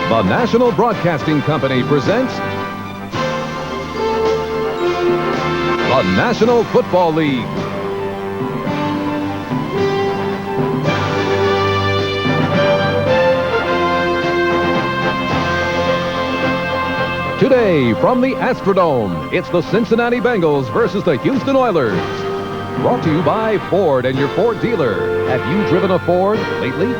The National Broadcasting Company presents the National Football League. Today, from the Astrodome, it's the Cincinnati Bengals versus the Houston Oilers. Brought to you by Ford and your Ford dealer. Have you driven a Ford lately?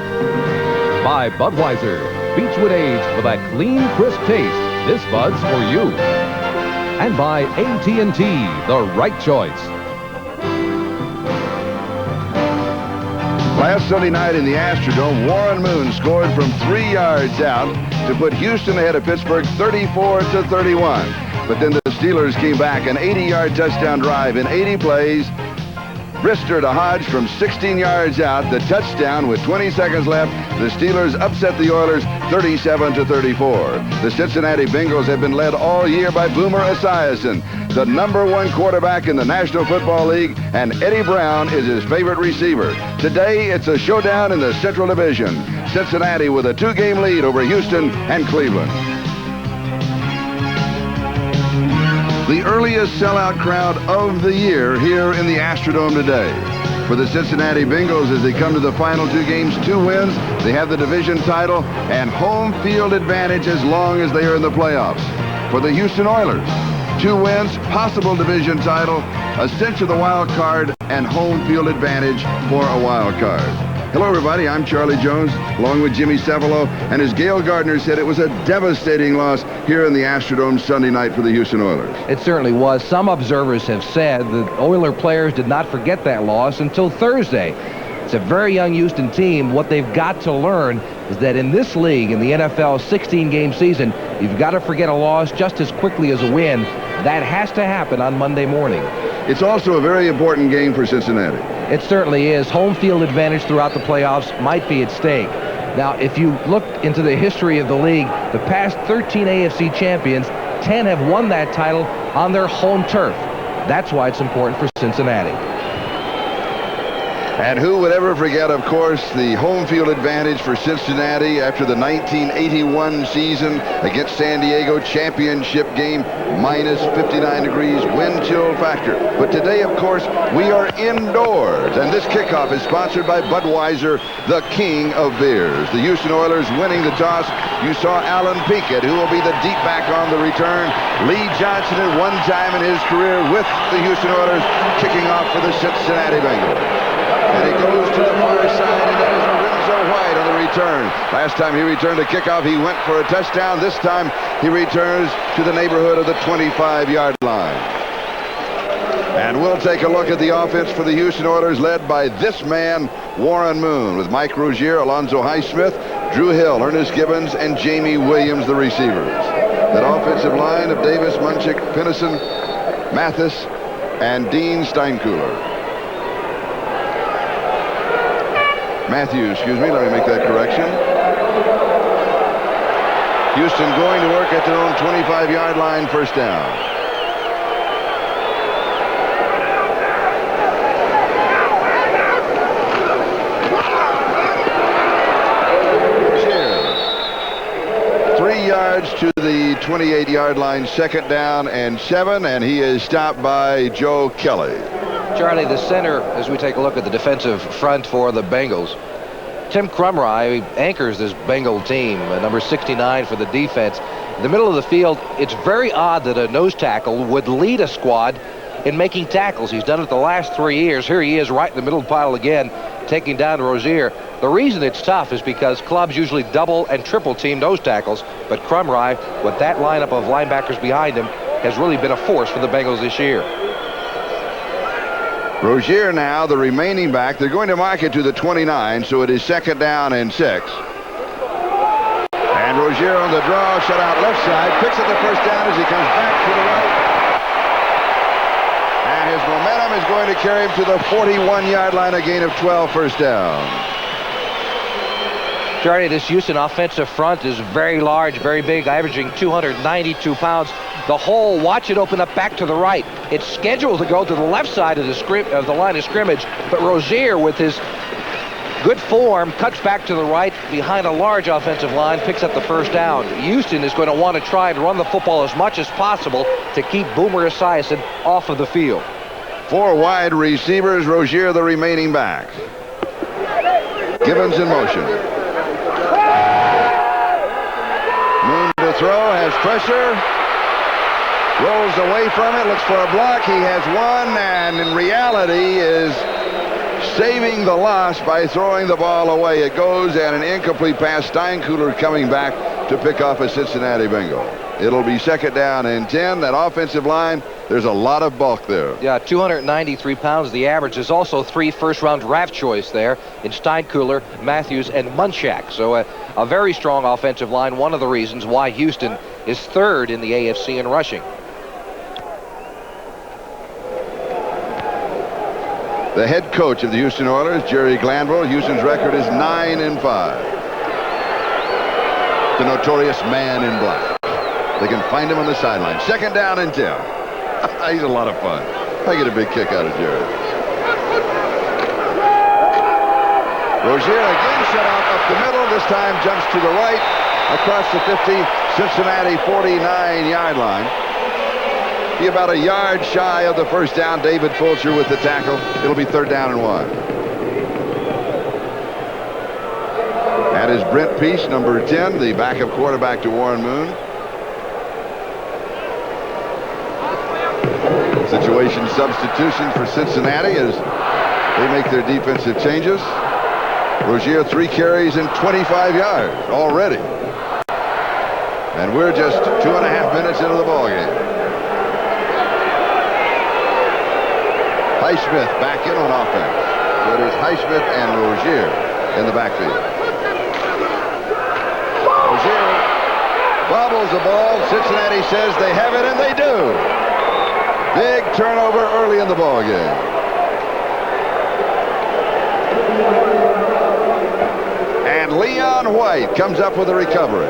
By Budweiser. Beechwood aged with that clean, crisp taste. This Bud's for you. And by AT&T, the right choice. Last Sunday night in the Astrodome, Warren Moon scored from 3 yards out to put Houston ahead of Pittsburgh 34-31. But then the Steelers came back, an 80-yard touchdown drive in 80 plays. Brister to Hodge from 16 yards out, the touchdown with 20 seconds left. The Steelers upset the Oilers 37-34. The Cincinnati Bengals have been led all year by Boomer Esiason, the #1 quarterback in the National Football League, and Eddie Brown is his favorite receiver. Today, it's a showdown in the Central Division. Cincinnati with a 2-game lead over Houston and Cleveland. The earliest sellout crowd of the year here in the Astrodome today. For the Cincinnati Bengals, as they come to the final 2 games, 2 wins, they have the division title and home field advantage as long as they are in the playoffs. For the Houston Oilers, 2 wins, possible division title, a cinch of the wild card, and home field advantage for a wild card. Hello, everybody. I'm Charlie Jones, along with Jimmy Cefalo. And as Gail Gardner said, it was a devastating loss here in the Astrodome Sunday night for the Houston Oilers. It certainly was. Some observers have said the Oiler players did not forget that loss until Thursday. It's a very young Houston team. What they've got to learn is that in this league, in the NFL 16-game season, you've got to forget a loss just as quickly as a win. That has to happen on Monday morning. It's also a very important game for Cincinnati. It certainly is. Home field advantage throughout the playoffs might be at stake. Now, if you look into the history of the league, the past 13 AFC champions, 10 have won that title on their home turf. That's why it's important for Cincinnati. And who would ever forget, of course, the home field advantage for Cincinnati after the 1981 season against San Diego, championship game, minus 59 degrees, wind chill factor. But today, of course, we are indoors, and this kickoff is sponsored by Budweiser, the king of beers. The Houston Oilers winning the toss. You saw Alan Pinkett, who will be the deep back on the return. Lee Johnson at one time in his career with the Houston Oilers, kicking off for the Cincinnati Bengals. And he goes to the far side, and that is Lorenzo White on the return. Last time he returned a kickoff, he went for a touchdown. This time he returns to the neighborhood of the 25-yard line. And we'll take a look at the offense for the Houston Oilers, led by this man, Warren Moon, with Mike Rozier, Alonzo Highsmith, Drew Hill, Ernest Gibbons, and Jamie Williams, the receivers. That offensive line of Davis, Munchik, Finnison, Mathis, and Dean Steinkuhler. Matthews, excuse me, let me make that correction. Houston going to work at their own 25-yard line, first down. Here. 3 yards to the 28-yard line, second down and 7, and he is stopped by Joe Kelly. Charlie, the center, as we take a look at the defensive front for the Bengals, Tim Krumrie anchors this Bengal team, number 69 for the defense. In the middle of the field, it's very odd that a nose tackle would lead a squad in making tackles. He's done it the last 3 years. Here he is right in the middle pile again, taking down Rozier. The reason it's tough is because clubs usually double and triple team nose tackles, but Krumrie, with that lineup of linebackers behind him, has really been a force for the Bengals this year. Rozier now, the remaining back. They're going to mark it to the 29, so it is second down and 6. And Rozier on the draw, shut out left side, picks up the first down as he comes back to the right. And his momentum is going to carry him to the 41-yard line, a gain of 12, first down. Charlie, this Houston offensive front is very large, very big, averaging 292 pounds. The hole, watch it open up back to the right. It's scheduled to go to the left side of the line of scrimmage, but Rozier, with his Good form, cuts back to the right behind a large offensive line, picks up the first down. Houston is going to want to try and run the football as much as possible to keep Boomer Esiason off of the field. 4 wide receivers, Rozier the remaining back. Gibbons in motion. Moon to throw, has pressure. Rolls away from it, looks for a block. He has one, and in reality is saving the loss by throwing the ball away. It goes, and an incomplete pass. Steinkuhler coming back to pick off a Cincinnati Bengal. It'll be 2nd down and 10. That offensive line, there's a lot of bulk there. Yeah, 293 pounds the average. There's also 3 first-round draft choice there in Steinkuhler, Matthews, and Munchak. So a very strong offensive line, one of the reasons why Houston is 3rd in the AFC in rushing. The head coach of the Houston Oilers, Jerry Glanville. Houston's record is 9-5. The notorious man in black. They can find him on the sideline. 2nd down and 10. He's a lot of fun. I get a big kick out of Jerry. Rozier again set out up the middle. This time jumps to the right across the 50, Cincinnati 49-yard line. Be about a yard shy of the first down. David Fulcher with the tackle. It'll be 3rd down and 1. That is Brent Peace, number 10, the backup quarterback to Warren Moon. Situation substitution for Cincinnati as they make their defensive changes. Rozier 3 carries and 25 yards already. And we're just 2.5 minutes into the ballgame. Highsmith back in on offense. So it is Highsmith and Rozier in the backfield. Rozier bobbles the ball. Cincinnati says they have it, and they do. Big turnover early in the ballgame. And Leon White comes up with a recovery.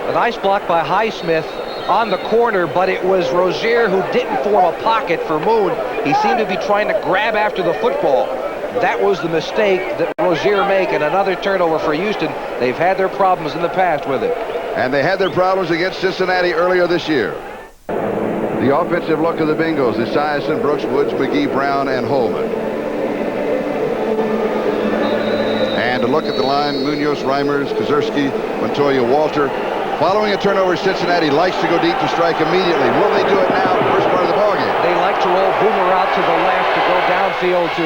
A nice block by Highsmith on the corner, but it was Rozier who didn't form a pocket for Moon. He seemed to be trying to grab after the football. That was the mistake that Rozier made, and another turnover for Houston. They've had their problems in the past with it. And they had their problems against Cincinnati earlier this year. The offensive look of the Bengals is Esiason, Brooks, Woods, McGee, Brown, and Holman. And a look at the line, Munoz, Reimers, Kozerski, Montoya, Walter. Following a turnover, Cincinnati likes to go deep to strike immediately. Will they do it now? First part of the ballgame. They like to roll Boomer out to the left to go downfield to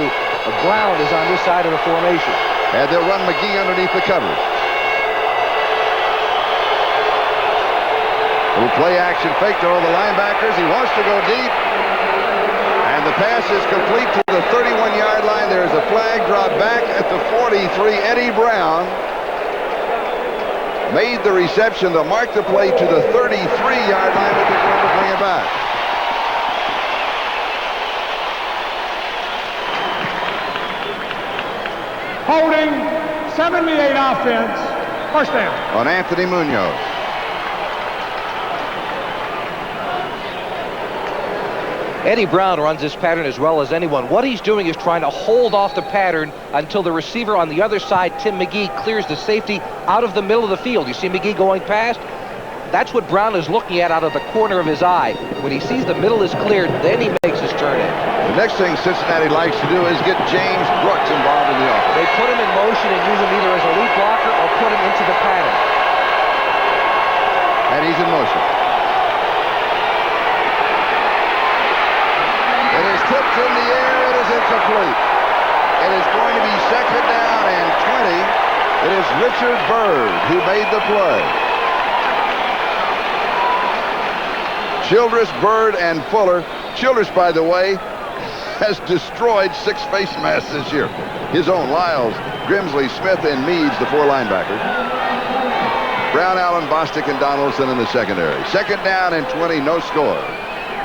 Brown is on this side of the formation. And they'll run McGee underneath the coverage. Little play action fake to all the linebackers. He wants to go deep. And the pass is complete to the 31-yard line. There's a flag dropped back at the 43. Eddie Brown made the reception to mark the play to the 33-yard line, but they're going to bring it back. Holding 78 offense. First down. On Anthony Munoz. Eddie Brown runs this pattern as well as anyone. What he's doing is trying to hold off the pattern until the receiver on the other side, Tim McGee, clears the safety out of the middle of the field. You see McGee going past? That's what Brown is looking at out of the corner of his eye. When he sees the middle is cleared, then he makes his turn in. The next thing Cincinnati likes to do is get James Brooks involved in the offense. They put him in motion and use him either as a lead blocker or put him into the pattern. And he's in motion. It is tipped in the air. It is incomplete. It is going to be 2nd down and 20. It is Richard Byrd who made the play. Childress, Byrd, and Fuller. Childress, by the way, has destroyed 6 face masks this year. His own, Lyles, Grimsley, Smith, and Meads, the 4 linebackers. Brown, Allen, Bostic, and Donaldson in the secondary. 2nd down and 20, no score.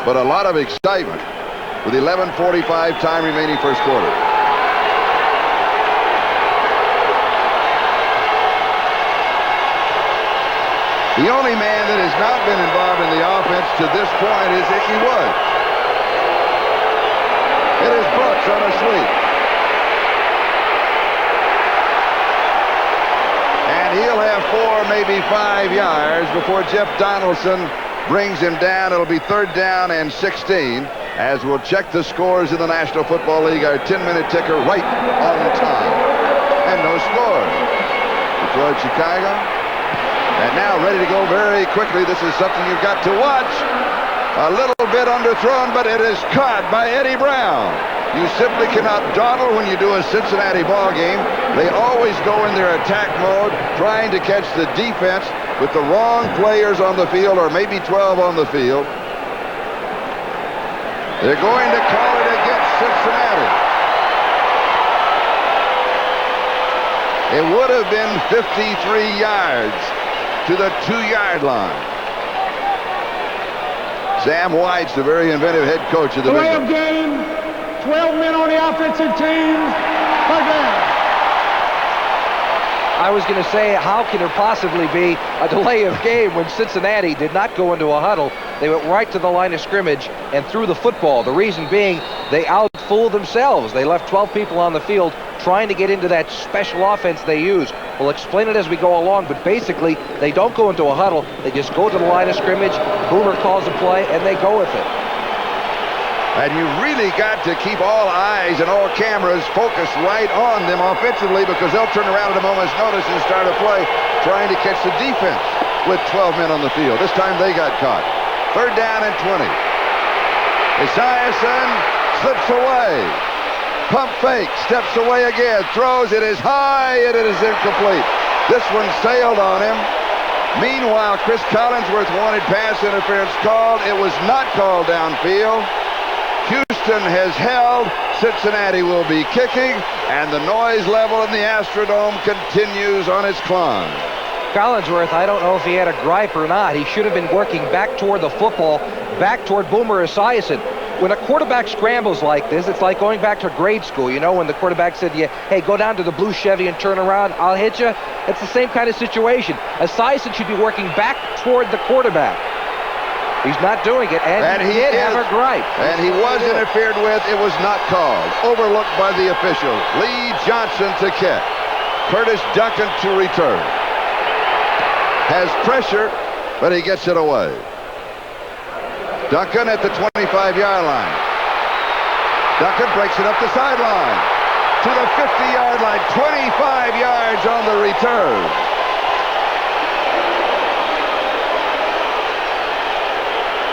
But a lot of excitement with 11:45 time remaining first quarter. The only man that has not been involved in the offense to this point is Ickey Wood. It is Brooks on a sweep. he'll have 4, maybe 5 yards before Jeff Donaldson brings him down. It'll be 3rd down and 16 as we'll check the scores in the National Football League. Our 10-minute ticker right on time. And no score. Detroit, Chicago. And now ready to go very quickly. This is something you've got to watch. A little bit underthrown, but it is caught by Eddie Brown. You simply cannot dawdle when you do a Cincinnati ball game. They always go in their attack mode, trying to catch the defense with the wrong players on the field, or maybe 12 on the field. They're going to call it against Cincinnati. It would have been 53 yards to the 2-yard line. Sam White's the very inventive head coach of the Delay of Bengals. game, 12 men on the offensive team. Third down. I was going to say, how can there possibly be a delay of game when Cincinnati did not go into a huddle? They went right to the line of scrimmage and threw the football. The reason being, they outfooled themselves. They left 12 people on the field trying to get into that special offense they use. We'll explain it as we go along, but basically, they don't go into a huddle. They just go to the line of scrimmage, Boomer calls a play, and they go with it. And you really got to keep all eyes and all cameras focused right on them offensively, because they'll turn around at a moment's notice and start a play trying to catch the defense with 12 men on the field. This time they got caught. 3rd down and 20. Esiason slips away. Pump fake, steps away again, throws, it is high, and it is incomplete. This one sailed on him. Meanwhile, Chris Collinsworth wanted pass interference called. It was not called downfield. Houston has held. Cincinnati will be kicking, and the noise level in the Astrodome continues on its climb. Collinsworth, I don't know if he had a gripe or not. He should have been working back toward the football, back toward Boomer Esiason. When a quarterback scrambles like this, it's like going back to grade school. You know, when the quarterback said, hey, go down to the blue Chevy and turn around, I'll hit you. It's the same kind of situation. Esiason should be working back toward the quarterback. He's not doing it, and he did have a gripe. And he was interfered with. It was not called. Overlooked by the official. Lee Johnson to kick. Curtis Duncan to return. Has pressure, but he gets it away. Duncan at the 25-yard line. Duncan breaks it up the sideline to the 50-yard line. 25 yards on the return.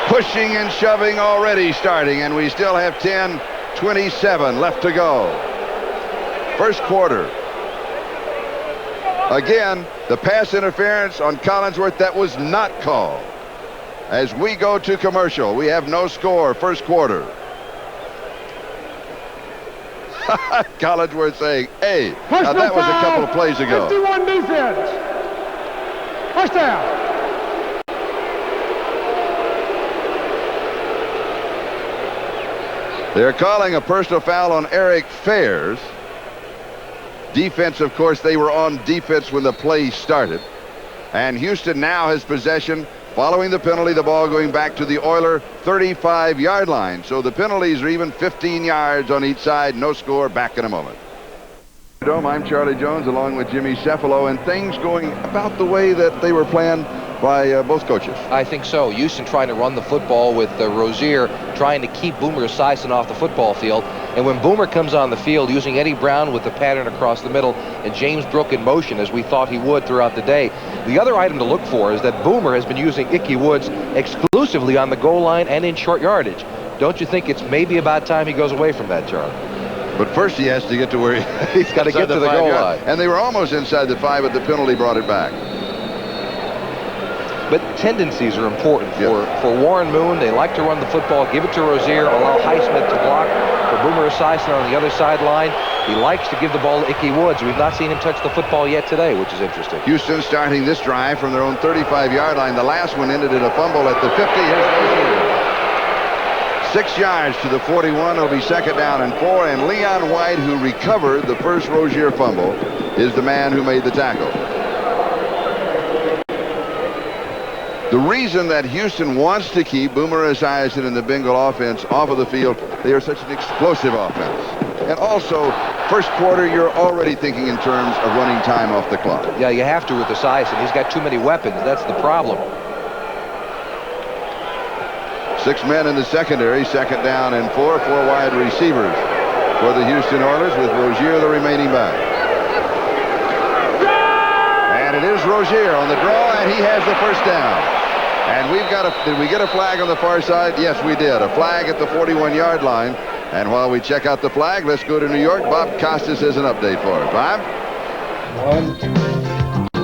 Pushing and shoving already starting, and we still have 10:27 left to go. First quarter. Again, the pass interference on Collinsworth, that was not called. As we go to commercial, we have no score, first quarter. Collinsworth saying, hey, now that was a couple of plays ago. 51 defense. First down. They're calling a personal foul on Eric Fairs. Defense, of course, they were on defense when the play started. And Houston now has possession following the penalty, the ball going back to the Oiler 35-yard line. So the penalties are even 15 yards on each side. No score. Back in a moment. I'm Charlie Jones along with Jimmy Cephalo, and things going about the way that they were planned by both coaches. I think so. Houston trying to run the football with Rozier trying to keep Boomer Esiason off the football field. And when Boomer comes on the field using Eddie Brown with the pattern across the middle and James Brooke in motion as we thought he would throughout the day, the other item to look for is that Boomer has been using Ickey Woods exclusively on the goal line and in short yardage. Don't you think it's maybe about time he goes away from that, Charlie? But first he has to get to where he's got to get to the goal line. And they were almost inside the 5, but the penalty brought it back. But tendencies are important for Warren Moon. They like to run the football, give it to Rozier, allow Highsmith to block for Boomer Esiason on the other sideline. He likes to give the ball to Ickey Woods. We've not seen him touch the football yet today, which is interesting. Houston starting this drive from their own 35-yard line. The last one ended in a fumble at the 50. Here's Rozier. 6 yards to the 41. It'll be 2nd down and 4. And Leon White, who recovered the first Rozier fumble, is the man who made the tackle. The reason that Houston wants to keep Boomer Esiason and the Bengal offense off of the field, they are such an explosive offense. And also, first quarter, you're already thinking in terms of running time off the clock. Yeah, you have to with the size, and he's got too many weapons. That's the problem. 6 men in the secondary, 2nd down and 4 wide receivers for the Houston Oilers, with Rozier the remaining back. And it is Rozier on the draw, and he has the first down. And did we get a flag on the far side? Yes, we did. A flag at the 41-yard line. And while we check out the flag, let's go to New York. Bob Costas has an update for us. Bob?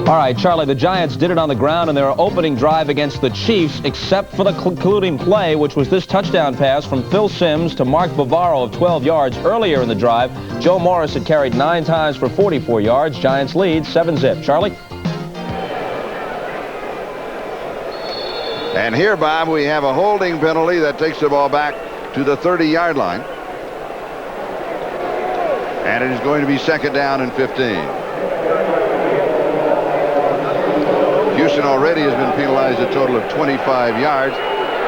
All right, Charlie, the Giants did it on the ground in their opening drive against the Chiefs, except for the concluding play, which was this touchdown pass from Phil Simms to Mark Bavaro of 12 yards earlier in the drive. Joe Morris had carried 9 times for 44 yards. Giants lead 7-zip. Charlie? And here, Bob, we have a holding penalty that takes the ball back to the 30-yard line. And it is going to be 2nd down and 15. Houston already has been penalized a total of 25 yards.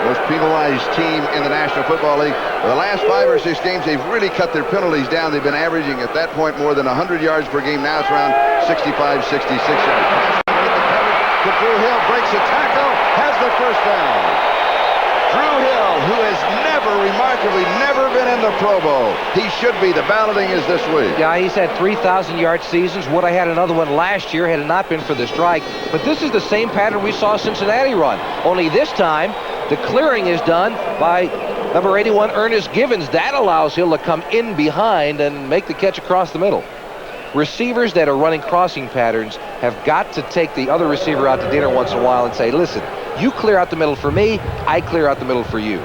Most penalized team in the National Football League. For the last 5 or 6 games, they've really cut their penalties down. They've been averaging at that point more than 100 yards per game. Now it's around 65, 66 yards. Drew Hill breaks a tackle, has the first down. Drew Hill, who has remarkably never been in the Pro Bowl. He should be. The balloting is this week. Yeah, he's had 3,000-yard seasons. Would have had another one last year had it not been for the strike. But this is the same pattern we saw Cincinnati run. Only this time, the clearing is done by number 81, Ernest Givens. That allows Hill to come in behind and make the catch across the middle. Receivers that are running crossing patterns have got to take the other receiver out to dinner once in a while and say, listen, you clear out the middle for me, I clear out the middle for you.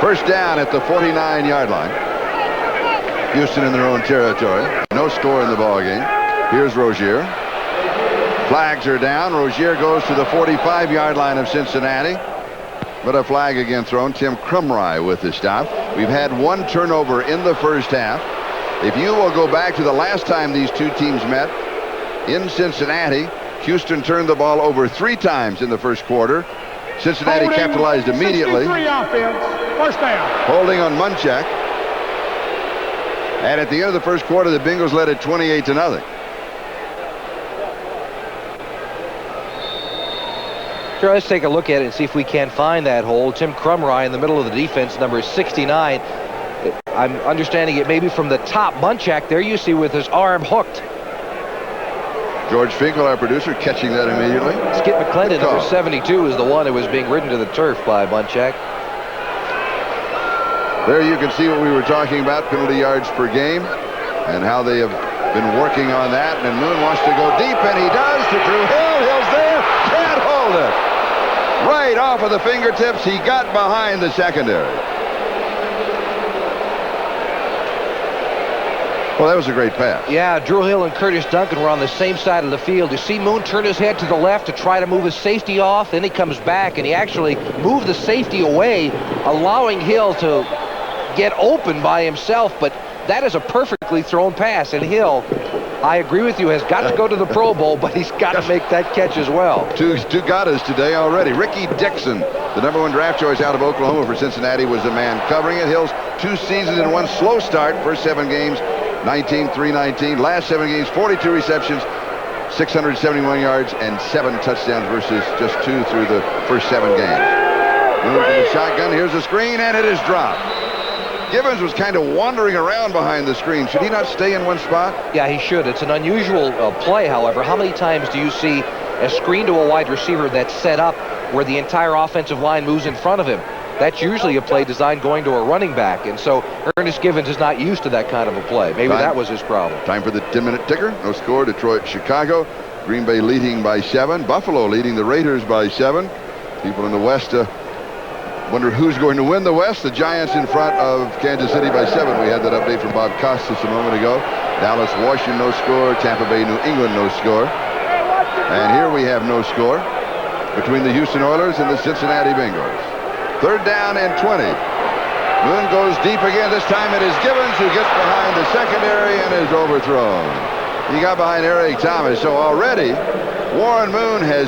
First down at the 49-yard line. Houston in their own territory. No score in the ball game. Here's Rozier. Flags are down. Rozier goes to the 45-yard line of Cincinnati. But a flag again thrown. Tim Crumry with the stop. We've had 1 turnover in the first half. If you will go back to the last time these two teams met in Cincinnati, Houston turned the ball over 3 times in the first quarter. Cincinnati capitalized immediately. 63 offense, first down. Holding on Munchak. And at the end of the first quarter, the Bengals led it 28-0. Sure, let's take a look at it and see if we can find that hole. Tim Crumry in the middle of the defense, number 69. I'm understanding it maybe from the top. Munchak there you see with his arm hooked. George Finkel, our producer, catching that immediately. Skip McClendon, number 72, is the one who was being ridden to the turf by Munchak. There you can see what we were talking about, penalty yards per game, and how they have been working on that. And Moon wants to go deep, and he does to Drew Hill. Hill's there, can't hold it. Right off of the fingertips, he got behind the secondary. Well, that was a great pass. Yeah, Drew Hill and Curtis Duncan were on the same side of the field. You see Moon turn his head to the left to try to move his safety off. Then he comes back, and he actually moved the safety away, allowing Hill to get open by himself. But that is a perfectly thrown pass. And Hill, I agree with you, has got to go to the Pro Bowl, but he's got to make that catch as well. Two got us today already. Ricky Dixon, the #1 draft choice out of Oklahoma for Cincinnati, was the man covering it. Hill's 2 seasons in 1 slow start. First 7 games, 19, 319. Last 7 games, 42 receptions, 671 yards, and 7 touchdowns versus just 2 through the first 7 games. Move to the shotgun. Here's the screen, and it is dropped. Givens was kind of wandering around behind the screen. Should he not stay in one spot? Yeah, he should. It's an unusual play, however. How many times do you see a screen to a wide receiver that's set up where the entire offensive line moves in front of him? That's usually a play designed going to a running back, and so Ernest Givens is not used to that kind of a play. Maybe that was his problem. Time for the 10-minute ticker. No score. Detroit, Chicago. Green Bay leading by 7. Buffalo leading the Raiders by 7. People in the West wonder who's going to win the West. The Giants in front of Kansas City by 7. We had that update from Bob Costas a moment ago. Dallas, Washington, no score. Tampa Bay, New England, no score. And here we have no score between the Houston Oilers and the Cincinnati Bengals. 3rd down and 20. Moon goes deep again. This time it is Givens who gets behind the secondary and is overthrown. He got behind Eric Thomas. So already Warren Moon has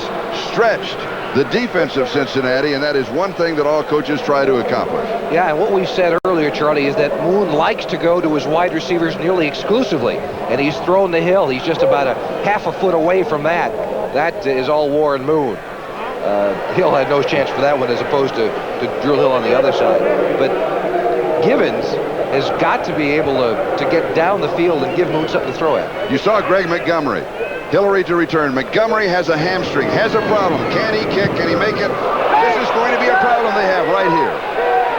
stretched the defense of Cincinnati, and that is one thing that all coaches try to accomplish. Yeah, and what we said earlier, Charlie, is that Moon likes to go to his wide receivers nearly exclusively, and he's thrown the hill. He's just about a half a foot away from that. That is all Warren Moon. Hill had no chance for that one as opposed to Drew Hill on the other side. But Givens has got to be able to get down the field and give Moon something to throw at. You saw Greg Montgomery. Hillary to return. Montgomery has a hamstring, has a problem. Can he kick? Can he make it? This is going to be a problem they have right here.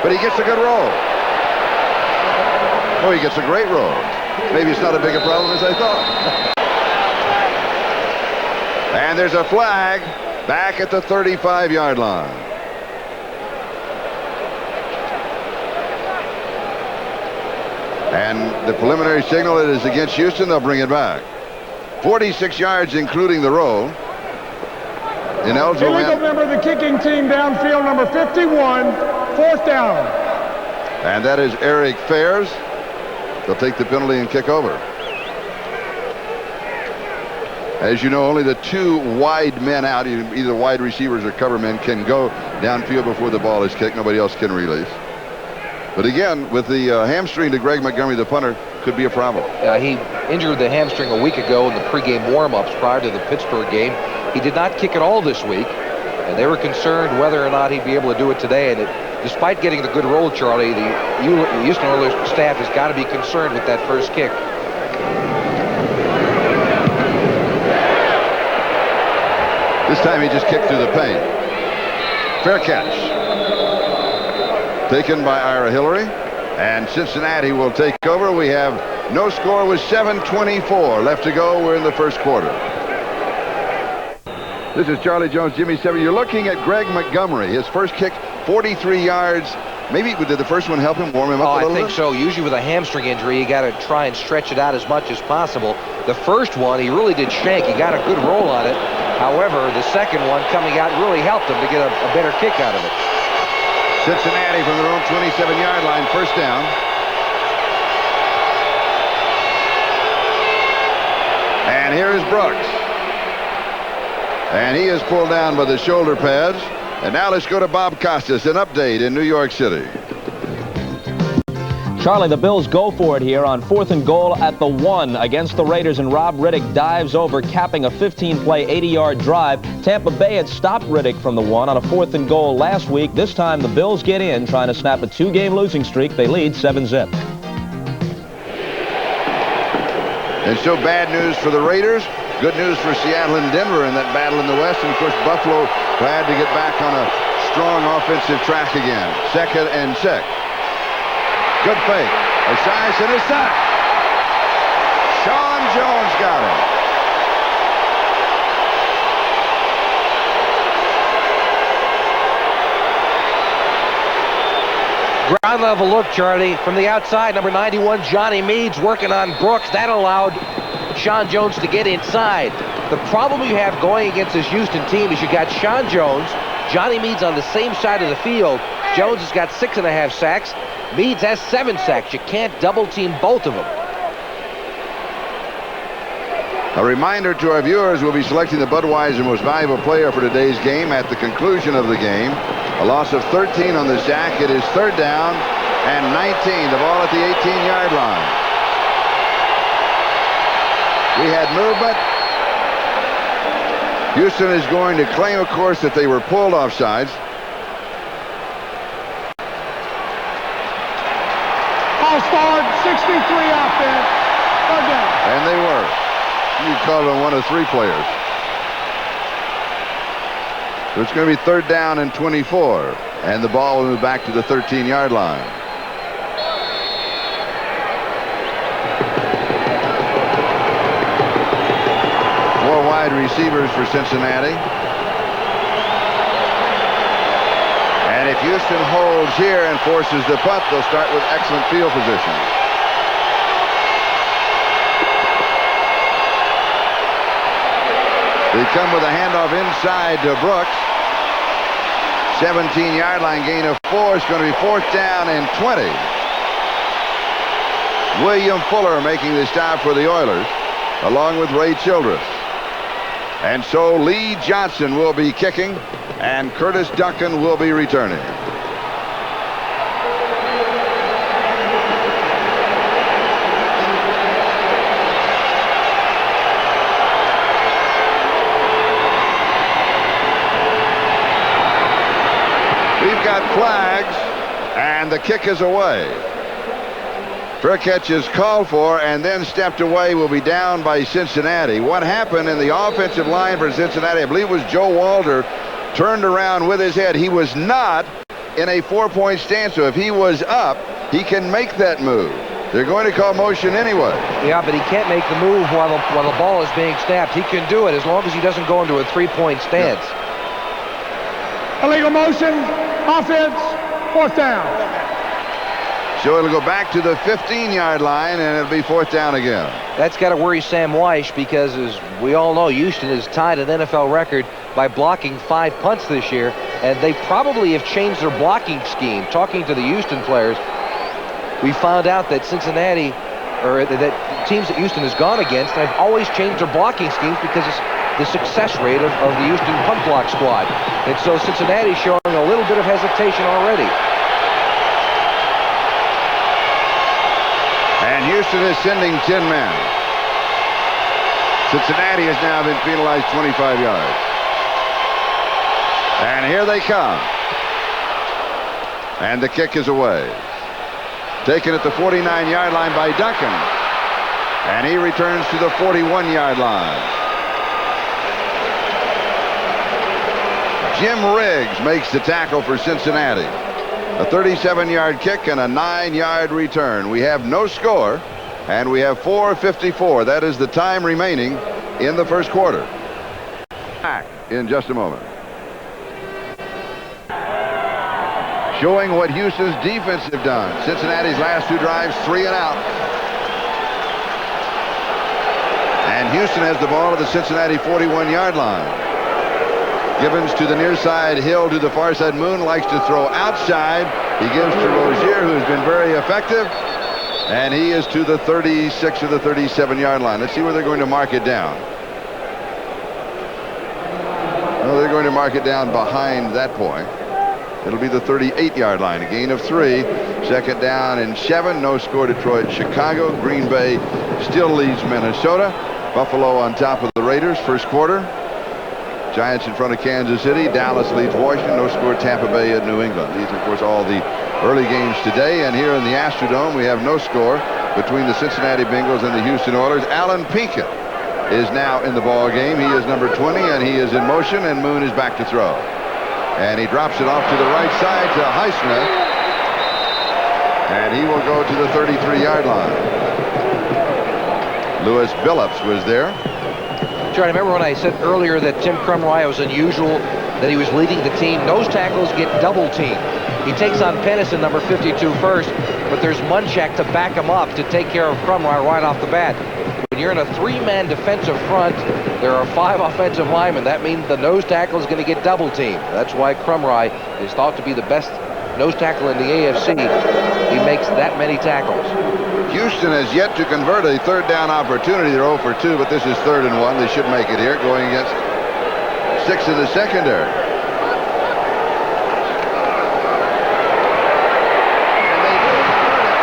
But he gets a good roll. Oh, he gets a great roll. Maybe it's not as big a problem as I thought. And there's a flag back at the 35-yard line. And the preliminary signal, it is against Houston. They'll bring it back. 46 yards, including the roll. Ineligible. Illegal member of the kicking team downfield, number 51, 4th down. And that is Eric Fairs. They'll take the penalty and kick over. As you know, only the two wide men out, either wide receivers or cover men, can go downfield before the ball is kicked. Nobody else can release. But again, with the hamstring to Greg Montgomery, the punter, could be a problem. He injured the hamstring a week ago in the pregame warm-ups prior to the Pittsburgh game. He did not kick at all this week, and they were concerned whether or not he'd be able to do it today. And despite getting the good roll, Charlie, the Houston Oilers staff has got to be concerned with that first kick. This time he just kicked through the paint. Fair catch. Taken by Ira Hillary, and Cincinnati will take over. We have no score with 7:24 left to go. We're in the first quarter. This is Charlie Jones, Jimmy Sever. You're looking at Greg Montgomery. His first kick, 43 yards. Maybe did the first one help him, warm him up a little bit? I think so. Usually with a hamstring injury, you got to try and stretch it out as much as possible. The first one, he really did shank. He got a good roll on it. However, the second one coming out really helped him to get a better kick out of it. Cincinnati from their own 27-yard line, first down. And here is Brooks. And he is pulled down by the shoulder pads. And now let's go to Bob Costas, an update in New York City. Charlie, the Bills go for it here on 4th and goal at the 1 against the Raiders, and Rob Riddick dives over, capping a 15-play, 80-yard drive. Tampa Bay had stopped Riddick from the 1 on a 4th and goal last week. This time the Bills get in, trying to snap a 2-game losing streak. They lead 7-zip. And so bad news for the Raiders. Good news for Seattle and Denver in that battle in the West. And, of course, Buffalo glad to get back on a strong offensive track again. 2nd and 6. Good fake. A size and a sack. Sean Jones got it. Ground level look, Charlie. From the outside, number 91, Johnny Meads working on Brooks. That allowed Sean Jones to get inside. The problem you have going against this Houston team is you got Sean Jones, Johnny Meads on the same side of the field. Jones has got 6.5 sacks. Meads has 7 sacks. You can't double team both of them. A reminder to our viewers, we'll be selecting the Budweiser Most Valuable Player for today's game at the conclusion of the game. A loss of 13 on the sack. It is 3rd down and 19. The ball at the 18-yard line. We had movement. Houston is going to claim, of course, that they were pulled offsides. All start, 63 offense. 3rd down. And they were. You called on one of 3 players. So it's going to be 3rd down and 24. And the ball will move back to the 13-yard line. Wide receivers for Cincinnati. And if Houston holds here and forces the punt, they'll start with excellent field position. They come with a handoff inside to Brooks. 17-yard line, gain of 4. It's going to be 4th down and 20. William Fuller making the stop for the Oilers, along with Ray Childress. And so Lee Johnson will be kicking, and Curtis Duncan will be returning. We've got flags, and the kick is away. Fair catch is called for and then stepped away. Will be down by Cincinnati. What happened in the offensive line for Cincinnati, I believe it was Joe Walter, turned around with his head. He was not in a 4-point stance, so if he was up, he can make that move. They're going to call motion anyway. Yeah, but he can't make the move while the ball is being snapped. He can do it as long as he doesn't go into a 3-point stance. Yeah. Illegal motion, offense, 4th down. So it'll go back to the 15-yard line, and it'll be 4th down again. That's got to worry Sam Weish because, as we all know, Houston has tied an NFL record by blocking 5 punts this year, and they probably have changed their blocking scheme. Talking to the Houston players, we found out that Cincinnati, or that teams that Houston has gone against, have always changed their blocking schemes because it's the success rate of the Houston punt block squad. And so Cincinnati's showing a little bit of hesitation already. And Houston is sending 10 men. Cincinnati has now been penalized 25 yards. And here they come. And the kick is away. Taken at the 49-yard line by Duncan. And he returns to the 41-yard line. Jim Riggs makes the tackle for Cincinnati. A 37-yard kick and a 9-yard return. We have no score, and we have 4:54. That is the time remaining in the first quarter. Back in just a moment. Showing what Houston's defense have done. Cincinnati's last 2 drives, 3 and out. And Houston has the ball at the Cincinnati 41-yard line. Gibbons to the near side, Hill to the far side. Moon likes to throw outside. He gives to Rozier, who's been very effective. And he is to the 36 or the 37-yard line. Let's see where they're going to mark it down. Well, they're going to mark it down behind that point. It'll be the 38-yard line. A gain of 3. 2nd down and 7. No score, Detroit. Chicago. Green Bay still leads Minnesota. Buffalo on top of the Raiders. First quarter. Giants in front of Kansas City. Dallas leads Washington. No score, Tampa Bay at New England. These, of course, all the early games today. And here in the Astrodome, we have no score between the Cincinnati Bengals and the Houston Oilers. Alan Pinkett is now in the ball game. He is number 20, and he is in motion, and Moon is back to throw. And he drops it off to the right side to Highsmith. And he will go to the 33-yard line. Lewis Billups was there. Try to remember when I said earlier that Tim Krumrie was unusual, that he was leading the team. Nose tackles get double teamed. He takes on Pennison, number 52, first, but there's Munchak to back him up to take care of Krumrie right off the bat. When you're in a 3-man defensive front, there are 5 offensive linemen. That means the nose tackle is going to get double teamed. That's why Krumrie is thought to be the best nose tackle in the AFC. He makes that many tackles. Houston has yet to convert a 3rd down opportunity. They're 0 for 2, but this is 3rd and 1. They should make it here, going against 6 in the secondary. And they do convert it.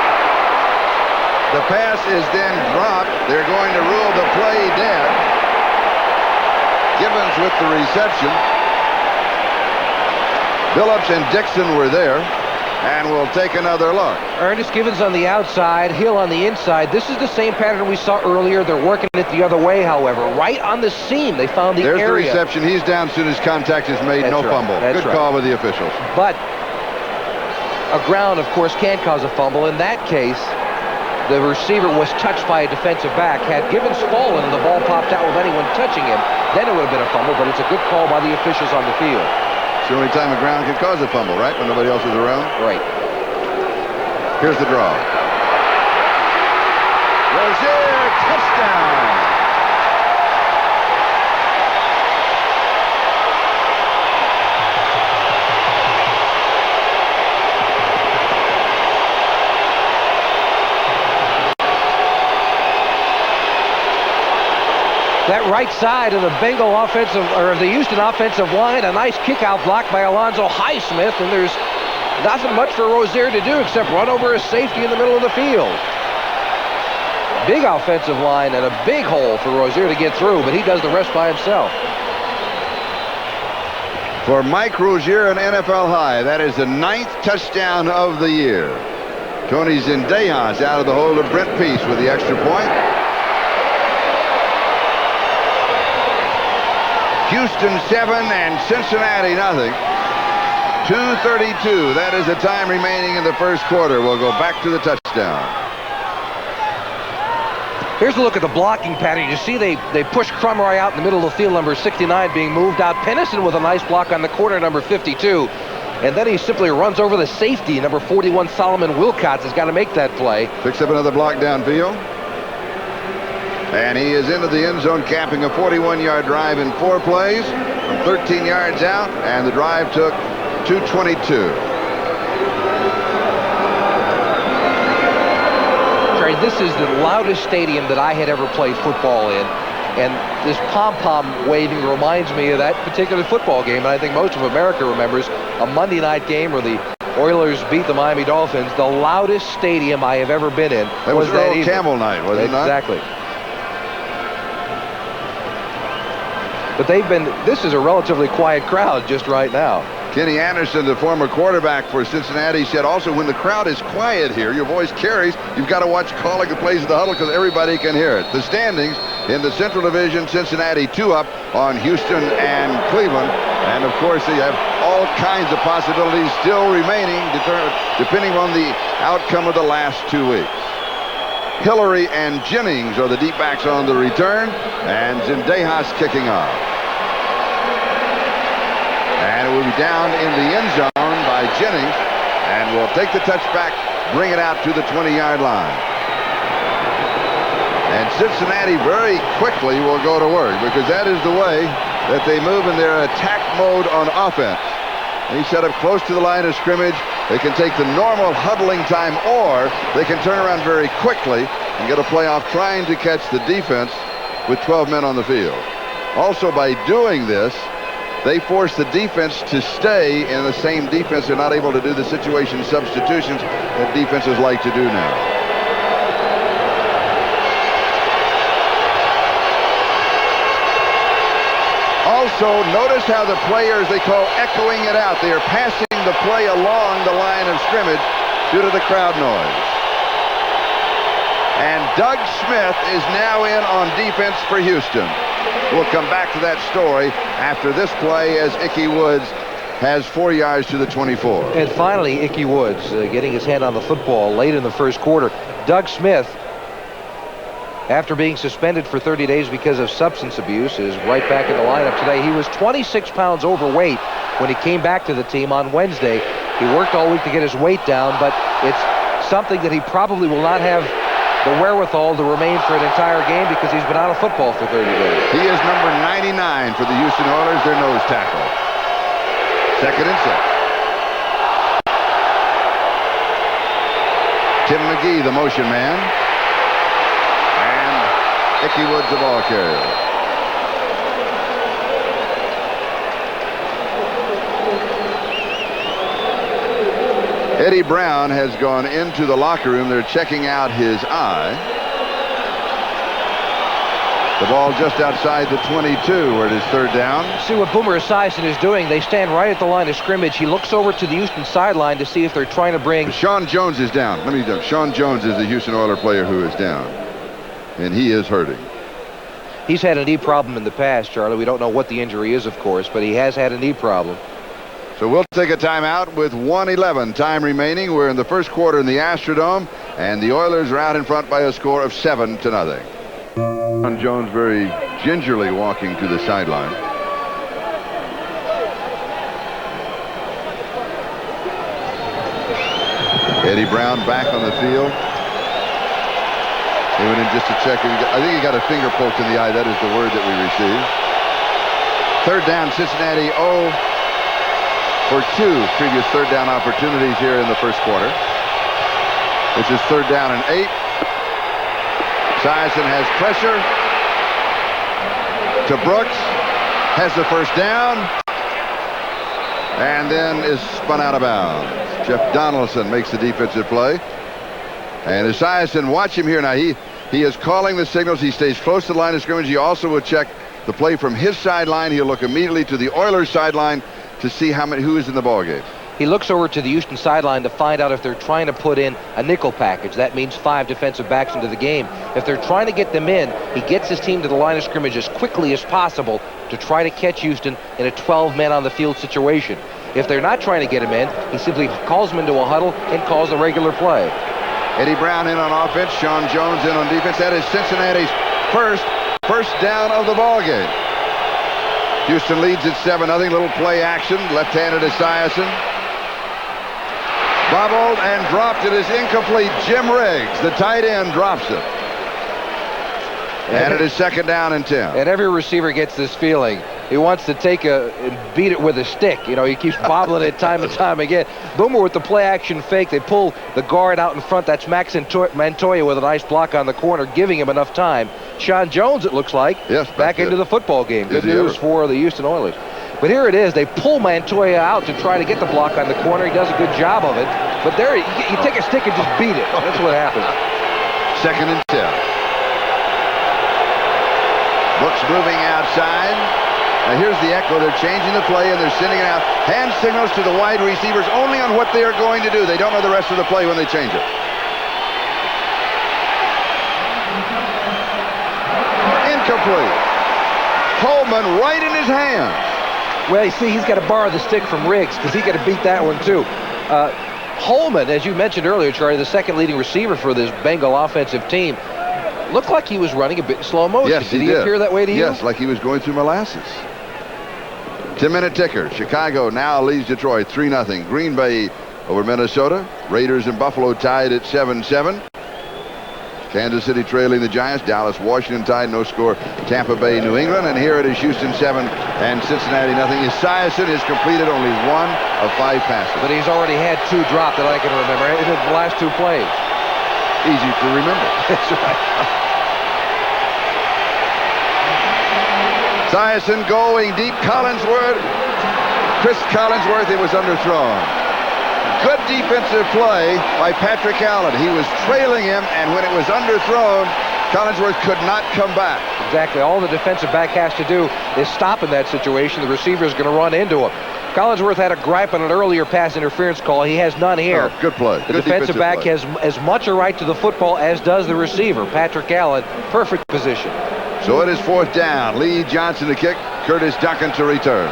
The pass is then dropped. They're going to rule the play dead. Gibbons with the reception. Billups and Dixon were there. And we'll take another look. Ernest Gibbons on the outside, Hill on the inside. This is the same pattern we saw earlier. They're working it the other way, however. Right on the seam, they found the area. There's the reception. He's down as soon as contact is made. That's no right. fumble. That's Good right. call with the officials. But a ground, of course, can cause a fumble. In that case, the receiver was touched by a defensive back. Had Gibbons fallen and the ball popped out with anyone touching him, then it would have been a fumble, but it's a good call by the officials on the field. It's the only time a ground can cause a fumble, right? When nobody else is around? Right. Here's the draw. Rozier, touchdown! That right side of the the Houston offensive line, a nice kick-out block by Alonzo Highsmith, and there's nothing much for Rozier to do except run over a safety in the middle of the field. Big offensive line and a big hole for Rozier to get through, but he does the rest by himself. For Mike Rozier, an NFL high. That is the 9th touchdown of the year. Tony Zendejas out of the hole to Brent Peace with the extra point. Houston 7 and Cincinnati nothing. 2:32. That is the time remaining in the first quarter. We'll go back to the touchdown. Here's a look at the blocking pattern. You see they push Crumroy out in the middle of the field, number 69 being moved out. Pennison with a nice block on the corner, number 52. And then he simply runs over the safety, number 41, Solomon Wilcots has got to make that play. Picks up another block downfield. And he is into the end zone, capping a 41-yard drive in 4 plays from 13 yards out, and the drive took 2:22. This is the loudest stadium that I had ever played football in, and this pom-pom waving reminds me of that particular football game, and I think most of America remembers a Monday night game where the Oilers beat the Miami Dolphins. The loudest stadium I have ever been in was that Earl Campbell night, was it not? Exactly. But this is a relatively quiet crowd just right now. Kenny Anderson, the former quarterback for Cincinnati, said also when the crowd is quiet here, your voice carries, you've got to watch calling the plays of the huddle because everybody can hear it. The standings in the Central Division, Cincinnati 2 up on Houston and Cleveland. And, of course, they have all kinds of possibilities still remaining depending on the outcome of the last 2 weeks. Hillary and Jennings are the deep backs on the return, and Zendejas kicking off. And it will be down in the end zone by Jennings, and will take the touchback, bring it out to the 20-yard line. And Cincinnati very quickly will go to work, because that is the way that they move in their attack mode on offense. He set up close to the line of scrimmage. They can take the normal huddling time, or they can turn around very quickly and get a play off trying to catch the defense with 12 men on the field. Also, by doing this, they force the defense to stay in the same defense. They're not able to do the situation substitutions that defenses like to do now. Also, notice how the players, they call echoing it out. They are passing the play along the line of scrimmage due to the crowd noise. And Doug Smith is now in on defense for Houston. We'll come back to that story after this play as Ickey Woods has 4 yards to the 24. And finally, Ickey Woods getting his hand on the football late in the first quarter. Doug Smith, after being suspended for 30 days because of substance abuse, is right back in the lineup today. He was 26 pounds overweight when he came back to the team on Wednesday. He worked all week to get his weight down, but it's something that he probably will not have the wherewithal to remain for an entire game because he's been out of football for 30 days. He is number 99 for the Houston Oilers, their nose tackle. 2nd and 6. Tim McGee, the motion man. And Ickey Woods, the ball carrier. Eddie Brown has gone into the locker room. They're checking out his eye. The ball just outside the 22 where it is 3rd down. See what Boomer Esiason is doing. They stand right at the line of scrimmage. He looks over to the Houston sideline to see if they're trying to bring... Sean Jones is down. Let me tell you, Sean Jones is the Houston Oilers player who is down. And he is hurting. He's had a knee problem in the past, Charlie. We don't know what the injury is, of course, but he has had a knee problem. So we'll take a timeout with 1:11 time remaining. We're in the first quarter in the Astrodome, and the Oilers are out in front by a score of 7-0. Sean Jones very gingerly walking to the sideline. Eddie Brown back on the field. He went in just to check. I think he got a finger poked in the eye. That is the word that we received. 3rd down, Cincinnati 0 for 2 previous 3rd down opportunities here in the first quarter. This is 3rd down and 8. Esiason has pressure. to Brooks. Has the first down. And then is spun out of bounds. Jeff Donaldson makes the defensive play. And Esiason, watch him here now. He is calling the signals. He stays close to the line of scrimmage. He also will check the play from his sideline. He'll look immediately to the Oilers sideline to see who is in the ballgame. He looks over to the Houston sideline to find out if they're trying to put in a nickel package. That means 5 defensive backs into the game. If they're trying to get them in, he gets his team to the line of scrimmage as quickly as possible to try to catch Houston in a 12-man on the field situation. If they're not trying to get him in, he simply calls them into a huddle and calls a regular play. Eddie Brown in on offense. Sean Jones in on defense. That is Cincinnati's first down of the ballgame. Houston leads at 7-0. Little play action. Left-handed Esiason. Bobbled and dropped. It is incomplete. Jim Riggs, the tight end, drops it. And it is 2nd down and 10. And every receiver gets this feeling. He wants to and beat it with a stick. You know, he keeps bobbling it time and time again. Boomer with the play action fake. They pull the guard out in front. That's Max Montoya with a nice block on the corner, giving him enough time. Sean Jones, it looks like, back into the football game. Good news for the Houston Oilers. But here it is. They pull Montoya out to try to get the block on the corner. He does a good job of it. But there, you take a stick and just beat it. That's what happens. 2nd and 10. Brooks moving outside. Now here's the echo. They're changing the play and they're sending it out. Hand signals to the wide receivers only on what they are going to do. They don't know the rest of the play when they change it. Incomplete. Coleman right in his hand. Well, you see, he's got to borrow the stick from Riggs because he got to beat that one too. Holman, as you mentioned earlier, Charlie, the second leading receiver for this Bengal offensive team, looked like he was running a bit in slow motion. Yes, did he appear that way to you? Yes, like he was going through molasses. 10-minute ticker. Chicago now leads Detroit 3-0. Green Bay over Minnesota. Raiders and Buffalo tied at 7-7. Kansas City trailing the Giants. Dallas, Washington tied, no score. Tampa Bay, New England. And here it is Houston 7 and Cincinnati 0. Esiason has completed only 1 of 5 passes. But he's already had 2 dropped that I can remember in the last 2 plays. Easy to remember. That's right. Esiason going deep. Chris Collinsworth, it was underthrown. Good defensive play by Patrick Allen. He was trailing him, and when it was underthrown, Collinsworth could not come back. Exactly. All the defensive back has to do is stop in that situation. The receiver is going to run into him. Collinsworth had a gripe on an earlier pass interference call. He has none here. Oh, good play. The defensive back has as much a right to the football as does the receiver. Patrick Allen, perfect position. So it is 4th down. Lee Johnson to kick. Curtis Duncan to return.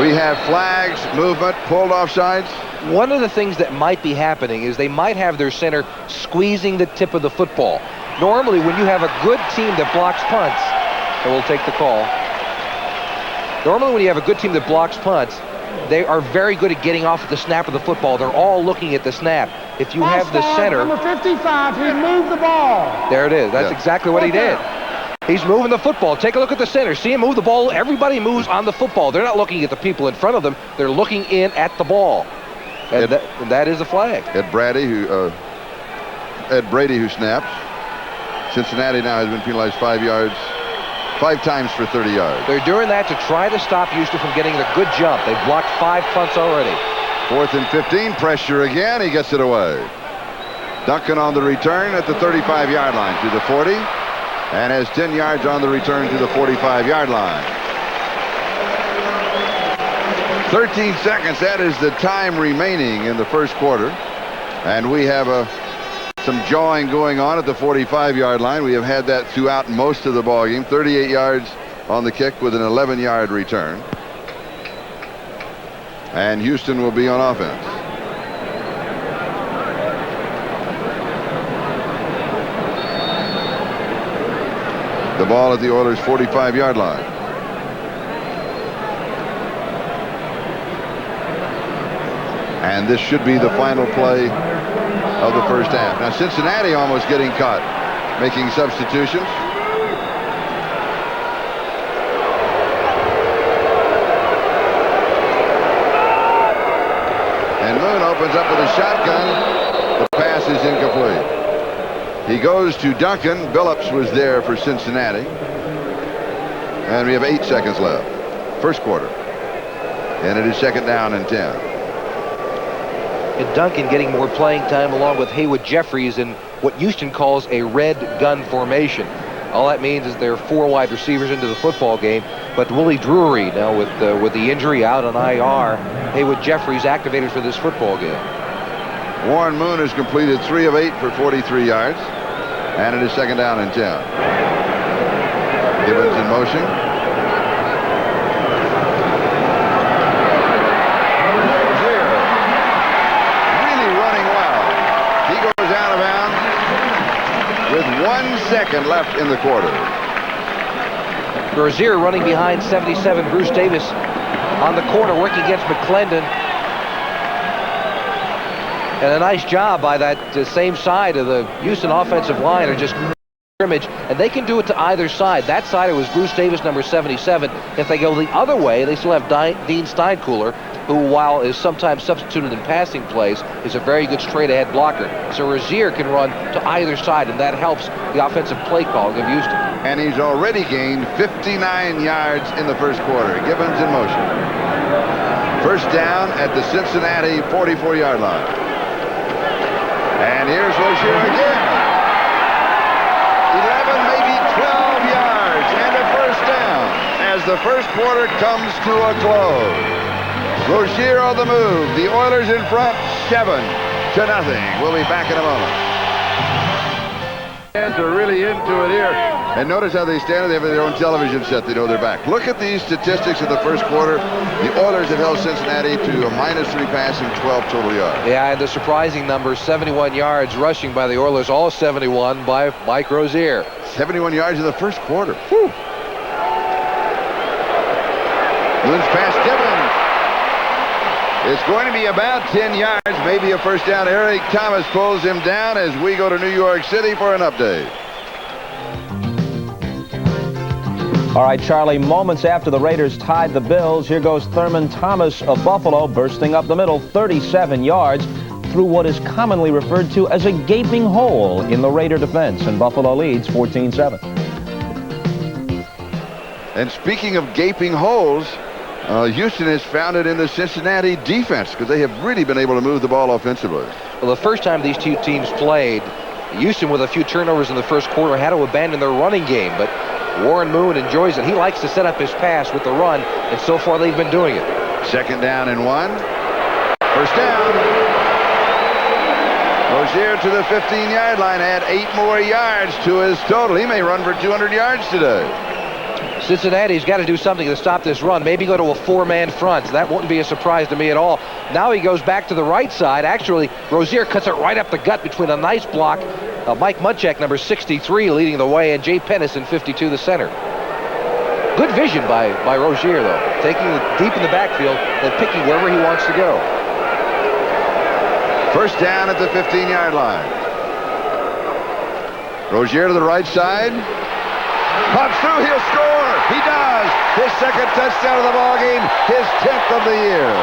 We have flags, movement, pulled offsides. One of the things that might be happening is they might have their center squeezing the tip of the football. Normally, when you have a good team that blocks punts, and we'll take the call. Normally, when you have a good team that blocks punts, they are very good at getting off at the snap of the football. They're all looking at the snap. If you have the center... Number 55, he moved the ball. There it is. That's exactly what he did. He's moving the football. Take a look at the center. See him move the ball. Everybody moves on the football. They're not looking at the people in front of them. They're looking in at the ball. And that is a flag. Ed Brady, who snaps. Cincinnati now has been penalized 5 times for 30 yards. They're doing that to try to stop Houston from getting the good jump. They've blocked 5 punts already. 4th and 15. Pressure again. He gets it away. Duncan on the return at the 35-yard line to the 40. And has 10 yards on the return to the 45-yard line. 13 seconds. That is the time remaining in the first quarter. And we have some jawing going on at the 45-yard line. We have had that throughout most of the ballgame. 38 yards on the kick with an 11-yard return. And Houston will be on offense. The ball at the Oilers' 45-yard line. And this should be the final play of the first half. Now Cincinnati almost getting caught making substitutions. opens up with a shotgun. The pass is incomplete. He goes to Duncan. Billups was there for Cincinnati. And we have 8 seconds left. First quarter. And it is second down and 10. And Duncan getting more playing time along with Haywood Jeffries in what Houston calls a red gun formation. All that means is there are 4 wide receivers into the football game. But Willie Drury now with the injury out on IR. Haywood Jeffries activated for this football game. Warren Moon has completed 3 of 8 for 43 yards. And it is second down and 10. Gibbons in motion. Really running well. He goes out of bounds with 1 second left in the quarter. Rozier running behind 77 Bruce Davis on the corner working against McClendon. And a nice job by that same side of the Houston offensive line, or just scrimmage, and they can do it to either side. That side, it was Bruce Davis, number 77. If they go the other way, they still have Dean Steinkuhler, who, while is sometimes substituted in passing plays, is a very good straight-ahead blocker. So Rozier can run to either side, and that helps the offensive play calling of Houston. And he's already gained 59 yards in the first quarter. Gibbons in motion. First down at the Cincinnati 44-yard line. And here's Rozier again. 11, maybe 12 yards and a first down as the first quarter comes to a close. Rozier on the move. The Oilers in front, 7-0. We'll be back in a moment. Fans are really into it here. And notice how they stand. They have their own television set. They know they're back. Look at these statistics of the first quarter. The Oilers have held Cincinnati to a -3 passing, 12 total yards. Yeah, and the surprising number, 71 yards rushing by the Oilers, all 71 by Mike Rozier. 71 yards in the first quarter. Whew. Moves past Gibbons. It's going to be about 10 yards, maybe a first down. Eric Thomas pulls him down as we go to New York City for an update. All right, Charlie, moments after the Raiders tied the Bills, here goes Thurman Thomas of Buffalo, bursting up the middle, 37 yards, through what is commonly referred to as a gaping hole in the Raider defense, and Buffalo leads 14-7. And speaking of gaping holes, Houston has found it in the Cincinnati defense because they have really been able to move the ball offensively. Well, the first time these two teams played, Houston with a few turnovers in the first quarter had to abandon their running game, but Warren Moon enjoys it. He likes to set up his pass with the run, and so far they've been doing it. Second down and 1. First down. Rozier to the 15-yard line, add 8 more yards to his total. He may run for 200 yards today. Cincinnati's got to do something to stop this run. Maybe go to a 4-man front. That wouldn't be a surprise to me at all. Now he goes back to the right side. Actually, Rozier cuts it right up the gut between a nice block. Mike Munchak, number 63, leading the way, and Jay Pennison, 52, the center. Good vision by Rozier, though. Taking it deep in the backfield and picking wherever he wants to go. First down at the 15-yard line. Rozier to the right side. Pops through, he'll score. He does. His second touchdown of the ball game, his 10th of the year.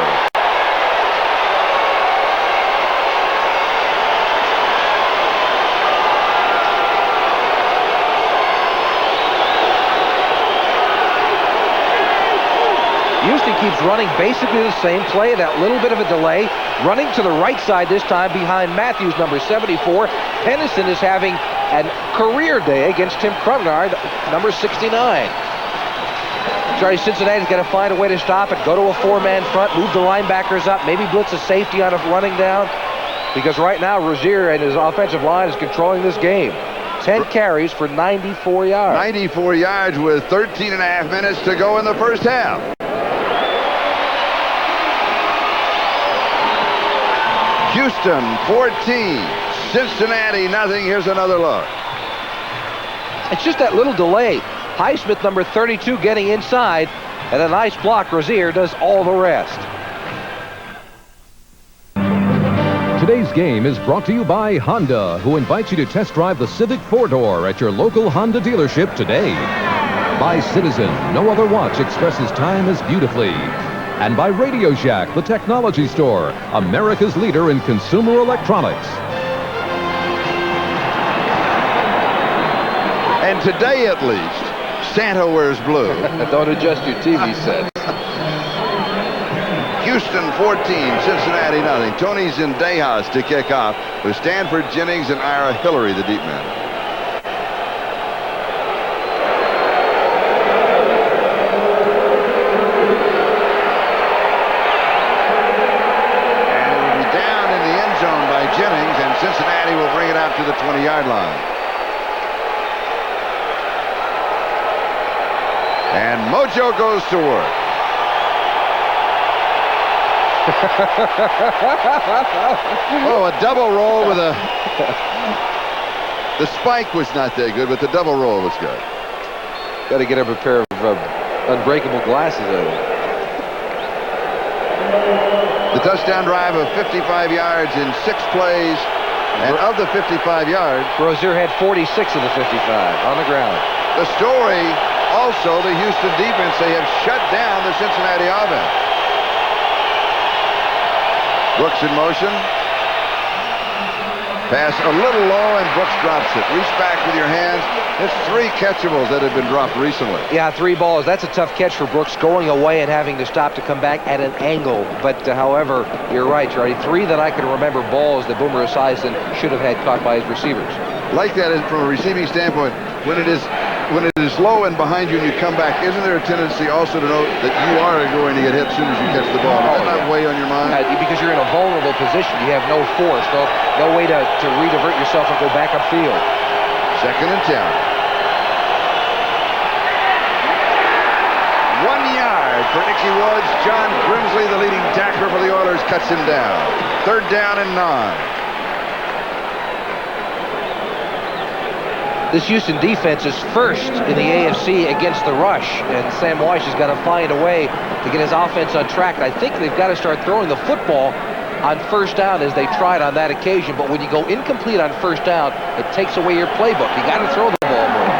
Houston keeps running basically the same play, that little bit of a delay. Running to the right side this time behind Matthews, number 74. Pennison is having a career day against Tim Krumnard, number 69. Sorry, Cincinnati's got to find a way to stop it. Go to a 4-man front, move the linebackers up, maybe blitz a safety on a running down. Because right now, Rozier and his offensive line is controlling this game. 10 carries for 94 yards. 94 yards with 13 and a half minutes to go in the first half. Houston 14, Cincinnati nothing. Here's another look. It's just that little delay. Highsmith, number 32, getting inside, and a nice block. Rozier does all the rest. Today's game is brought to you by Honda, who invites you to test drive the Civic 4-door at your local Honda dealership today. By Citizen, no other watch expresses time as beautifully. And by Radio Shack, the technology store, America's leader in consumer electronics. And today, at least, Santa wears blue. Don't adjust your TV set. Houston 14, Cincinnati nothing. Tony Zendejas to kick off with Stanford Jennings and Ira Hillary, the deep man. And it will be down in the end zone by Jennings, and Cincinnati will bring it out to the 20-yard line. And Mojo goes to work. Oh, a double roll with a... The spike was not that good, but the double roll was good. Got to get up a pair of unbreakable glasses out of it. The touchdown drive of 55 yards in 6 plays, and of the 55 yards... Rozier had 46 of the 55 on the ground. The story, also, the Houston defense, they have shut down the Cincinnati offense. Brooks in motion. Pass a little low, and Brooks drops it. Reach back with your hands. There's 3 catchables that have been dropped recently. Yeah, 3 balls. That's a tough catch for Brooks, going away and having to stop to come back at an angle. But, however, you're right, Charlie. 3 that I can remember balls that Boomer Esiason should have had caught by his receivers. Like that from a receiving standpoint, when it is low and behind you and you come back, isn't there a tendency also to know that you are going to get hit as soon as you catch the ball? Does that not weigh on your mind? Because you're in a vulnerable position. You have no force, no way to re-divert yourself and go back upfield. 2nd and 10. 1 yard for Ickey Woods. John Grimsley, the leading tackler for the Oilers, cuts him down. 3rd down and 9. This Houston defense is first in the AFC against the rush, and Sam Weiss has got to find a way to get his offense on track. And I think they've got to start throwing the football on 1st down as they tried on that occasion. But when you go incomplete on 1st down, it takes away your playbook. You got to throw the ball more.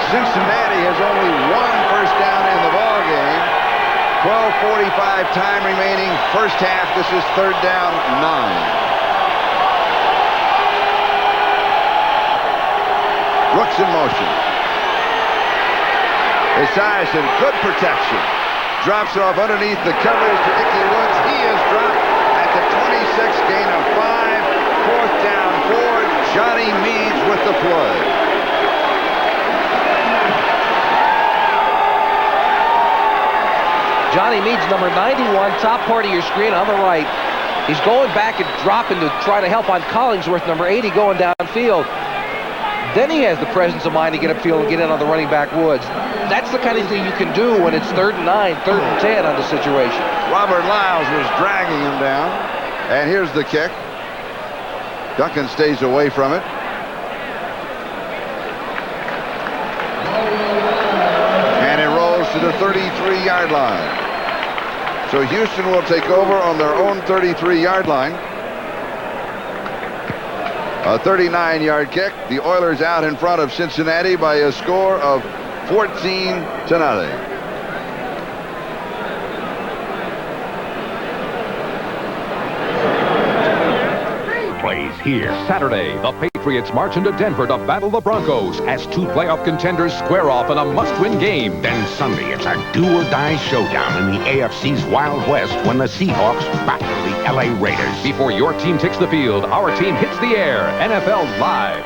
Cincinnati has only 1 first down in the ball game. 12:45 time remaining. 1st half. This is 3rd down, 9. Brooks in motion. Esiason, good protection. Drops it off underneath the coverage to Ickey Woods. He is dropped at the 26, gain of 5. 4th down, 4. Johnny Meads with the play. Johnny Meads, number 91, top part of your screen on the right. He's going back and dropping to try to help on Collingsworth, number 80, going downfield. Then he has the presence of mind to get upfield and get in on the running back Woods. That's the kind of thing you can do when it's 3rd and 9, 3rd and 10 on the situation. Robert Lyles was dragging him down. And here's the kick. Duncan stays away from it. And it rolls to the 33-yard line. So Houston will take over on their own 33-yard line. A 39-yard kick. The Oilers out in front of Cincinnati by a score of 14-0. Plays here. Saturday, the Patriots march into Denver to battle the Broncos as 2 playoff contenders square off in a must-win game. Then Sunday, it's a do-or-die showdown in the AFC's Wild West when the Seahawks battle the LA Raiders. Before your team takes the field, our team hits the air. NFL Live.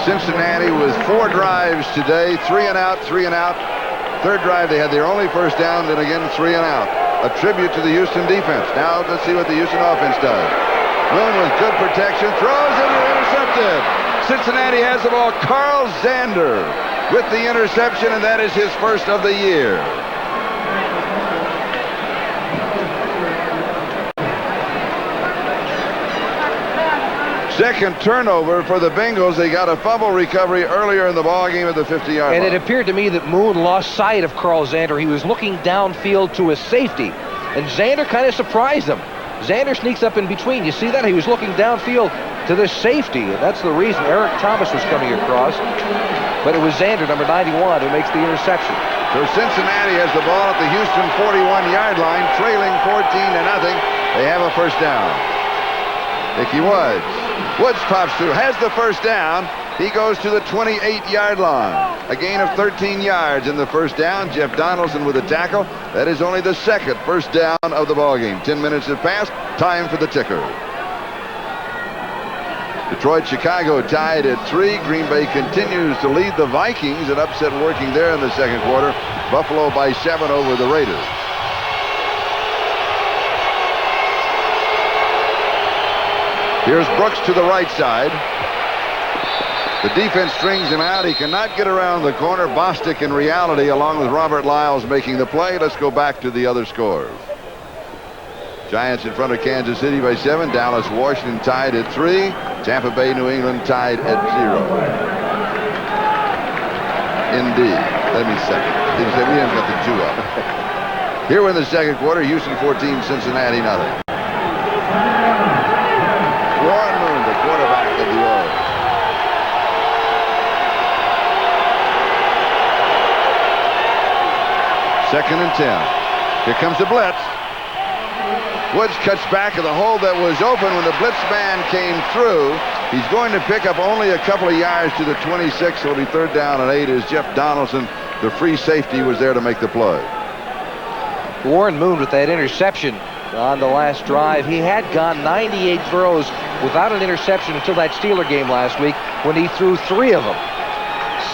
Cincinnati with 4 drives today. 3 and out, 3 and out. 3rd drive, they had their only first down, then again 3 and out. A tribute to the Houston defense. Now let's see what the Houston offense does. Moon with good protection, throws it, intercepted. Cincinnati has the ball. Carl Zander with the interception, and that is his first of the year. Second turnover for the Bengals. They got a fumble recovery earlier in the ballgame at the 50-yard line. And it appeared to me that Moon lost sight of Carl Zander. He was looking downfield to his safety, and Zander kind of surprised him. Zander sneaks up in between. You see that? He was looking downfield to the safety, and that's the reason Eric Thomas was coming across. But it was Zander, number 91, who makes the interception. So Cincinnati has the ball at the Houston 41-yard line, trailing 14-0. They have a first down. Ickey Woods. Woods pops through, has the first down. He goes to the 28-yard line. A gain of 13 yards in the first down. Jeff Donaldson with a tackle. That is only the second first down of the ballgame. 10 minutes have passed. Time for the ticker. Detroit, Chicago tied at 3. Green Bay continues to lead the Vikings. An upset working there in the second quarter. Buffalo by 7 over the Raiders. Here's Brooks to the right side. The defense strings him out. He cannot get around the corner. Bostic in reality, along with Robert Lyles, making the play. Let's go back to the other scores. Giants in front of Kansas City by 7. Dallas, Washington tied at 3. Tampa Bay, New England tied at 0. Indeed. Let me second. We haven't got the 2 up. Here in the second quarter, Houston 14, Cincinnati nothing. Warren Moon, the quarterback of the Oilers. Second and 10. Here comes the blitz. Woods cuts back of the hole that was open when the blitz man came through. He's going to pick up only a couple of yards to the 26. It'll be third down and 8 as Jeff Donaldson, the free safety, was there to make the play. Warren Moon with that interception on the last drive. He had gone 98 throws without an interception until that Steeler game last week when he threw 3 of them.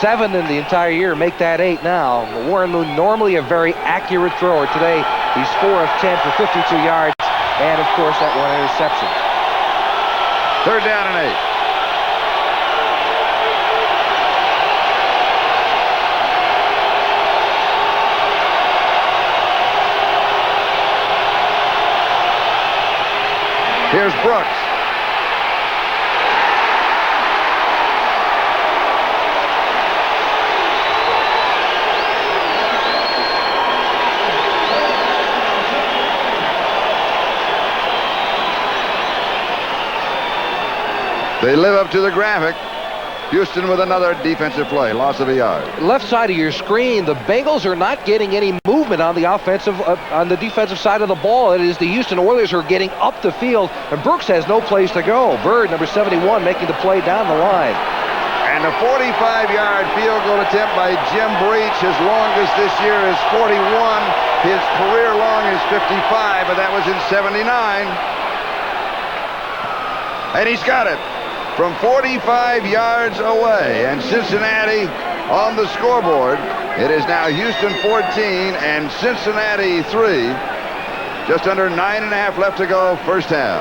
7 in the entire year, make that 8 now. Warren Moon, normally a very accurate thrower. Today, he's 4 of 10 for 52 yards, and of course, that 1 interception. Third down and 8. Here's Brooks. They live up to the graphic. Houston with another defensive play. Loss of a yard. Left side of your screen, the Bengals are not getting any movement on the on the defensive side of the ball. It is the Houston Oilers who are getting up the field, and Brooks has no place to go. Bird, number 71, making the play down the line. And a 45-yard field goal attempt by Jim Breach. His longest this year is 41. His career long is 55, but that was in 79. And he's got it from 45 yards away. And Cincinnati on the scoreboard. It is now Houston 14 and Cincinnati 3. Just under 9.5 left to go, first half.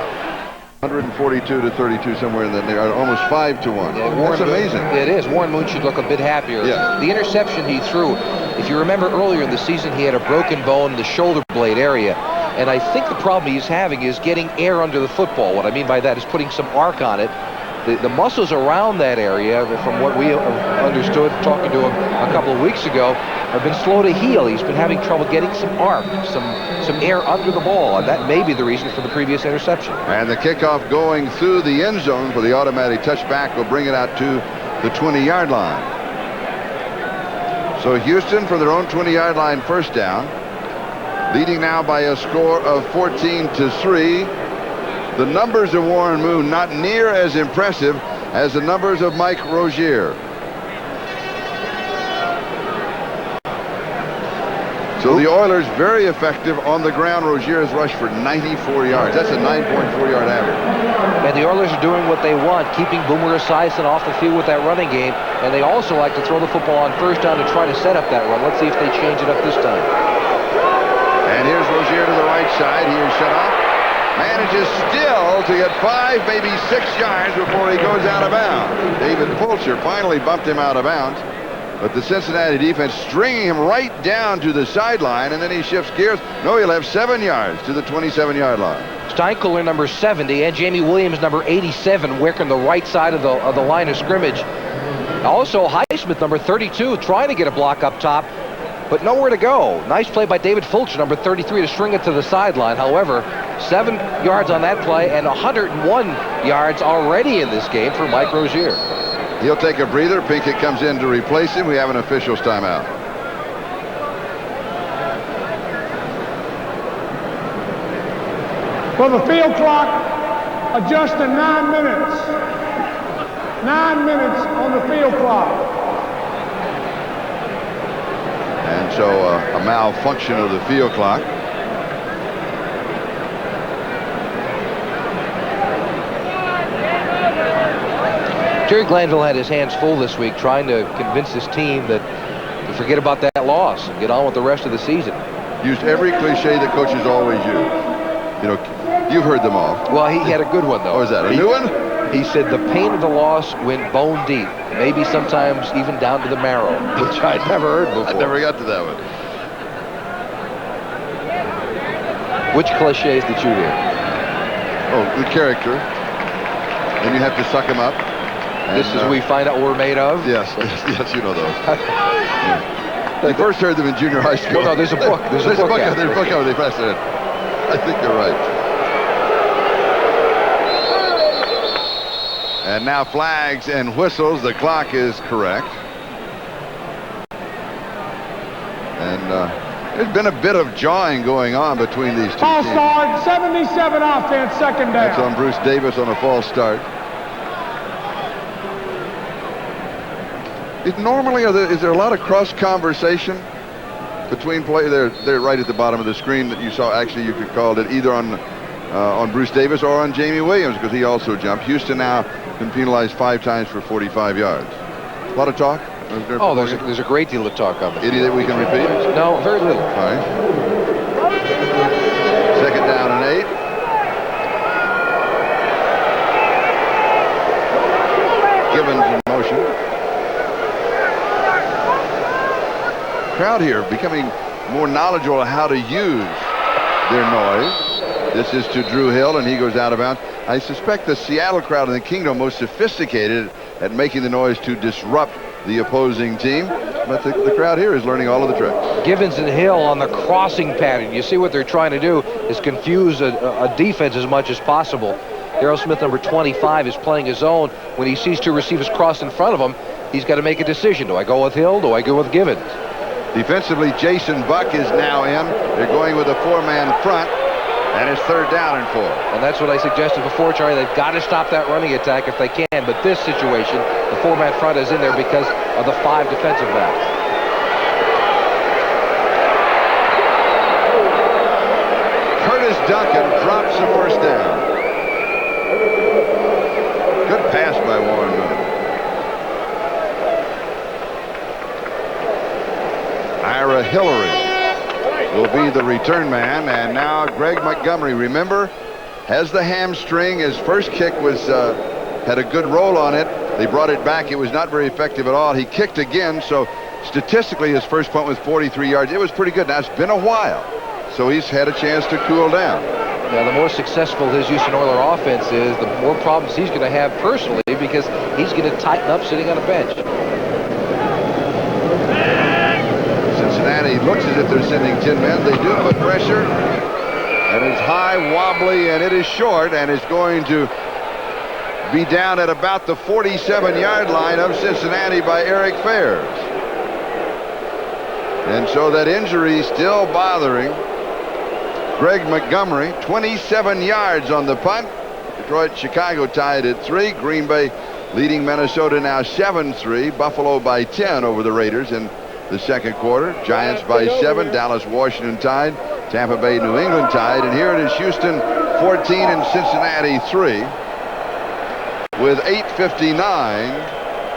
142 to 32, somewhere in there, almost 5 to 1. Yeah, that's amazing. It is. Warren Moon should look a bit happier. Yeah. The interception he threw, if you remember earlier in the season, he had a broken bone in the shoulder blade area. And I think the problem he's having is getting air under the football. What I mean by that is putting some arc on it. The muscles around that area, from what we understood talking to him a couple of weeks ago, have been slow to heal. He's been having trouble getting some arc, some air under the ball, and that may be the reason for the previous interception. And the kickoff going through the end zone for the automatic touchback will bring it out to the 20-yard line. So Houston for their own 20-yard line first down, leading now by a score of 14 to 3. The numbers of Warren Moon not near as impressive as the numbers of Mike Rozier. So the Oilers very effective on the ground. Rozier has rushed for 94 yards. That's a 9.4-yard average. And the Oilers are doing what they want, keeping Boomer Esiason off the field with that running game. And they also like to throw the football on first down to try to set up that run. Let's see if they change it up this time. And here's Rozier to the right side. He is shut off. Manages still to get 5, maybe 6 yards before he goes out of bounds. David Fulcher finally bumped him out of bounds. But the Cincinnati defense stringing him right down to the sideline, and then he shifts gears. No, he'll have 7 yards to the 27-yard line. Steinkuhler, number 70, and Jamie Williams, number 87, working the right side of the line of scrimmage. Also, Highsmith, number 32, trying to get a block up top, but nowhere to go. Nice play by David Fulcher, number 33, to string it to the sideline. However, 7 yards on that play and 101 yards already in this game for Mike Rozier. He'll take a breather. Pinkett comes in to replace him. We have an official's timeout. For the field clock, adjust to 9 minutes. 9 minutes on the field clock. And so a malfunction of the field clock. Jerry Glanville had his hands full this week trying to convince his team that to forget about that loss and get on with the rest of the season. Used every cliche that coaches always use. You know, you've heard them all. Well, he had a good one, though. Oh, is that a new one? He said the pain of the loss went bone deep, maybe sometimes even down to the marrow, which I'd never heard before. I never got to that one. Which cliches did you hear? Oh, the character. Then you have to suck him up. This is we find out what we're made of? Yes, yes, you know those. Yeah. You first heard them in junior high school. Well, no, there's a book. There's a book out there. There's a book out. They passed it in. I think you're right. And now flags and whistles. The clock is correct. And there's been a bit of jawing going on between these two False teams. start, 77 offense, second down. That's on Bruce Davis on a false start. Is there a lot of cross conversation between play? They're right at the bottom of the screen that you saw. Actually, you could call it either on Bruce Davis or on Jamie Williams because he also jumped. Houston now been penalized 5 times for 45 yards. A lot of talk. Oh, there's a great deal of talk on this. Any that we can repeat? No, very little. All right. Second down and 8. Givens in motion. Crowd here becoming more knowledgeable of how to use their noise. This is to Drew Hill, and he goes out of bounds. I suspect the Seattle crowd in the Kingdom most sophisticated at making the noise to disrupt the opposing team, but the crowd here is learning all of the tricks. Givens and Hill on the crossing pattern. You see what they're trying to do is confuse a defense as much as possible. Darrell Smith, number 25, is playing his own. When he sees 2 receivers cross in front of him, he's got to make a decision. Do I go with Hill? Do I go with Givens? Defensively, Jason Buck is now in. They're going with a 4-man front, and it's 3rd down and 4. And that's what I suggested before, Charlie. They've got to stop that running attack if they can. But this situation, the 4-man front is in there because of the 5 defensive backs. Curtis Duncan drops the first down. Good pass by Warren Moon. Ira Hillary will be the return man, and now Greg Montgomery, remember, has the hamstring. His first kick was had a good roll on it. They brought it back. It was not very effective at all. He kicked again, so statistically his first punt was 43 yards. It was pretty good. Now it's been a while, so he's had a chance to cool down. Now, the more successful his Houston Oilers offense is, the more problems he's going to have personally because he's going to tighten up sitting on a bench. Cincinnati looks as if they're sending 10 men. They do put pressure, and it's high, wobbly, and it is short, and it's going to be down at about the 47-yard line of Cincinnati by Eric Fairs. And so that injury still bothering Greg Montgomery. 27 yards on the punt. Detroit, Chicago tied at 3. Green Bay leading Minnesota now 7-3. Buffalo by 10 over the Raiders in the second quarter. Giants by 7. Dallas, Washington tied. Tampa Bay, New England tied. And here it is Houston 14 and Cincinnati 3. With 8:59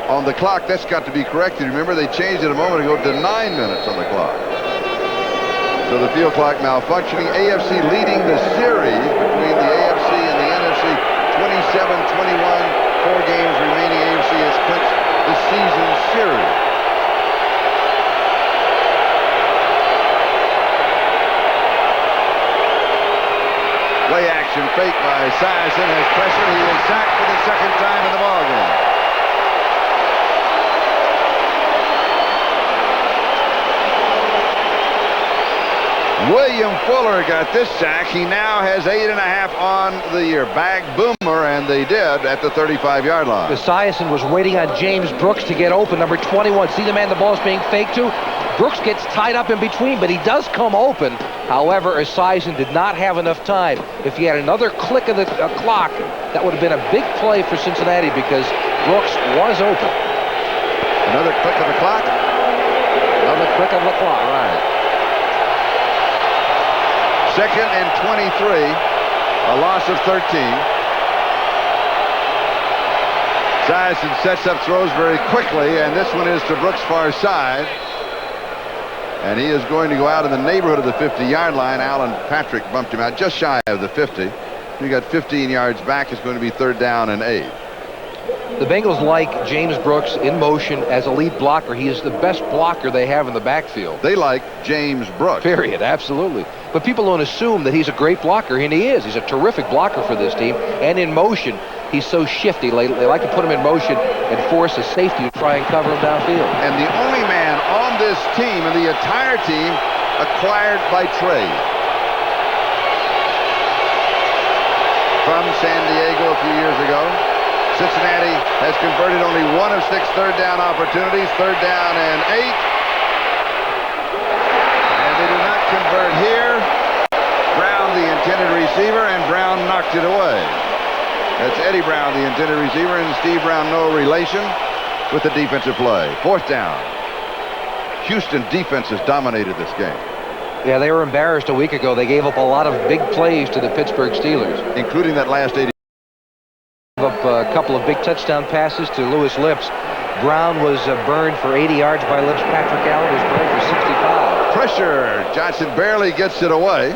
on the clock. That's got to be corrected. Remember, they changed it a moment ago to 9 minutes on the clock. So the field clock malfunctioning. AFC leading the series between the AFC and the NFC 27-21. 4 games remaining. AFC has clinched the season series. Play action fake by Esiason has pressure. He is sacked for the second time in the ballgame. William Fuller got this sack. He now has 8.5 on the year. Bag boomer, and they did at the 35-yard line. Esiason was waiting on James Brooks to get open, number 21. See the man the ball is being faked to? Brooks gets tied up in between, but he does come open. However, Esiason did not have enough time. If he had another click of the clock, that would have been a big play for Cincinnati because Brooks was open. Another click of the clock? Another click of the clock, right. 2nd and 23, a loss of 13. Esiason sets up throws very quickly, and this one is to Brooks' far side. And he is going to go out in the neighborhood of the 50-yard line. Alan Patrick bumped him out just shy of the 50. He got 15 yards back. It's going to be 3rd down and 8. The Bengals like James Brooks in motion as a lead blocker. He is the best blocker they have in the backfield. They like James Brooks. Period, absolutely. But people don't assume that he's a great blocker, and he is. He's a terrific blocker for this team. And in motion, he's so shifty. They like to put him in motion and force a safety to try and cover him downfield. And the only man on this team, and the entire team, acquired by trade. From San Diego a few years ago, Cincinnati has converted only 1 of 6 third down opportunities, 3rd down and 8. And they do not convert here. Brown, the intended receiver, and Brown knocked it away. That's Eddie Brown, the intended receiver, and Steve Brown, no relation with the defensive play. 4th down. Houston defense has dominated this game. Yeah, they were embarrassed a week ago. They gave up a lot of big plays to the Pittsburgh Steelers. Including that last 80. Gave up a couple of big touchdown passes to Lewis Lips. Brown was burned for 80 yards by Lips. Patrick Allen was burned for 65. Pressure. Johnson barely gets it away.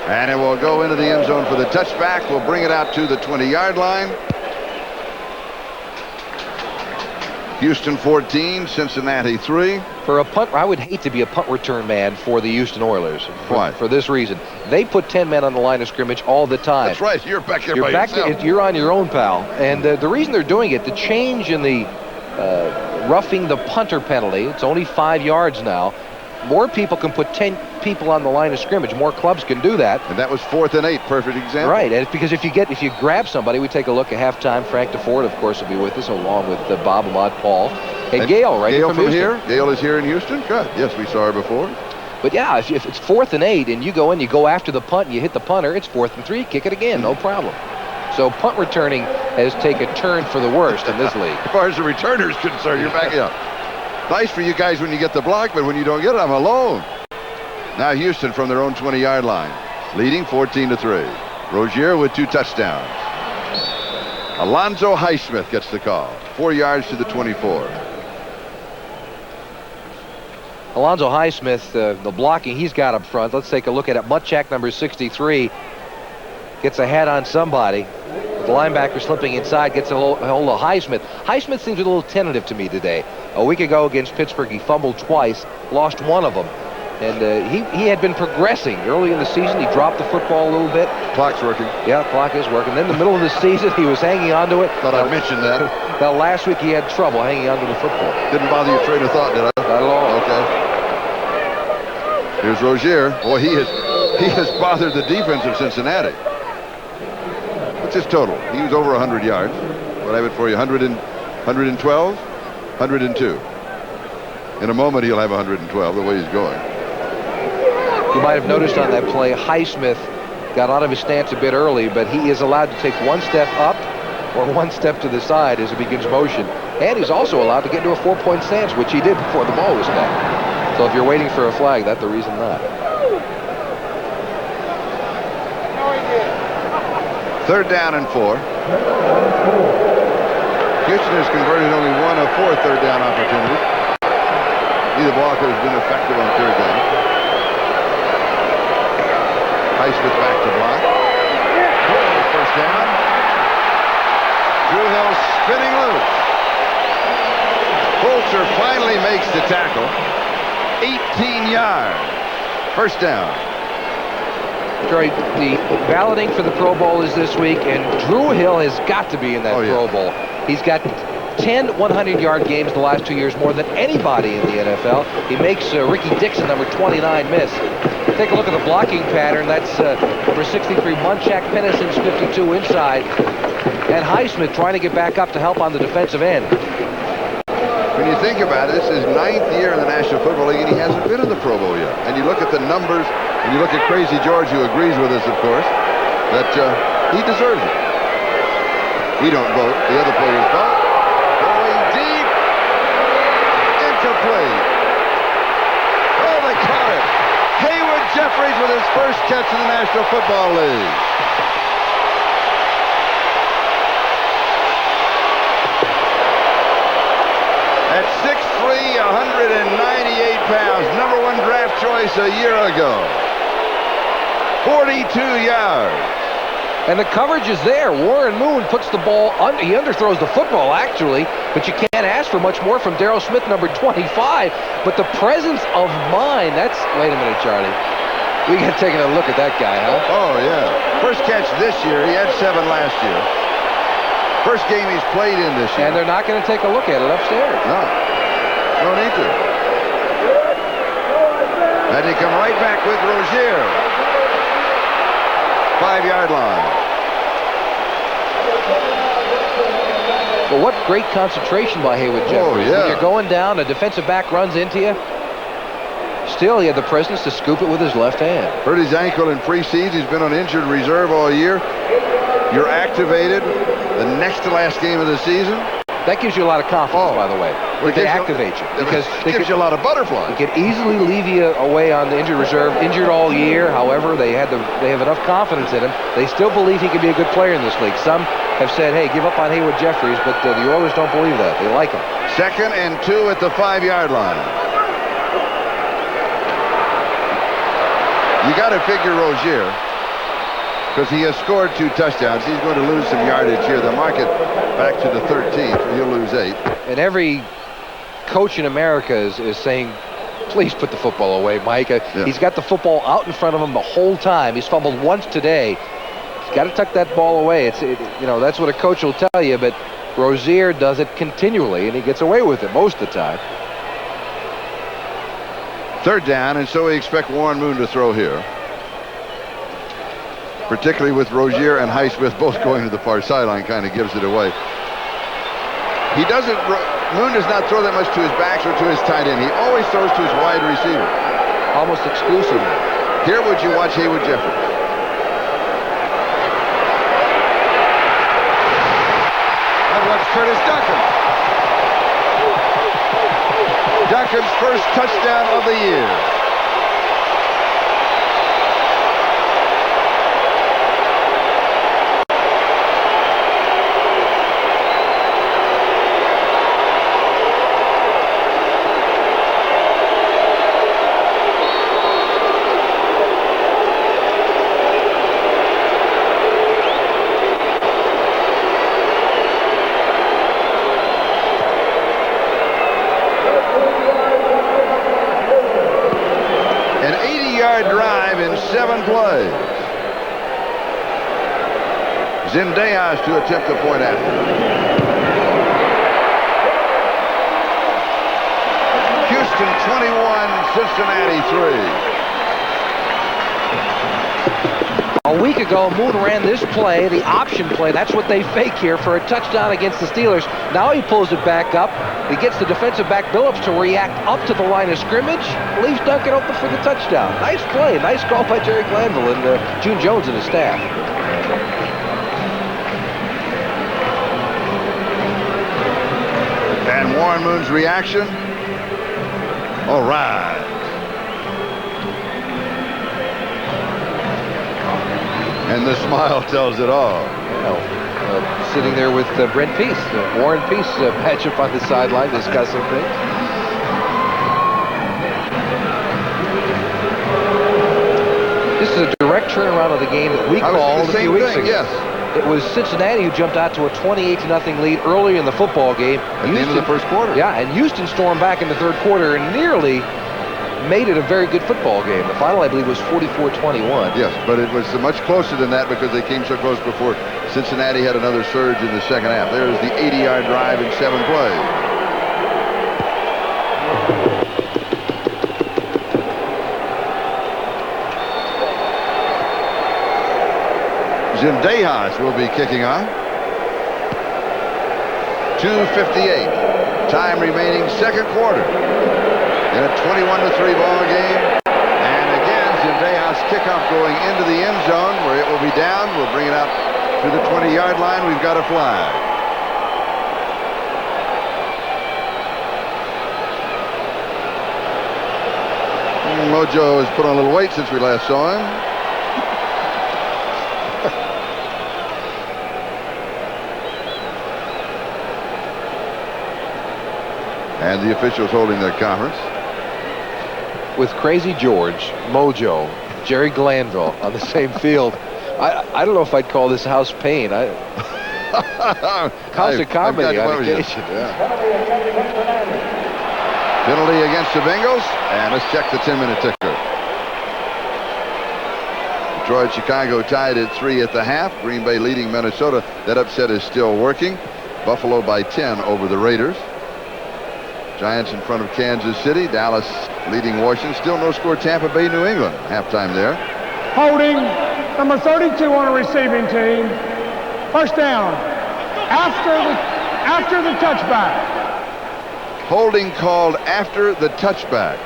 And it will go into the end zone for the touchback. We'll bring it out to the 20-yard line. Houston 14, Cincinnati 3. For a punt, I would hate to be a punt return man for the Houston Oilers. Why? For this reason. They put 10 men on the line of scrimmage all the time. That's right. You're back there by yourself. You're on your own, pal. And the reason they're doing it, the change in the roughing the punter penalty, it's only 5 yards now. More people can put 10 people on the line of scrimmage. More clubs can do that. And that was 4th and 8, perfect example. Right, and it's because if you grab somebody, we take a look at halftime. Frank DeFord, of course, will be with us, along with Bob, Ahmad, Paul, and Gail, right? Gail from here. Gail is here in Houston. Good. Yes, we saw her before. But yeah, if it's 4th and 8, and you go in, you go after the punt, and you hit the punter, it's 4th and 3. Kick it again, no problem. So punt returning has taken a turn for the worst in this league. As far as the returner is concerned, you're backing up. Nice for you guys when you get the block, but when you don't get it, I'm alone. Now Houston from their own 20-yard line, leading 14-3. Rozier with 2 touchdowns. Alonzo Highsmith gets the call. 4 yards to the 24. Alonzo Highsmith, the blocking he's got up front. Let's take a look at it. Mutchak, number 63, gets a head on somebody. The linebacker slipping inside, gets a hold of Highsmith. Highsmith seems a little tentative to me today. A week ago against Pittsburgh, he fumbled twice, lost one of them. And he had been progressing early in the season. He dropped the football a little bit. Clock's working. Yeah, clock is working. Then in the middle of the season, he was hanging on to it. Thought I'd mention that. Now, last week, he had trouble hanging on to the football. Didn't bother your train of thought, did I? Not at all. Okay. Here's Rozier. Boy, he has bothered the defense of Cincinnati. What's his total? He was over 100 yards. What I have it for you? 112? 102. In a moment, he'll have 112, the way he's going. You might have noticed on that play, Highsmith got out of his stance a bit early, but he is allowed to take 1 step up or 1 step to the side as he begins motion. And he's also allowed to get into a 4-point stance, which he did before the ball was snapped. So if you're waiting for a flag, that's the reason not. 3rd down and 4. Houston has converted only 1 of 4 third down opportunities. Neither blocker has been effective on 3rd down. Highsmith back to block. 1st down. Drew Hill spinning loose. Fulcher finally makes the tackle. 18 yards. 1st down. Troy, the balloting for the Pro Bowl is this week, and Drew Hill has got to be in that Pro Bowl. He's got 10 100-yard games the last 2 years, more than anybody in the NFL. He makes Ricky Dixon, number 29, miss. Take a look at the blocking pattern. That's number 63, Munchak, Pennison's 52 inside. And Highsmith trying to get back up to help on the defensive end. When you think about it, this is his 9th year in the National Football League, and he hasn't been in the Pro Bowl yet. And you look at the numbers, and you look at Crazy George, who agrees with us, of course, that he deserves it. We don't vote. The other players vote. Going deep. Incomplete. Oh, they caught it. Haywood Jeffries with his first catch in the National Football League. At 6'3", 198 pounds, #1 draft choice a year ago. 42 yards. And the coverage is there. Warren Moon puts the ball under. He underthrows the football, actually, but you can't ask for much more from Darryl Smith, number 25. But the presence of mind, that's... Wait a minute, Charlie. We got taking a look at that guy, huh? Oh, yeah. First catch this year. He had 7 last year. First game he's played in this year. And they're not going to take a look at it upstairs. No. No need to. And he come right back with Rozier. 5-yard line. But what great concentration by Haywood Jeffries. Oh, yeah. When you're going down, a defensive back runs into you. Still, he had the presence to scoop it with his left hand. Hurt his ankle in preseason. He's been on injured reserve all year. You're activated the next to last game of the season. That gives you a lot of confidence, by the way. They activate you. Because it gives you a lot of butterflies. They could easily leave you away on the injured reserve, injured all year. However, they have enough confidence in him. They still believe he can be a good player in this league. Some have said, hey, give up on Haywood Jeffries, but the Oilers don't believe that. They like him. 2nd and 2 at the 5-yard line. You got to figure Rozier, because he has scored 2 touchdowns. He's going to lose some yardage here. They'll mark it back to the 13th. He'll lose 8. And every coach in America is saying, please put the football away, Mike. Yeah. He's got the football out in front of him the whole time. He's fumbled once today. He's got to tuck that ball away. That's what a coach will tell you, but Rozier does it continually, and he gets away with it most of the time. 3rd down, and so we expect Warren Moon to throw here. Particularly with Rozier and Highsmith both going to the far sideline, kind of gives it away. Moon does not throw that much to his backs or to his tight end. He always throws to his wide receiver. Almost exclusively. Here would you watch Haywood Jeffries. And watch Curtis Duncan. Duncan's first touchdown of the year. Drive in 7 plays. Zendejas to attempt the point after. Houston 21, Cincinnati 3. A week ago, Moon ran this play, the option play. That's what they fake here for a touchdown against the Steelers. Now he pulls it back up. He gets the defensive back Billups to react up to the line of scrimmage. Leaves Duncan open for the touchdown. Nice play. Nice call by Jerry Glanville and June Jones and his staff. And Warren Moon's reaction. All right. And the smile tells it all. Sitting there with Brent Peace, Warren Peace, patch up on the sideline discussing things. This is a direct turnaround of the game that we called a few weeks ago. Yes. It was Cincinnati who jumped out to a 28-0 lead early in the football game. At the end of the first quarter. Yeah, and Houston stormed back in the 3rd quarter and nearly made it a very good football game. The final, I believe, was 44-21. Yes, but it was much closer than that because they came so close before Cincinnati had another surge in the second half. There's the 80-yard drive in 7 plays. Zendejas will be kicking off. 2:58 Time remaining, second quarter. In a 21-3 ball game. And again, Zendejas kickoff going into the end zone where it will be down. We'll bring it out to the 20-yard line. We've got a flag. Mojo has put on a little weight since we last saw him. And the officials holding their conference. With Crazy George, Mojo, Jerry Glanville on the same field, I don't know if I'd call this house pain. House of comedy on occasion. Yeah. Penalty against the Bengals, and let's check the 10-minute ticker. Detroit, Chicago tied at 3 at the half. Green Bay leading Minnesota. That upset is still working. Buffalo by 10 over the Raiders. Giants in front of Kansas City. Dallas leading Washington. Still no score Tampa Bay, New England. Halftime there. Holding number 32 on a receiving team. First down. After the touchback. Holding called after the touchback.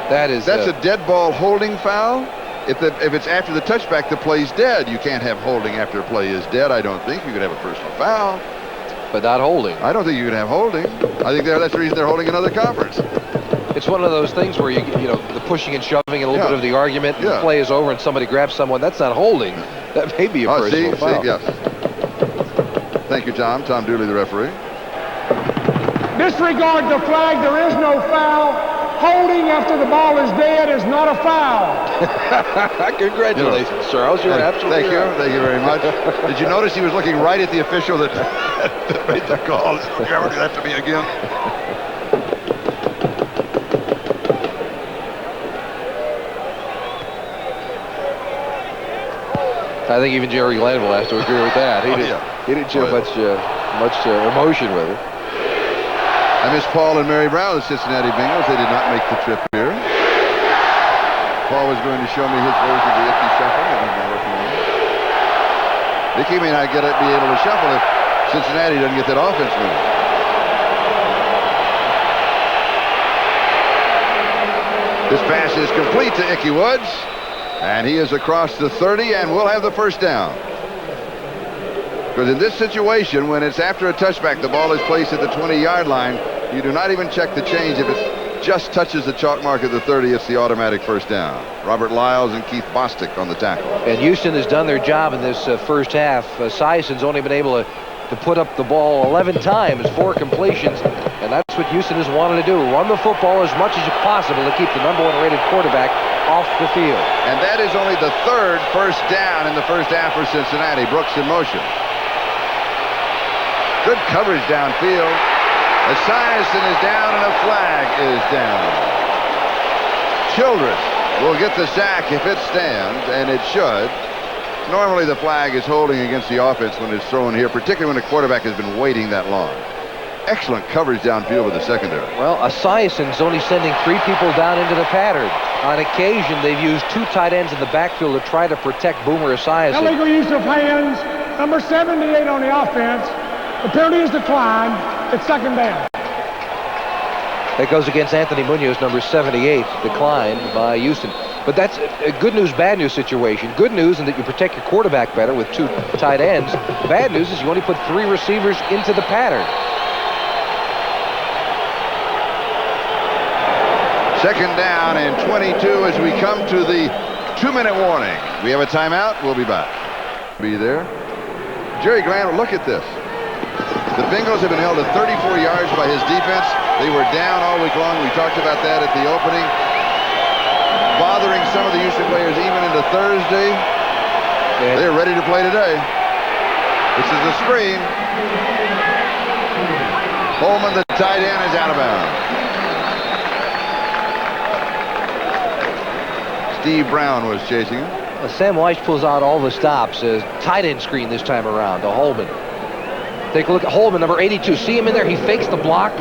That's a dead ball holding foul. If it's after the touchback, the play's dead. You can't have holding after a play is dead. I don't think you could have a personal foul. But not holding. I don't think you can have holding. I think that's the reason they're holding another conference. It's one of those things where you know the pushing and shoving and a little bit of the argument. And the play is over and somebody grabs someone. That's not holding. That may be a personal foul. Yes. Thank you, Tom. Tom Dooley, the referee. Disregard the flag. There is no foul. Holding after the ball is dead is not a foul. Congratulations, Charles. You're absolutely right. Thank you very much. Did you notice he was looking right at the official that made the call? Did you ever do that to me again? I think even Jerry Glanville has to agree with that. He didn't show much emotion with it. I miss Paul and Mary Brown, the Cincinnati Bengals. They did not make the trip here. Paul was going to show me his version of the Icky shuffle. Icky may not be able to shuffle if Cincinnati doesn't get that offense moving. This pass is complete to Icky Woods. And he is across the 30, and we'll have the first down. Because in this situation, when it's after a touchback, the ball is placed at the 20-yard line. You do not even check the change. If it just touches the chalk mark at the 30, it's the automatic first down. Robert Lyles and Keith Bostic on the tackle. And Houston has done their job in this first half. Sison's only been able to put up the ball 11 times, 4 completions. And that's what Houston has wanted to do. Run the football as much as possible to keep the #1 rated quarterback off the field. And that is only the 3rd first down in the first half for Cincinnati. Brooks in motion. Good coverage downfield. Esiason is down and a flag is down. Childress will get the sack if it stands, and it should. Normally the flag is holding against the offense when it's thrown here, particularly when the quarterback has been waiting that long. Excellent coverage downfield with the secondary. Well, Esiason's only sending 3 people down into the pattern. On occasion, they've used 2 tight ends in the backfield to try to protect Boomer Esiason. Illegal use of hands. Number 78 on the offense. The penalty is declined. It's second down. That goes against Anthony Munoz, number 78, declined by Houston. But that's a good news, bad news situation. Good news in that you protect your quarterback better with 2 tight ends. Bad news is you only put 3 receivers into the pattern. Second down and 22 as we come to the 2-minute warning. We have a timeout. We'll be back. Be there. Jerry Glanville, look at this. The Bengals have been held to 34 yards by his defense. They were down all week long. We talked about that at the opening. Bothering some of the Houston players even into Thursday. They're ready to play today. This is the screen. Holman, the tight end, is out of bounds. Steve Brown was chasing him. Sam Weiss pulls out all the stops. Tight end screen this time around to Holman. Take a look at Holman, number 82. See him in there? He fakes the block.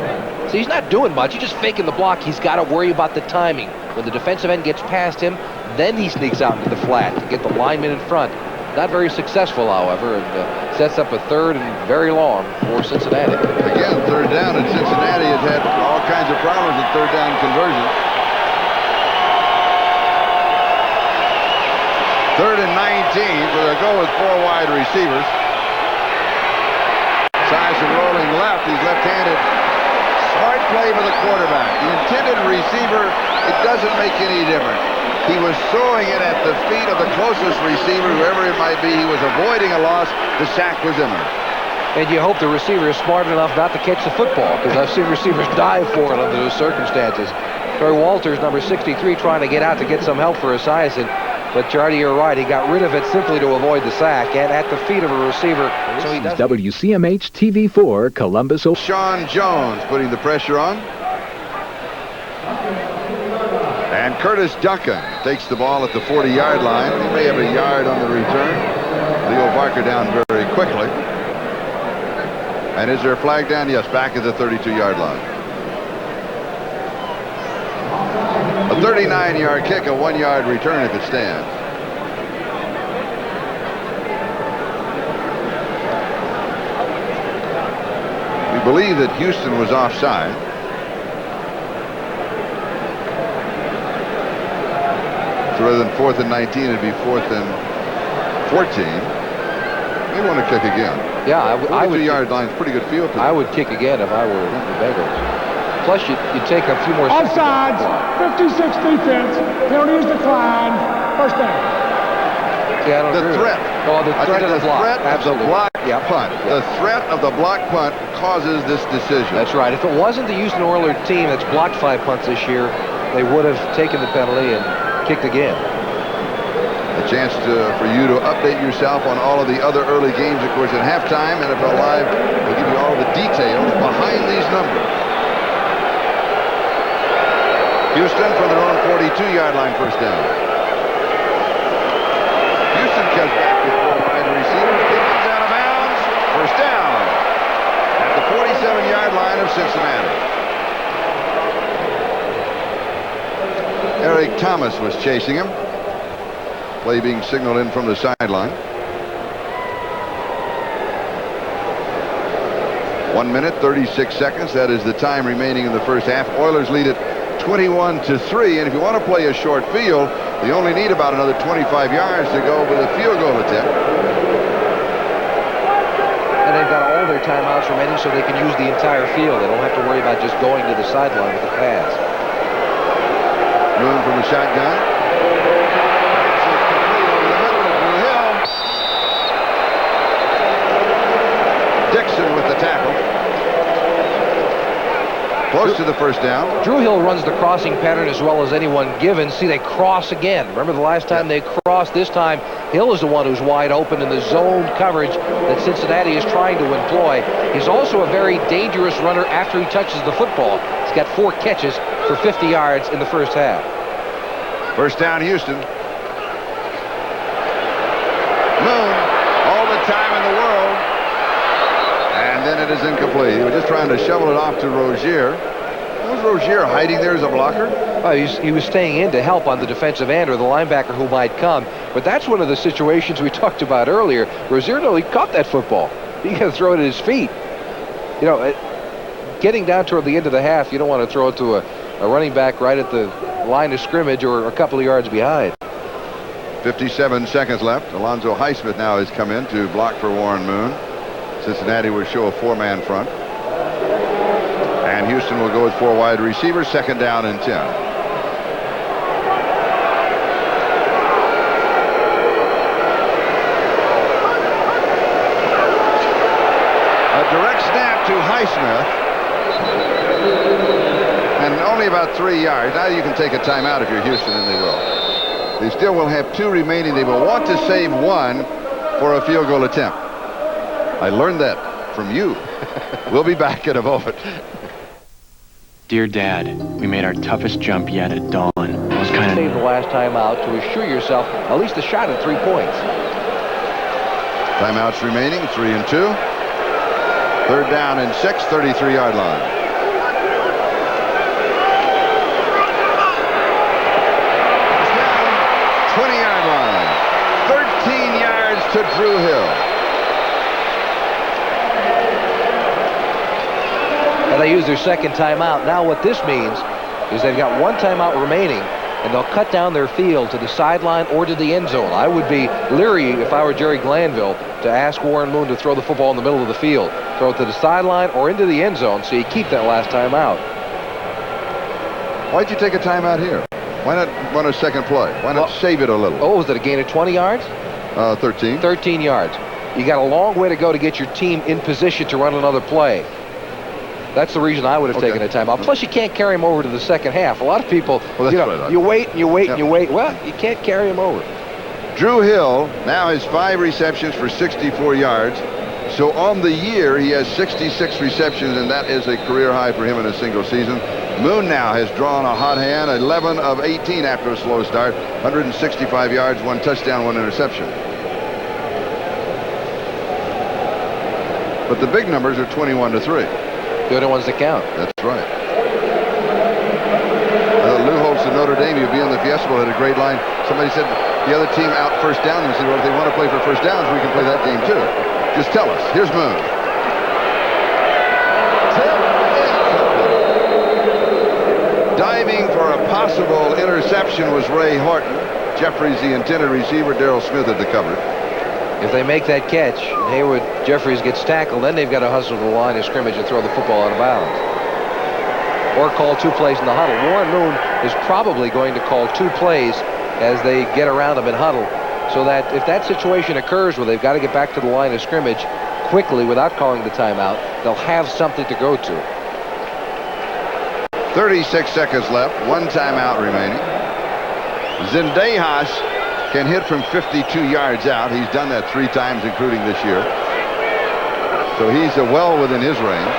So he's not doing much. He's just faking the block. He's got to worry about the timing. When the defensive end gets past him, then he sneaks out into the flat to get the lineman in front. Not very successful, however, and sets up a third and very long for Cincinnati. Again, third down, and Cincinnati has had all kinds of problems with third down conversion. Third and 19, so they'll go with 4 wide receivers. Sison rolling left. He's left-handed. Smart play by the quarterback. The intended receiver, it doesn't make any difference. He was throwing it at the feet of the closest receiver, whoever it might be. He was avoiding a loss. The sack was imminent. And you hope the receiver is smart enough not to catch the football, because I've seen receivers dive for it under those circumstances. Troy Walters, number 63, trying to get out to get some help for Esiason. But Charlie, you're right. He got rid of it simply to avoid the sack and at the feet of a receiver. So he does. WCMH TV4 Columbus. Sean Jones putting the pressure on. And Curtis Duncan takes the ball at the 40-yard line. He may have a yard on the return. Leo Barker down very quickly. And is there a flag down? Yes, back at the 32-yard line. A 39-yard kick, a 1-yard return if it stands. We believe that Houston was offside. So rather than 4th and 19, it'd be 4th and 14. They want to kick again. Yeah, I would. 2-yard line's pretty good field. I would kick again if I were the Bengals. Plus, you take a few more seconds. Offsides, 56 defense, penalty is declined, first down. Yeah, I don't The agree. threat. Oh, the threat of the block. Threat of the block punt. Yep. The threat of the block punt causes this decision. That's right. If it wasn't the Houston Oilers team that's blocked 5 punts this year, they would have taken the penalty and kicked again. A chance for you to update yourself on all of the other early games. Of course, at halftime, NFL Live will give you all the details behind these numbers. Houston from their own 42-yard line, first down. Houston cuts back with 4 wide receivers. Kick out of bounds. First down at the 47-yard line of Cincinnati. Eric Thomas was chasing him. Play being signaled in from the sideline. 1 minute, 36 seconds. That is the time remaining in the first half. Oilers lead it 21-3, and if you want to play a short field, you only need about another 25 yards to go with a field goal attempt. And they've got all their timeouts remaining so they can use the entire field. They don't have to worry about just going to the sideline with the pass. Moon from the shotgun. Dixon with the tackle. Close to the first down. Drew Hill runs the crossing pattern as well as anyone given. See, they cross again. Remember the last time they crossed? This time, Hill is the one who's wide open in the zone coverage that Cincinnati is trying to employ. He's also a very dangerous runner after he touches the football. He's got 4 catches for 50 yards in the first half. First down, Houston. Moon, all the time in the world. And then it is incomplete. He was just trying to shovel it off to Rozier. Was Rozier hiding there as a blocker? Well, he was staying in to help on the defensive end or the linebacker who might come. But that's one of the situations we talked about earlier. Rozier he caught that football. He got to throw it at his feet. You know, getting down toward the end of the half, you don't want to throw it to a running back right at the line of scrimmage or a couple of yards behind. 57 seconds left. Alonzo Highsmith now has come in to block for Warren Moon. Cincinnati will show a 4-man front. And Houston will go with 4 wide receivers. Second down and 10. A direct snap to Highsmith. And only about 3 yards. Now you can take a timeout if you're Houston, and they will. They still will have 2 remaining. They will want to save 1 for a field goal attempt. I learned that from you. We'll be back in a moment. Dear Dad, we made our toughest jump yet at dawn. I was kind of... Save the last time out to assure yourself at least a shot at 3 points. Timeouts remaining, 3 and 2. Third down and 6, 33-yard line. It's down, 20-yard line. 13 yards to Drew Hill. And they use their second timeout. Now what this means is they've got one timeout remaining, and they'll cut down their field to the sideline or to the end zone. I would be leery if I were Jerry Glanville to ask Warren Moon to throw the football in the middle of the field. Throw it to the sideline or into the end zone so you keep that last timeout. Why'd you take a timeout here? Why not run a second play? Why not save it a little? Oh, was it a gain of 20 yards? 13. 13 yards. You got a long way to go to get your team in position to run another play. That's the reason I would have taken a timeout. Plus, you can't carry him over to the second half. A lot of people, you wait and you wait and you wait. Well, you can't carry him over. Drew Hill now has 5 receptions for 64 yards. So on the year, he has 66 receptions, and that is a career high for him in a single season. Moon now has drawn a hot hand, 11 of 18 after a slow start, 165 yards, 1 touchdown, 1 interception. But the big numbers are 21-3. The other ones that count. That's right. Lou Holtz of Notre Dame, you'll be on the Fiesta Bowl, had a great line. Somebody said the other team out first down. And said, well, if they want to play for first downs, we can play that game too. Just tell us. Here's Moon. Diving for a possible interception was Ray Horton. Jeffries, the intended receiver. Darrell Smith at the cover. If they make that catch, Haywood Jeffries gets tackled, then they've got to hustle to the line of scrimmage and throw the football out of bounds. Or call 2 plays in the huddle. Warren Moon is probably going to call 2 plays as they get around him in huddle, so that if that situation occurs where they've got to get back to the line of scrimmage quickly without calling the timeout, they'll have something to go to. 36 seconds left, 1 timeout remaining. Zendejas can hit from 52 yards out. He's done that 3 times, including this year. So he's well within his range.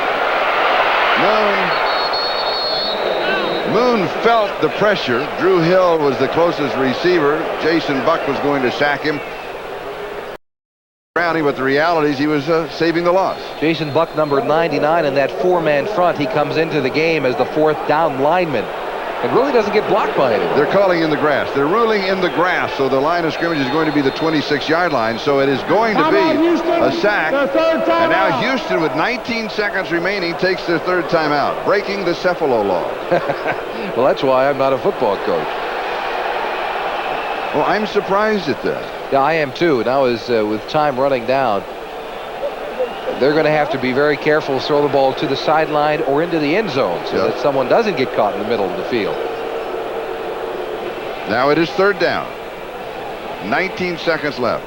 Moon felt the pressure. Drew Hill was the closest receiver. Jason Buck was going to sack him. But the reality is he was saving the loss. Jason Buck, number 99 in that 4-man front. He comes into the game as the 4th down lineman and really doesn't get blocked by anyone. They're calling in the grass. They're ruling in the grass, so the line of scrimmage is going to be the 26-yard line, so it is going to be a sack. And now Houston, with 19 seconds remaining, takes their 3rd timeout, breaking the Cephalo law. Well, that's why I'm not a football coach. Well, I'm surprised at that. Yeah, I am too. Now, with time running down, they're going to have to be very careful to throw the ball to the sideline or into the end zone so that someone doesn't get caught in the middle of the field. Now it is 3rd down. 19 seconds left.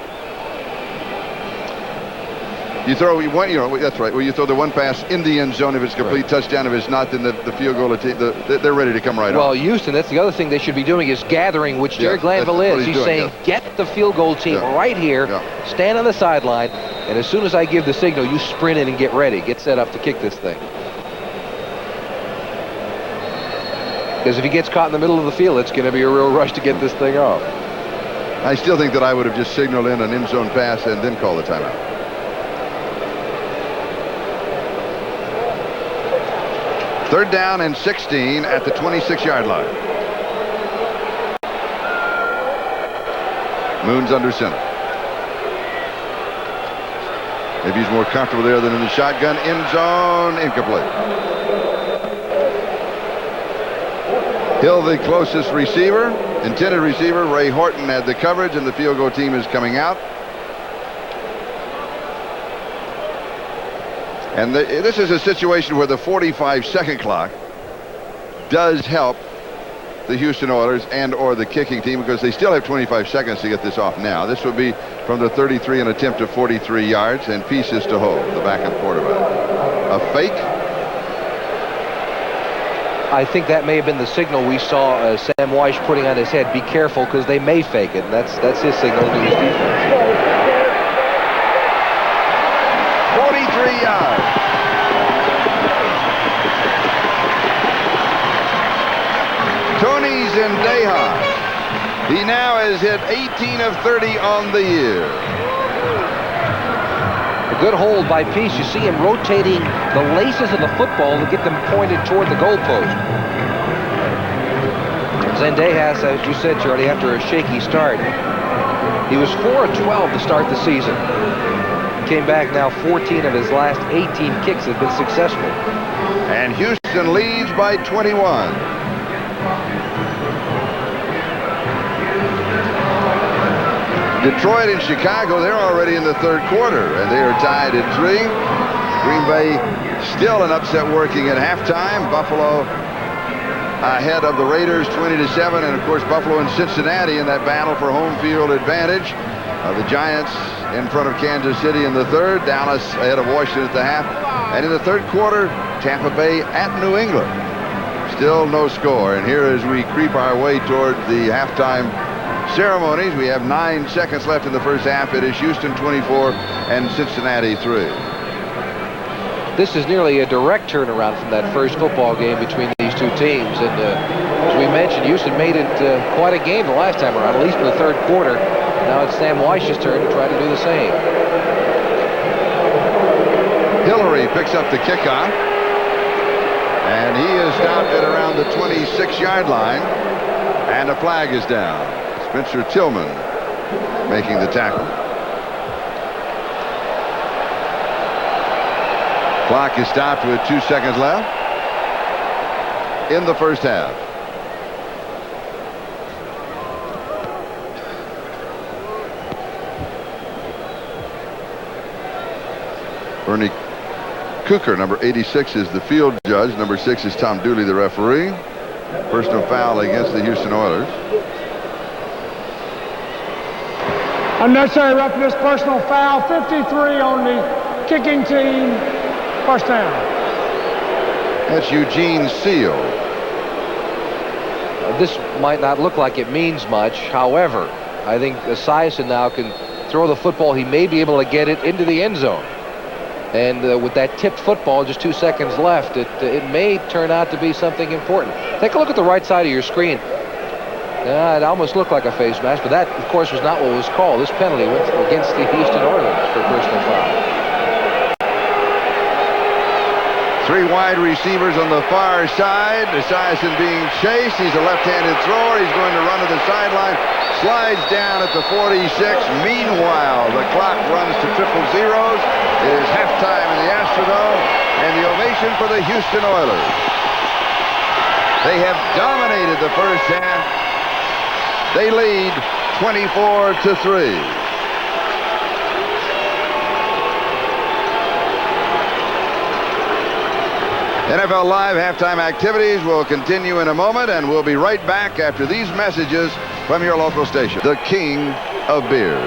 You throw one, that's right. Well, you throw the 1 pass in the end zone. If it's a complete touchdown, if it's not, then the field goal, they're ready to come right on. Well, Houston, that's the other thing they should be doing is gathering, which Jerry Glanville is. He's saying, get the field goal team right here, stand on the sideline, and as soon as I give the signal, you sprint in and get ready. Get set up to kick this thing. Because if he gets caught in the middle of the field, it's going to be a real rush to get this thing off. I still think that I would have just signaled in an end zone pass and then called the timeout. Third down and 16 at the 26-yard line. Moon's under center. Maybe he's more comfortable there than in the shotgun. End zone, incomplete. Hill, the closest receiver, intended receiver. Ray Horton had the coverage, and the field goal team is coming out. And this is a situation where the 45-second clock does help the Houston Oilers and or the kicking team, because they still have 25 seconds to get this off now. This would be from the 33, an attempt of 43 yards and pieces to hold, the backup quarterback. A fake? I think that may have been the signal we saw Sam Weish putting on his head. Be careful, because they may fake it. And that's his signal to his defense. 43 yards. Tony Zendejas. He now has hit 18 of 30 on the year. A good hold by Peace. You see him rotating the laces of the football to get them pointed toward the goalpost. Zendejas, as you said, Charlie, after a shaky start, he was 4-12 to start the season. Came back now 14 of his last 18 kicks have been successful. And Houston leads by 21. Detroit and Chicago, they're already in the third quarter, and they are tied at 3. Green Bay still an upset working at halftime. Buffalo ahead of the Raiders 20-7, and of course Buffalo and Cincinnati in that battle for home field advantage. The Giants in front of Kansas City in the third. Dallas ahead of Washington at the half. And in the third quarter, Tampa Bay at New England. Still no score. And here as we creep our way toward the halftime ceremonies, we have 9 seconds left in the first half. It is Houston 24 and Cincinnati 3. This is nearly a direct turnaround from that first football game between these two teams. And as we mentioned, Houston made it quite a game the last time around, at least in the third quarter. Now it's Sam Weich's turn to try to do the same. Hillary picks up the kickoff. And he is stopped at around the 26-yard line. And a flag is down. Spencer Tillman making the tackle. Clock is stopped with 2 seconds left in the first half. Bernie Cooker, number 86, is the field judge. Number 6 is Tom Dooley, the referee. Personal foul against the Houston Oilers. Unnecessary roughness, personal foul, 53 on the kicking team. First down. That's Eugene Seal. This might not look like it means much. However, I think Esiason now can throw the football. He may be able to get it into the end zone. And with that tipped football, just 2 seconds left, it may turn out to be something important. Take a look at the right side of your screen. It almost looked like a face mask, but that, of course, was not what was called. This penalty went against the Houston Oilers for personal foul. 3 wide receivers on the far side. Esiason being chased. He's a left-handed thrower. He's going to run to the sideline. Slides down at the 46. Meanwhile, the clock runs to 000. It is halftime in the Astrodome, and the ovation for the Houston Oilers. They have dominated the first half. They lead 24-3. NFL Live halftime activities will continue in a moment, and we'll be right back after these messages from your local station, the King of Beers.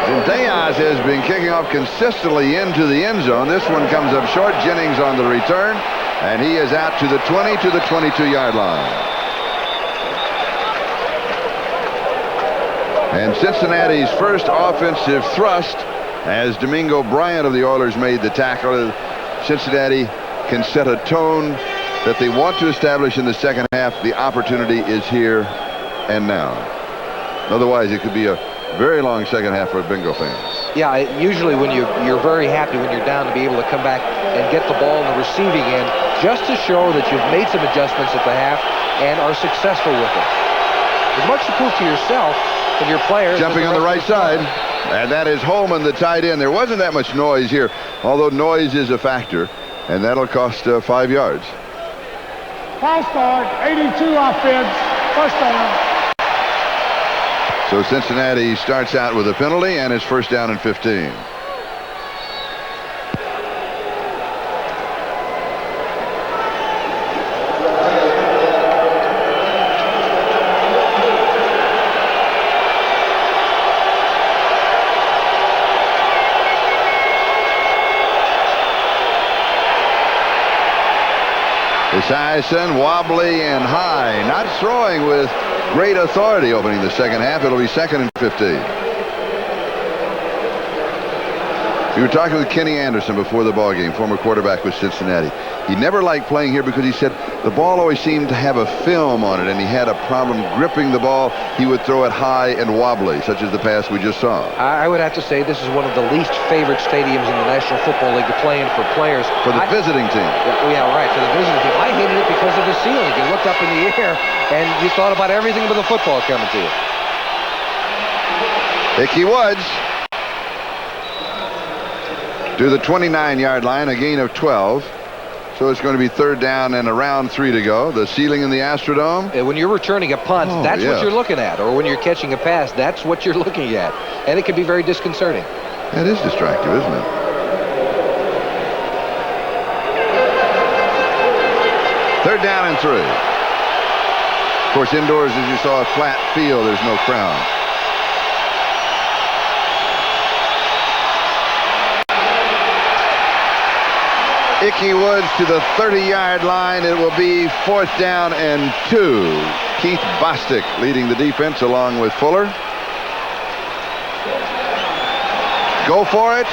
Zendejas has been kicking off consistently into the end zone. This one comes up short. Jennings on the return, and he is out to the 20 to the 22-yard line. And Cincinnati's first offensive thrust, as Domingo Bryant of the Oilers made the tackle. Cincinnati can set a tone that they want to establish in the second half. The opportunity is here and now. Otherwise, it could be a very long second half for Bengal fans. Yeah, usually when you're very happy when you're down to be able to come back and get the ball in the receiving end, just to show that you've made some adjustments at the half and are successful with it. As much to prove to yourself and your players. Jumping on the right side, and that is Holman, the tight end. There wasn't that much noise here, although noise is a factor, and that'll cost 5 yards. False start, 82 offense, first down. So Cincinnati starts out with a penalty, and it's first down and 15. Esiason wobbly and high, not throwing with great authority opening the second half. It'll be second and 15. We were talking with Kenny Anderson before the ball game, former quarterback with Cincinnati. He never liked playing here because he said the ball always seemed to have a film on it, and he had a problem gripping the ball. He would throw it high and wobbly, such as the pass we just saw. I would have to say this is one of the least favorite stadiums in the National Football League to play in for players. For the visiting team. Yeah, right, for the visiting team. I hated it because of the ceiling. You looked up in the air, and you thought about everything but the football coming to you. Ickey Woods to the 29-yard line, a gain of 12. So it's going to be 3rd down and around 3 to go. The ceiling in the Astrodome. When you're returning a punt, that's what you're looking at. Or when you're catching a pass, that's what you're looking at. And it can be very disconcerting. That is distracting, isn't it? Third down and 3. Of course, indoors, as you saw, a flat field. There's no crowd. Ickey Woods to the 30-yard line. It will be 4th down and 2. Keith Bostic leading the defense along with Fuller. Go for it.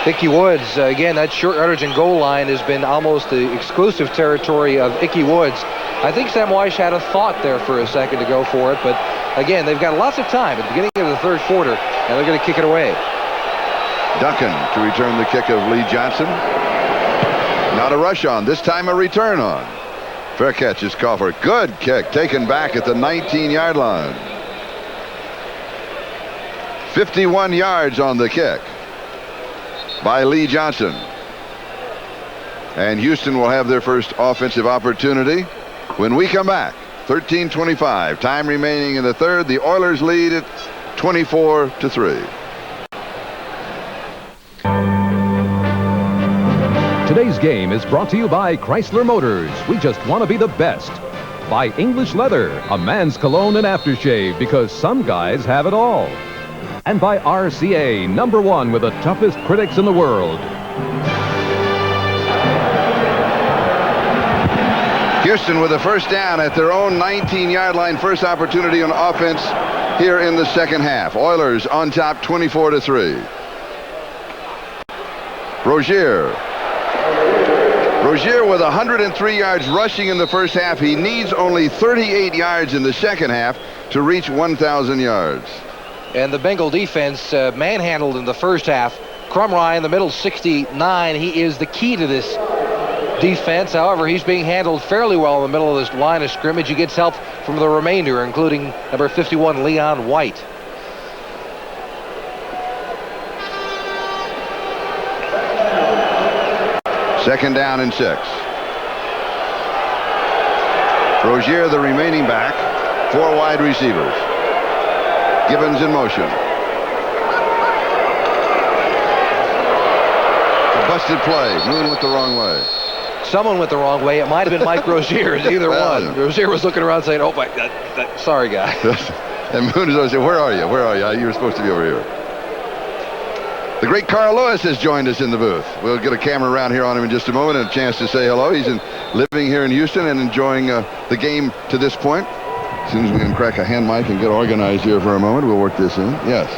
Ickey Woods, again, that short yardage and goal line has been almost the exclusive territory of Ickey Woods. I think Sam Weish had a thought there for a second to go for it, but again, they've got lots of time at the beginning of the 3rd quarter, and they're going to kick it away. Duncan to return the kick of Lee Johnson. Not a rush on, this time a return on. Fair catch is Coffer. Good kick, taken back at the 19-yard line. 51 yards on the kick by Lee Johnson. And Houston will have their first offensive opportunity when we come back. 13:25, time remaining in the 3rd. The Oilers lead at 24-3. Today's game is brought to you by Chrysler Motors. We just want to be the best. By English Leather, a man's cologne and aftershave, because some guys have it all. And by RCA, #1 with the toughest critics in the world. Houston with a first down at their own 19-yard line. First opportunity on offense here in the second half. Oilers on top 24-3. Rozier with 103 yards rushing in the first half. He needs only 38 yards in the second half to reach 1,000 yards. And the Bengal defense manhandled in the first half. Crumry in the middle, 69. He is the key to this defense. However, he's being handled fairly well in the middle of this line of scrimmage. He gets help from the remainder, including number 51, Leon White. Second down and 6. Rozier, the remaining back. 4 wide receivers. Gibbons in motion. A busted play. Moon went the wrong way. Someone went the wrong way. It might have been Mike Rozier. Either one. Rozier was looking around saying, "Oh my God, sorry, guy." And Moon is always saying, "Where are you? Where are you? You were supposed to be over here." The great Carl Lewis has joined us in the booth. We'll get a camera around here on him in just a moment and a chance to say hello. He's living here in Houston and enjoying the game to this point. As soon as we can crack a hand mic and get organized here for a moment, we'll work this in. Yes.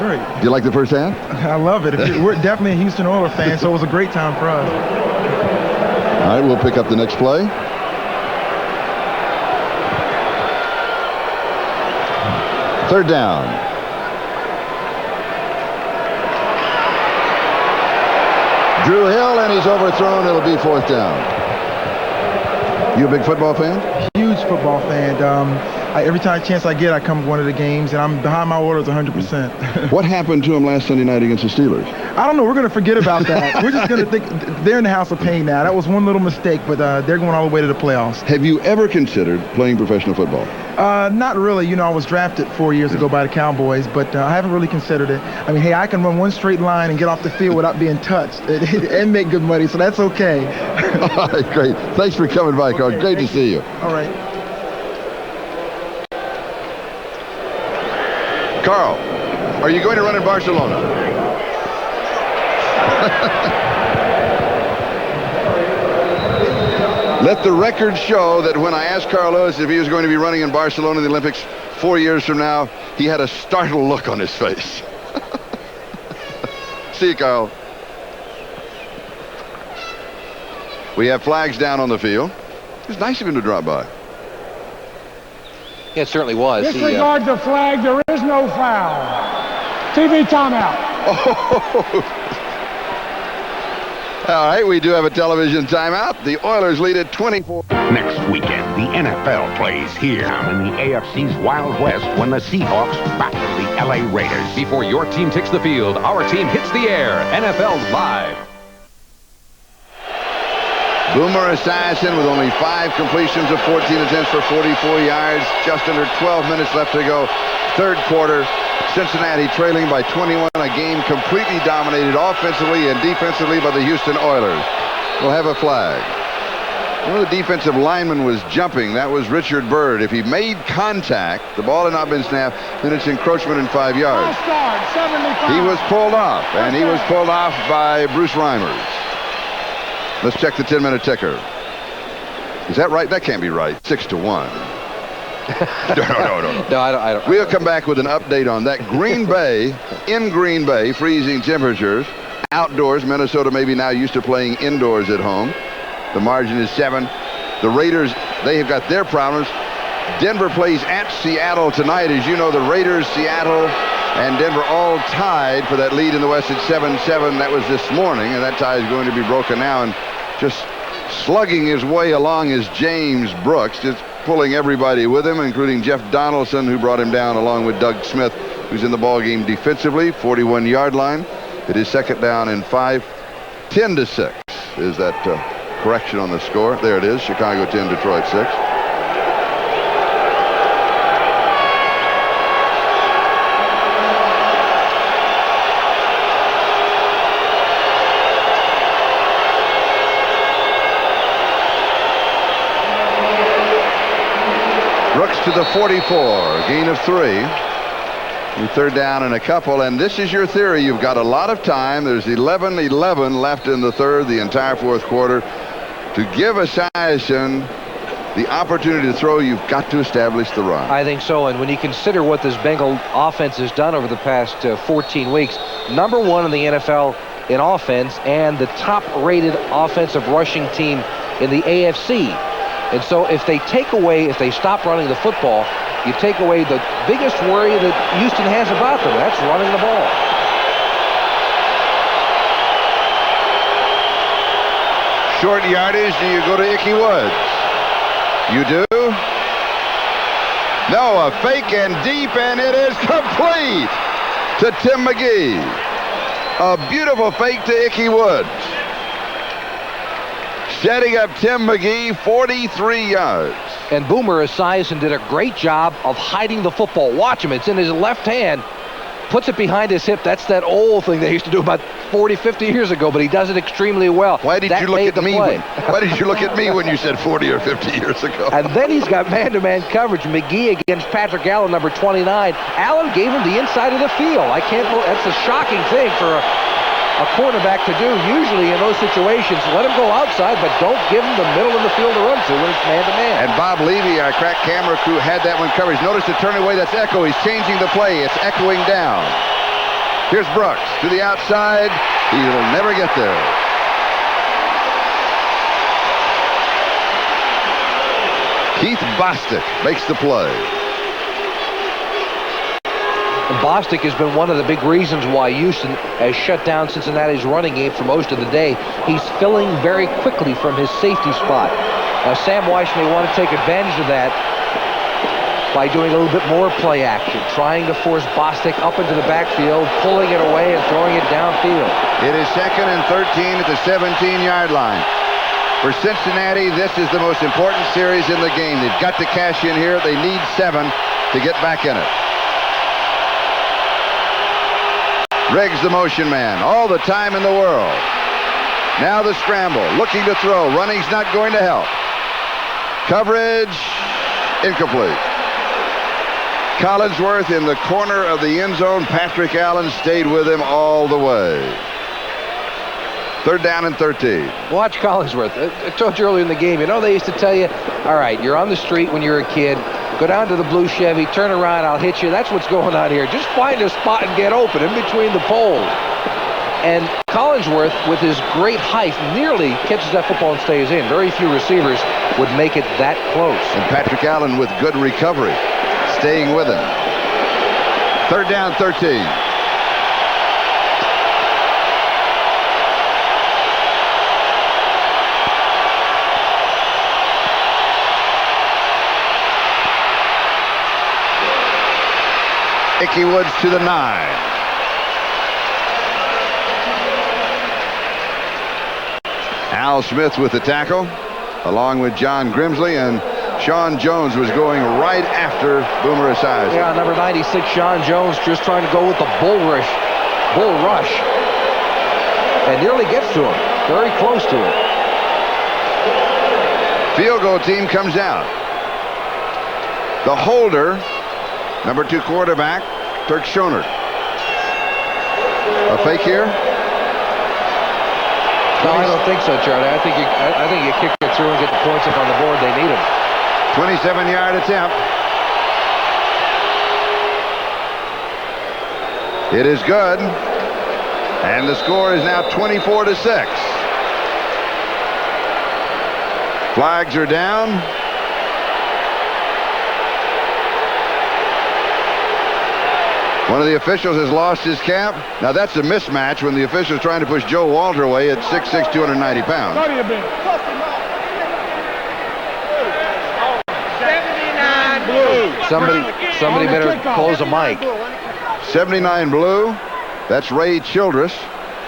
Great. Do you like the first half? I love it. We're definitely a Houston Oilers fan, so it was a great time for us. All right, we'll pick up the next play. Third down. Drew Hill, and he's overthrown. It'll be 4th down. You a big football fan? Huge football fan. Every chance I get, I come to one of the games, and I'm behind my Oilers 100%. What happened to him last Sunday night against the Steelers? I don't know. We're going to forget about that. We're just going to think they're in the house of pain now. That was one little mistake, but they're going all the way to the playoffs. Have you ever considered playing professional football? Not really. You know, I was drafted 4 years ago by the Cowboys, but I haven't really considered it. I mean, hey, I can run one straight line and get off the field without being touched and make good money, so that's okay. All right, great. Thanks for coming by, Carl. Great to see you. All right. Carl, are you going to run in Barcelona? Let the record show that when I asked Carl Lewis if he was going to be running in Barcelona in the Olympics 4 years from now, he had a startled look on his face. See you, Carl. We have flags down on the field. It was nice of him to drop by. Yeah, it certainly was. Disregard the flag. There is no foul. TV timeout. Oh. All right, we do have a television timeout. The Oilers lead at 24. Next weekend, the NFL plays here in the AFC's Wild West when the Seahawks battle the LA Raiders. Before your team takes the field, our team hits the air. NFL Live. Boomer Esiason with only 5 completions of 14 attempts for 44 yards. Just under 12 minutes left to go. Third quarter. Cincinnati trailing by 21. A game completely dominated offensively and defensively by the Houston Oilers. We'll have a flag. One of the defensive linemen was jumping. That was Richard Byrd. If he made contact, the ball had not been snapped, then it's encroachment in 5 yards. He was pulled off, and he was pulled off by Bruce Reimers. Let's check the 10-minute ticker. Is that right? That can't be right. 6-1. No. No, I don't. We'll come back with an update on that. Green Bay, in Green Bay, freezing temperatures. Outdoors, Minnesota maybe now used to playing indoors at home. The margin is 7. The Raiders, they have got their problems. Denver plays at Seattle tonight. As you know, the Raiders, Seattle, and Denver all tied for that lead in the West at 7-7. That was this morning, and that tie is going to be broken now. And just slugging his way along is James Brooks, just pulling everybody with him, including Jeff Donaldson, who brought him down, along with Doug Smith, who's in the ballgame defensively, 41-yard line. It is second down and 5. 10-6 is that correction on the score. There it is. Chicago 10, Detroit 6. Brooks to the 44, gain of 3. Third down and a couple, and this is your theory. You've got a lot of time. There's 11-11 left in the third, the entire fourth quarter. To give Esiason the opportunity to throw, you've got to establish the run. I think so, and when you consider what this Bengal offense has done over the past 14 weeks, number 1 in the NFL in offense and the top-rated offensive rushing team in the AFC. And so if they stop running the football, you take away the biggest worry that Houston has about them. That's running the ball. Short yardage, do you go to Ickey Woods? You do? No, a fake and deep, and it is complete to Tim McGee. A beautiful fake to Ickey Woods. Setting up Tim McGee, 43 yards. And Boomer Esiason did a great job of hiding the football. Watch him. It's in his left hand. Puts it behind his hip. That's that old thing they used to do about 40, 50 years ago, but he does it extremely well. Why did you look at me? Why did you look at me when you said 40 or 50 years ago? And then he's got man-to-man coverage. McGee against Patrick Allen, number 29. Allen gave him the inside of the field. That's a shocking thing for a quarterback to do. Usually in those situations, let him go outside, but don't give him the middle of the field to run to when it's man-to-man. And Bob Levy, our crack camera crew, had that one covered. Notice the turn away. That's echo. He's changing the play. It's echoing down. Here's Brooks to the outside. He'll never get there. Keith Bostic makes the play. Bostic has been one of the big reasons why Houston has shut down Cincinnati's running game for most of the day. He's filling very quickly from his safety spot. Sam Weiss may want to take advantage of that by doing a little bit more play action, trying to force Bostic up into the backfield, pulling it away and throwing it downfield. It is 2nd and 13 at the 17-yard line. For Cincinnati, this is the most important series in the game. They've got to cash in here. They need 7 to get back in it. Riggs, the motion man, all the time in the world. Now the scramble, looking to throw. Running's not going to help. Coverage, incomplete. Collinsworth in the corner of the end zone. Patrick Allen stayed with him all the way. 3rd down and 13. Watch Collinsworth. I told you earlier in the game, you know, they used to tell you, all right, you're on the street when you're a kid. Go down to the blue Chevy, turn around, I'll hit you. That's what's going on here. Just find a spot and get open in between the poles. And Collinsworth, with his great height, nearly catches that football and stays in. Very few receivers would make it that close. And Patrick Allen with good recovery, staying with him. 3rd down, 13. Ickey Woods to the 9. Al Smith with the tackle, along with John Grimsley, and Sean Jones was going right after Boomer Esiason. Yeah, number 96, Sean Jones, just trying to go with the bull rush, and nearly gets to him. Very close to it. Field goal team comes out. The holder, number 2 quarterback, Turk Schoner. A fake here? No, I don't think so, Charlie. I think you kick it through and get the points up on the board. They need them. 27-yard attempt. It is good. And the score is now 24-6. Flags are down. One of the officials has lost his cap. Now that's a mismatch when the official is trying to push Joe Walter away at 6'6", 290 pounds. 79 blue. Somebody better close a mic. 79 blue. That's Ray Childress.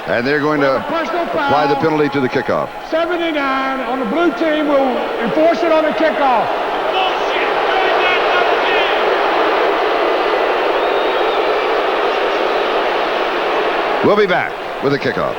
And they're going to apply the penalty to the kickoff. 79 on the blue team will enforce it on the kickoff. We'll be back with a kickoff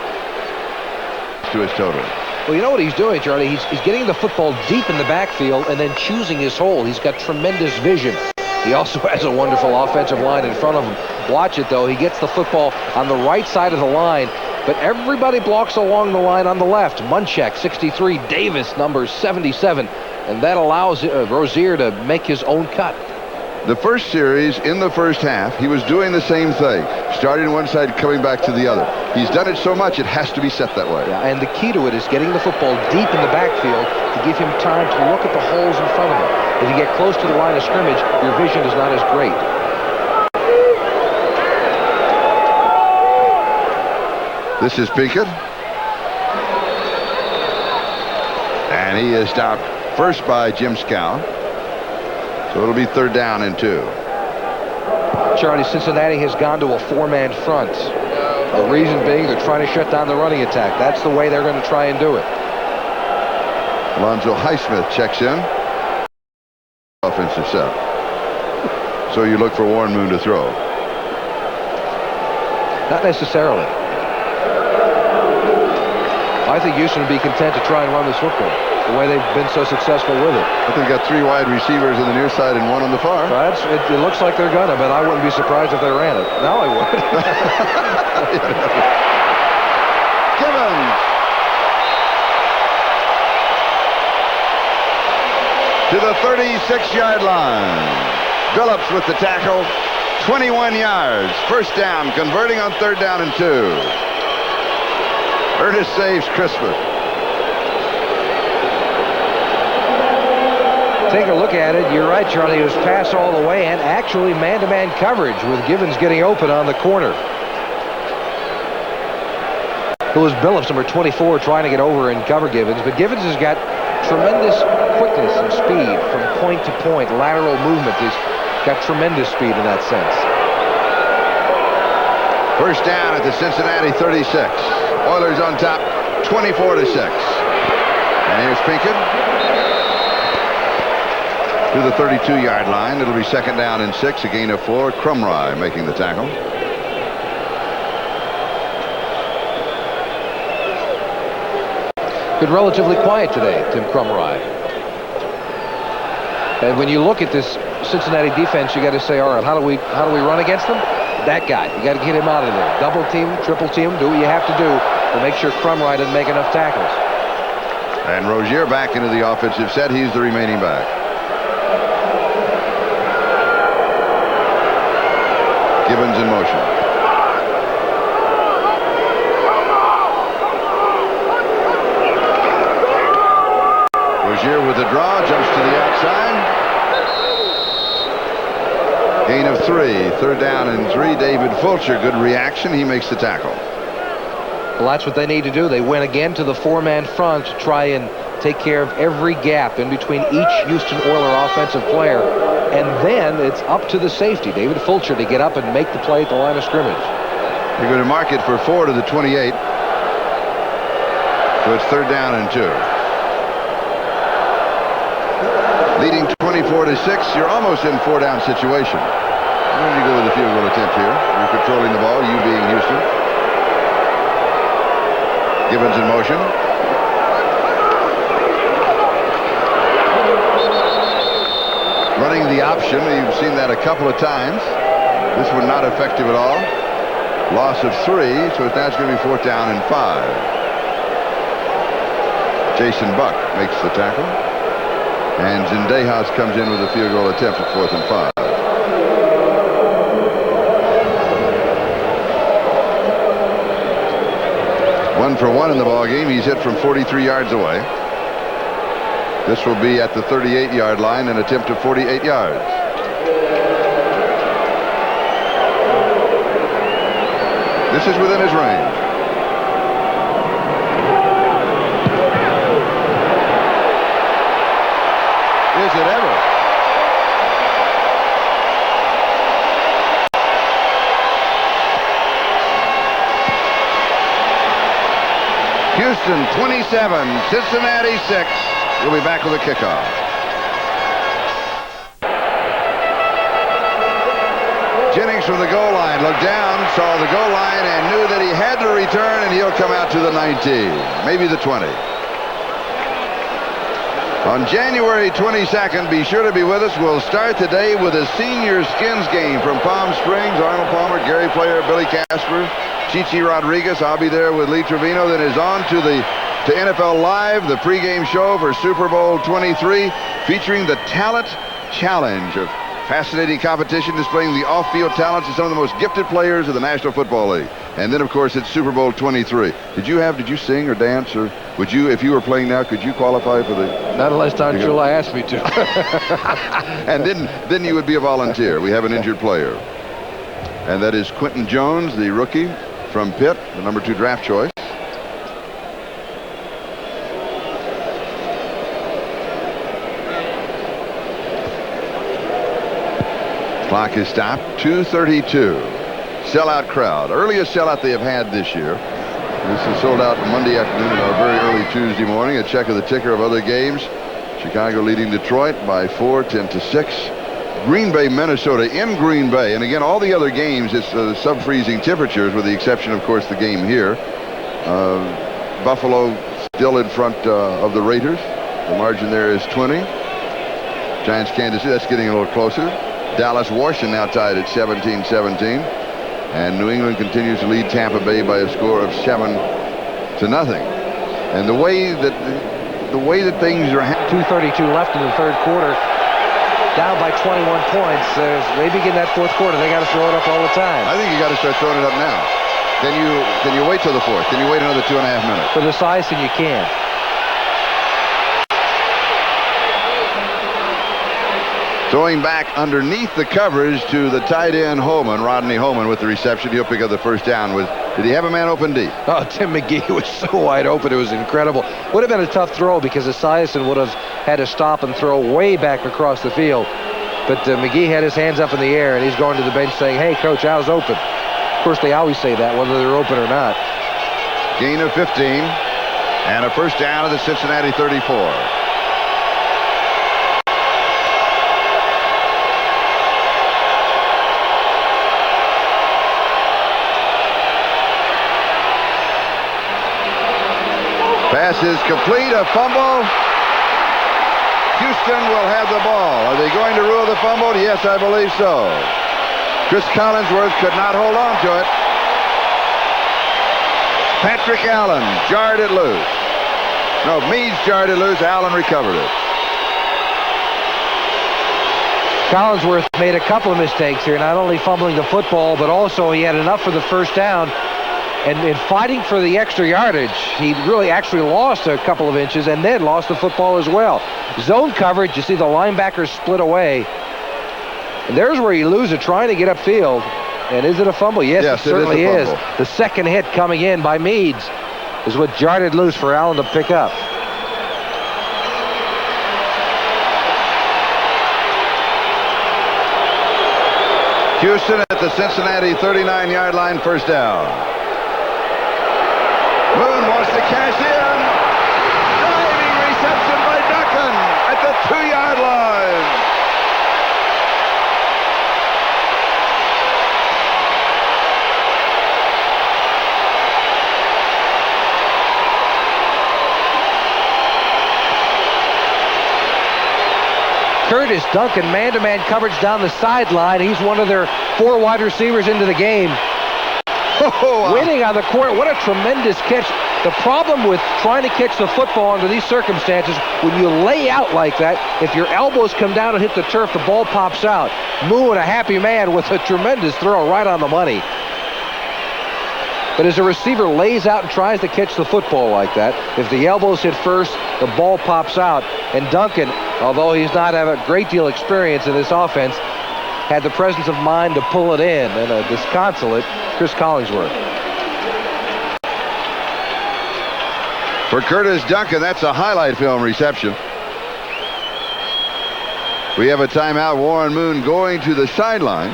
to his total. Well, you know what he's doing, Charlie? He's getting the football deep in the backfield and then choosing his hole. He's got tremendous vision. He also has a wonderful offensive line in front of him. Watch it, though. He gets the football on the right side of the line, but everybody blocks along the line on the left. Munchak, 63. Davis, number 77. And that allows Rozier to make his own cut. The first series, in the first half, he was doing the same thing. Starting on one side, coming back to the other. He's done it so much, it has to be set that way. Yeah, and the key to it is getting the football deep in the backfield to give him time to look at the holes in front of him. If you get close to the line of scrimmage, your vision is not as great. This is Pinkett. And he is stopped first by Jim Scow. So it'll be 3rd down and 2. Charlie, Cincinnati has gone to a 4-man front. The reason being they're trying to shut down the running attack. That's the way they're going to try and do it. Alonzo Highsmith checks in. Offensive set. So you look for Warren Moon to throw. Not necessarily. I think Houston would be content to try and run this football the way they've been so successful with it. I think they've got 3 wide receivers on the near side and 1 on the far. Well, it looks like they're gonna, but I wouldn't be surprised if they ran it. Now I would. Gibbons. To the 36-yard line. Phillips with the tackle. 21 yards. First down, converting on 3rd down and 2. Ernest saves Christmas. Take a look at it. You're right, Charlie. It was pass all the way and actually man-to-man coverage with Givens getting open on the corner. It was Billups, number 24, trying to get over and cover Givens. But Givens has got tremendous quickness and speed from point to point. Lateral movement. He's got tremendous speed in that sense. First down at the Cincinnati 36. Oilers on top, 24-6. And here's Pinkett. To the 32-yard line. It'll be 2nd down and 6, a gain of 4. Crumry making the tackle. Been relatively quiet today, Tim Crumry. And when you look at this Cincinnati defense, you got to say, all right, how do we run against them? That guy, you got to get him out of there. Double team, triple team, do what you have to do. to make sure Crumry didn't make enough tackles. And Rozier back into the offensive set. He's the remaining back. Gibbons in motion. Rozier with the draw, jumps to the outside. Gain of 3, 3rd down and 3. David Fulcher, good reaction. He makes the tackle. Well, that's what they need to do. They went again to the 4-man front to try and take care of every gap in between each Houston Oiler offensive player. And then it's up to the safety, David Fulcher, to get up and make the play at the line of scrimmage. They're going to mark it for 4 to the 28. So it's 3rd down and 2. Leading 24 to 6. You're almost in 4-down situation. When you go with the field goal attempt here, you're controlling the ball, you being Houston. Gibbons in motion. Running the option. You've seen that a couple of times. This one not effective at all. Loss of 3, so now it's going to be 4th down and 5. Jason Buck makes the tackle. And Zendejas comes in with a field goal attempt at 4th and 5. One for 1 in the ball game. He's hit from 43 yards away. This will be at the 38-yard line, an attempt of 48 yards. This is within his range. Is it ever? Houston 27, Cincinnati 6. We'll be back with a kickoff. Jennings from the goal line looked down, saw the goal line, and knew that he had to return, and he'll come out to the 19, maybe the 20. On January 22nd, be sure to be with us. We'll start the day with a senior skins game from Palm Springs. Arnold Palmer, Gary Player, Billy Casper, Chichi Rodriguez. I'll be there with Lee Trevino. Then is on to NFL Live, the pregame show for Super Bowl 23, featuring the Talent Challenge, a fascinating competition displaying the off-field talents of some of the most gifted players of the National Football League. And then, of course, it's Super Bowl 23. Did you sing or dance, or would you, if you were playing now, could you qualify for the? Not unless Don Shula asked me to. And then you would be a volunteer. We have an injured player, and that is Quentin Jones, the rookie from Pitt, the number 2 draft choice. Clock is stopped. 2:32. Sellout crowd. Earliest sellout they have had this year. This is sold out Monday afternoon and our very early Tuesday morning. A check of the ticker of other games. Chicago leading Detroit by 4, 10-6. Green Bay, Minnesota in Green Bay. And again, all the other games, it's sub-freezing temperatures with the exception, of course, the game here. Buffalo still in front of the Raiders. The margin there is 20. Giants, Kansas City, that's getting a little closer. Dallas, Washington now tied at 17-17. And New England continues to lead Tampa Bay by a score of 7-0. And the way that things are 2:32 left in the third quarter, down by 21 points. They begin that fourth quarter. They got to throw it up all the time. I think you got to start throwing it up now. Can you wait till the fourth? Can you wait another 2.5 minutes? For the size, and you can. Throwing back underneath the coverage to the tight end Holman, Rodney Holman with the reception. He'll pick up the first down. Did he have a man open deep? Oh, Tim McGee was so wide open. It was incredible. Would have been a tough throw because Esiason would have had to stop and throw way back across the field. But McGee had his hands up in the air, and he's going to the bench saying, "Hey, coach, I was open." Of course, they always say that, whether they're open or not. Gain of 15 and a first down at the Cincinnati 34. Pass is complete, a fumble. Houston will have the ball. Are they going to rule the fumble? Yes, I believe so. Chris Collinsworth could not hold on to it. Patrick Allen jarred it loose. No, Meads jarred it loose. Allen recovered it. Collinsworth made a couple of mistakes here, not only fumbling the football, but also he had enough for the first down. And in fighting for the extra yardage, he really actually lost a couple of inches and then lost the football as well. Zone coverage, you see the linebackers split away. And there's where you lose it, trying to get upfield. And is it a fumble? Yes, it certainly is. The second hit coming in by Meads is what jarred it loose for Allen to pick up. Houston at the Cincinnati 39-yard line, first down. Moon wants to cash in. Diving reception by Duncan at the 2-yard line. Curtis Duncan, man-to-man coverage down the sideline. He's one of their 4 wide receivers into the game. Winning on the court. What a tremendous catch. The problem with trying to catch the football under these circumstances, when you lay out like that, if your elbows come down and hit the turf, the ball pops out. Moon, a happy man with a tremendous throw right on the money. But as a receiver lays out and tries to catch the football like that, if the elbows hit first, the ball pops out. And Duncan, although he's not have a great deal of experience in this offense, had the presence of mind to pull it in, and a disconsolate Chris Collinsworth. For Curtis Duncan, that's a highlight film reception. We have a timeout. Warren Moon going to the sideline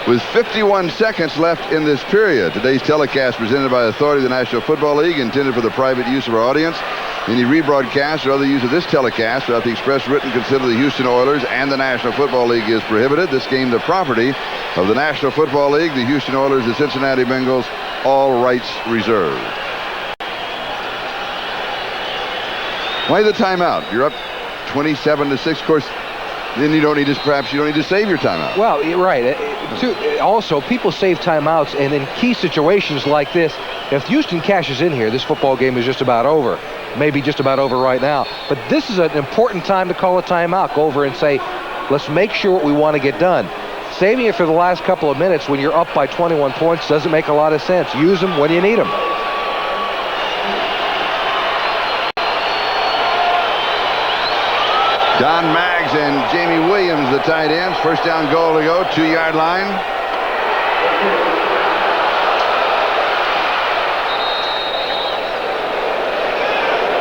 with 51 seconds left in this period. Today's telecast presented by authority of the National Football League, intended for the private use of our audience. Any rebroadcast or other use of this telecast without the express written consent of the Houston Oilers and the National Football League is prohibited. This game the property of the National Football League, the Houston Oilers, the Cincinnati Bengals, all rights reserved. Why the timeout? You're up 27-6. Of course, then you don't need to, perhaps you don't need to save your timeout. Well, you're right. Also, people save timeouts, and in key situations like this, if Houston cashes in here, this football game is just about over. Maybe just about over right now. But this is an important time to call a timeout. Go over and say, let's make sure what we want to get done. Saving it for the last couple of minutes when you're up by 21 points doesn't make a lot of sense. Use them when you need them. Don Maggs and Jamie Williams, the tight ends. First down goal to go, 2-yard line.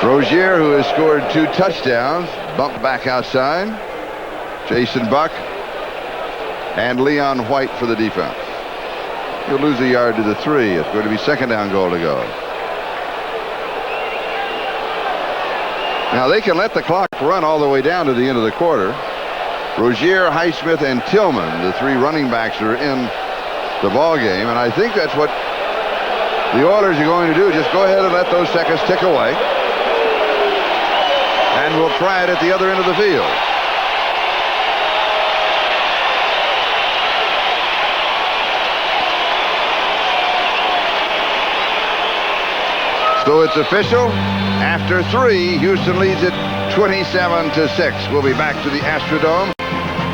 Rozier, who has scored 2 touchdowns, bumped back outside. Jason Buck and Leon White for the defense. He'll lose a yard to the 3. It's going to be second down goal to go. Now they can let the clock run all the way down to the end of the quarter. Rozier, Highsmith, and Tillman, the 3 running backs, are in the ball game, and I think that's what the Oilers are going to do. Just go ahead and let those seconds tick away, and we'll try it at the other end of the field. So it's official. After 3, Houston leads it 27-6. We'll be back to the Astrodome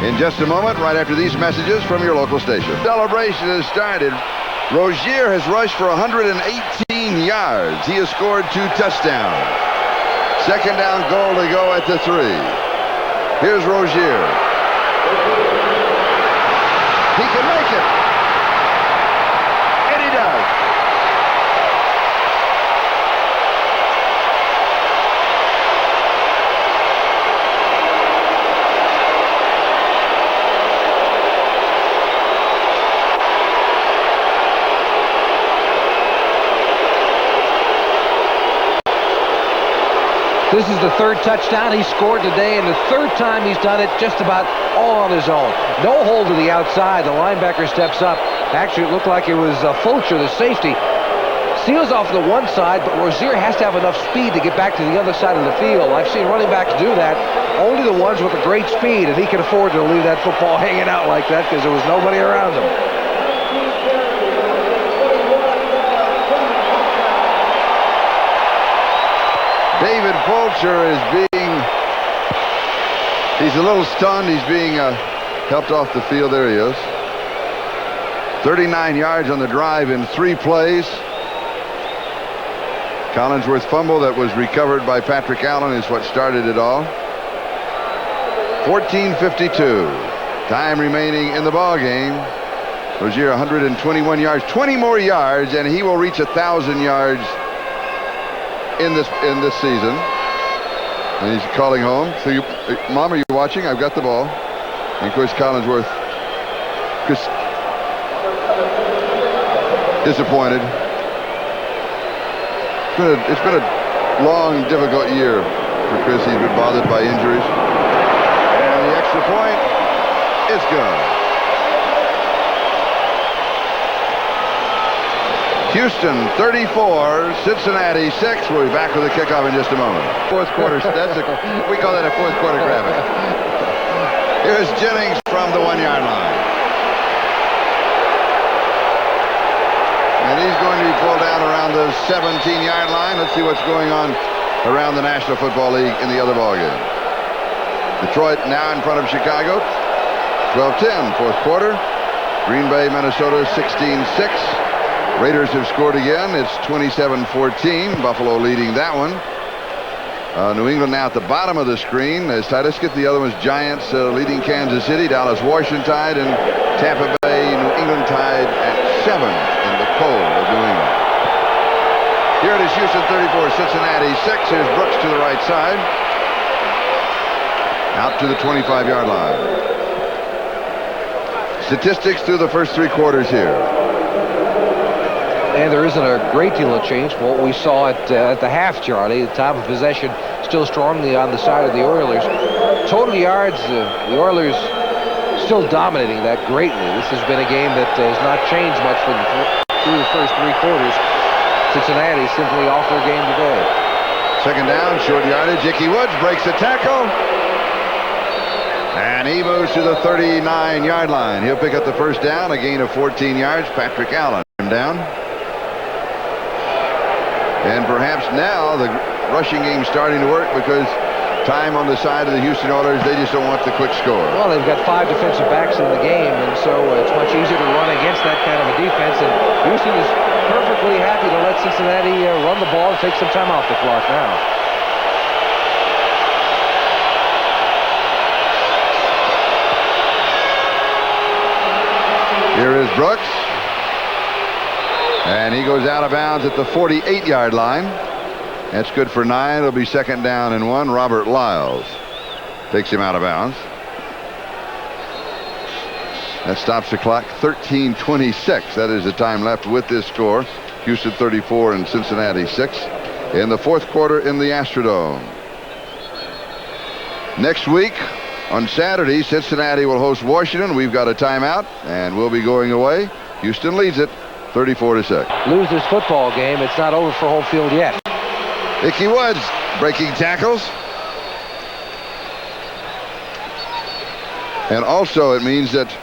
in just a moment, right after these messages from your local station. Celebration has started. Rozier has rushed for 118 yards. He has scored 2 touchdowns. Second down goal to go at the 3. Here's Rozier. He can make it. And he does. This is the 3rd touchdown he scored today, and the 3rd time he's done it just about all on his own. No hold to the outside. The linebacker steps up. Actually, it looked like it was Fulcher, the safety. Seals off the one side, but Rozier has to have enough speed to get back to the other side of the field. I've seen running backs do that. Only the ones with a great speed, and he can afford to leave that football hanging out like that because there was nobody around him. David Fulcher is he's a little stunned. He's being helped off the field. There he is. 39 yards on the drive in 3 plays. Collinsworth fumble that was recovered by Patrick Allen is what started it all. 14:52. Time remaining in the ball game. Rozier 121 yards, 20 more yards, and he will reach 1,000 yards in this season. And he's calling home. So, Mom, are you watching? I've got the ball. And of course, Collinsworth disappointed. It's been a long, difficult year for Chris. He's been bothered by injuries. And the extra point is good. Houston 34, Cincinnati 6. We'll be back with the kickoff in just a moment. Fourth quarter. We call that a fourth quarter graphic. Here's Jennings from the 1-yard line. And he's going to be pulled down around the 17-yard line. Let's see what's going on around the National Football League in the other ballgame. Detroit now in front of Chicago. 12-10, fourth quarter. Green Bay, Minnesota 16-6. Raiders have scored again. It's 27-14. Buffalo leading that one. New England now at the bottom of the screen. As Titus get the other one's Giants leading Kansas City. Dallas, Washington tied, and Tampa Bay, New England tied at 7 in the cold of New England. Here it is, Houston 34, Cincinnati 6. Here's Brooks to the right side. Out to the 25-yard line. Statistics through the first 3 quarters here. And there isn't a great deal of change from what we saw at the half, Charlie. The time of possession still strongly on the side of the Oilers. Total yards, the Oilers still dominating that greatly. This has been a game that has not changed much through the first 3 quarters. Cincinnati simply off their game today. Second down, short yardage. Ickey Woods breaks the tackle. And he moves to the 39-yard line. He'll pick up the first down, a gain of 14 yards. Patrick Allen down. And perhaps now the rushing game's starting to work because time on the side of the Houston Oilers, they just don't want the quick score. Well, they've got 5 defensive backs in the game, and so it's much easier to run against that kind of a defense. And Houston is perfectly happy to let Cincinnati run the ball and take some time off the clock now. Here is Brooks. And he goes out of bounds at the 48-yard line. That's good for 9. It'll be second down and 1. Robert Lyles takes him out of bounds. That stops the clock. 13:26. That is the time left with this score. Houston 34 and Cincinnati 6 in the fourth quarter in the Astrodome. Next week on Saturday, Cincinnati will host Washington. We've got a timeout, and we'll be going away. Houston leads it 34-6. Lose this football game. It's not over for home field yet. Ickey Woods breaking tackles. And also it means that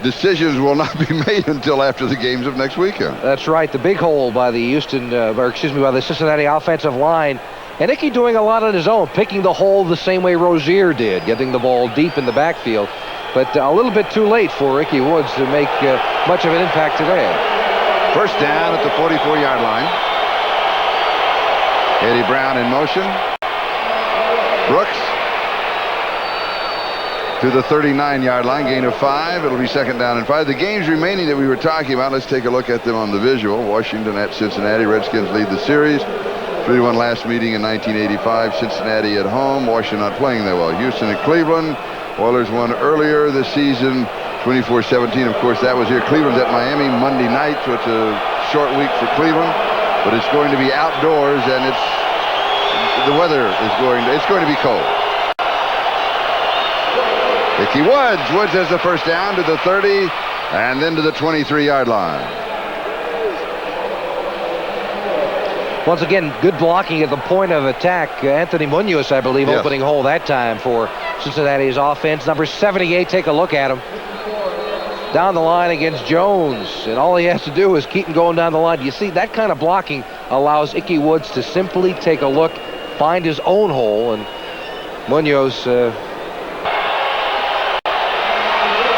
decisions will not be made until after the games of next weekend. That's right. The big hole by the by the Cincinnati offensive line. And Ickey doing a lot on his own, picking the hole the same way Rozier did, getting the ball deep in the backfield. But a little bit too late for Ickey Woods to make much of an impact today. First down at the 44-yard line. Eddie Brown in motion. Brooks to the 39-yard line, gain of 5. It'll be second down and 5. The games remaining that we were talking about, let's take a look at them on the visual. Washington at Cincinnati. Redskins lead the series. 3-1 last meeting in 1985. Cincinnati at home. Washington not playing that well. Houston at Cleveland. Oilers won earlier this season, 24-17. Of course, that was here. Cleveland's at Miami Monday night, so it's a short week for Cleveland. But it's going to be outdoors, and the weather is it's going to be cold. Ickey Woods. Woods has the first down to the 30, and then to the 23-yard line. Once again, good blocking at the point of attack. Anthony Munoz, I believe, yes, opening hole that time for Cincinnati's offense. Number 78, take a look at him. Down the line against Jones, and all he has to do is keep him going down the line. You see, that kind of blocking allows Ickey Woods to simply take a look find his own hole, and Munoz.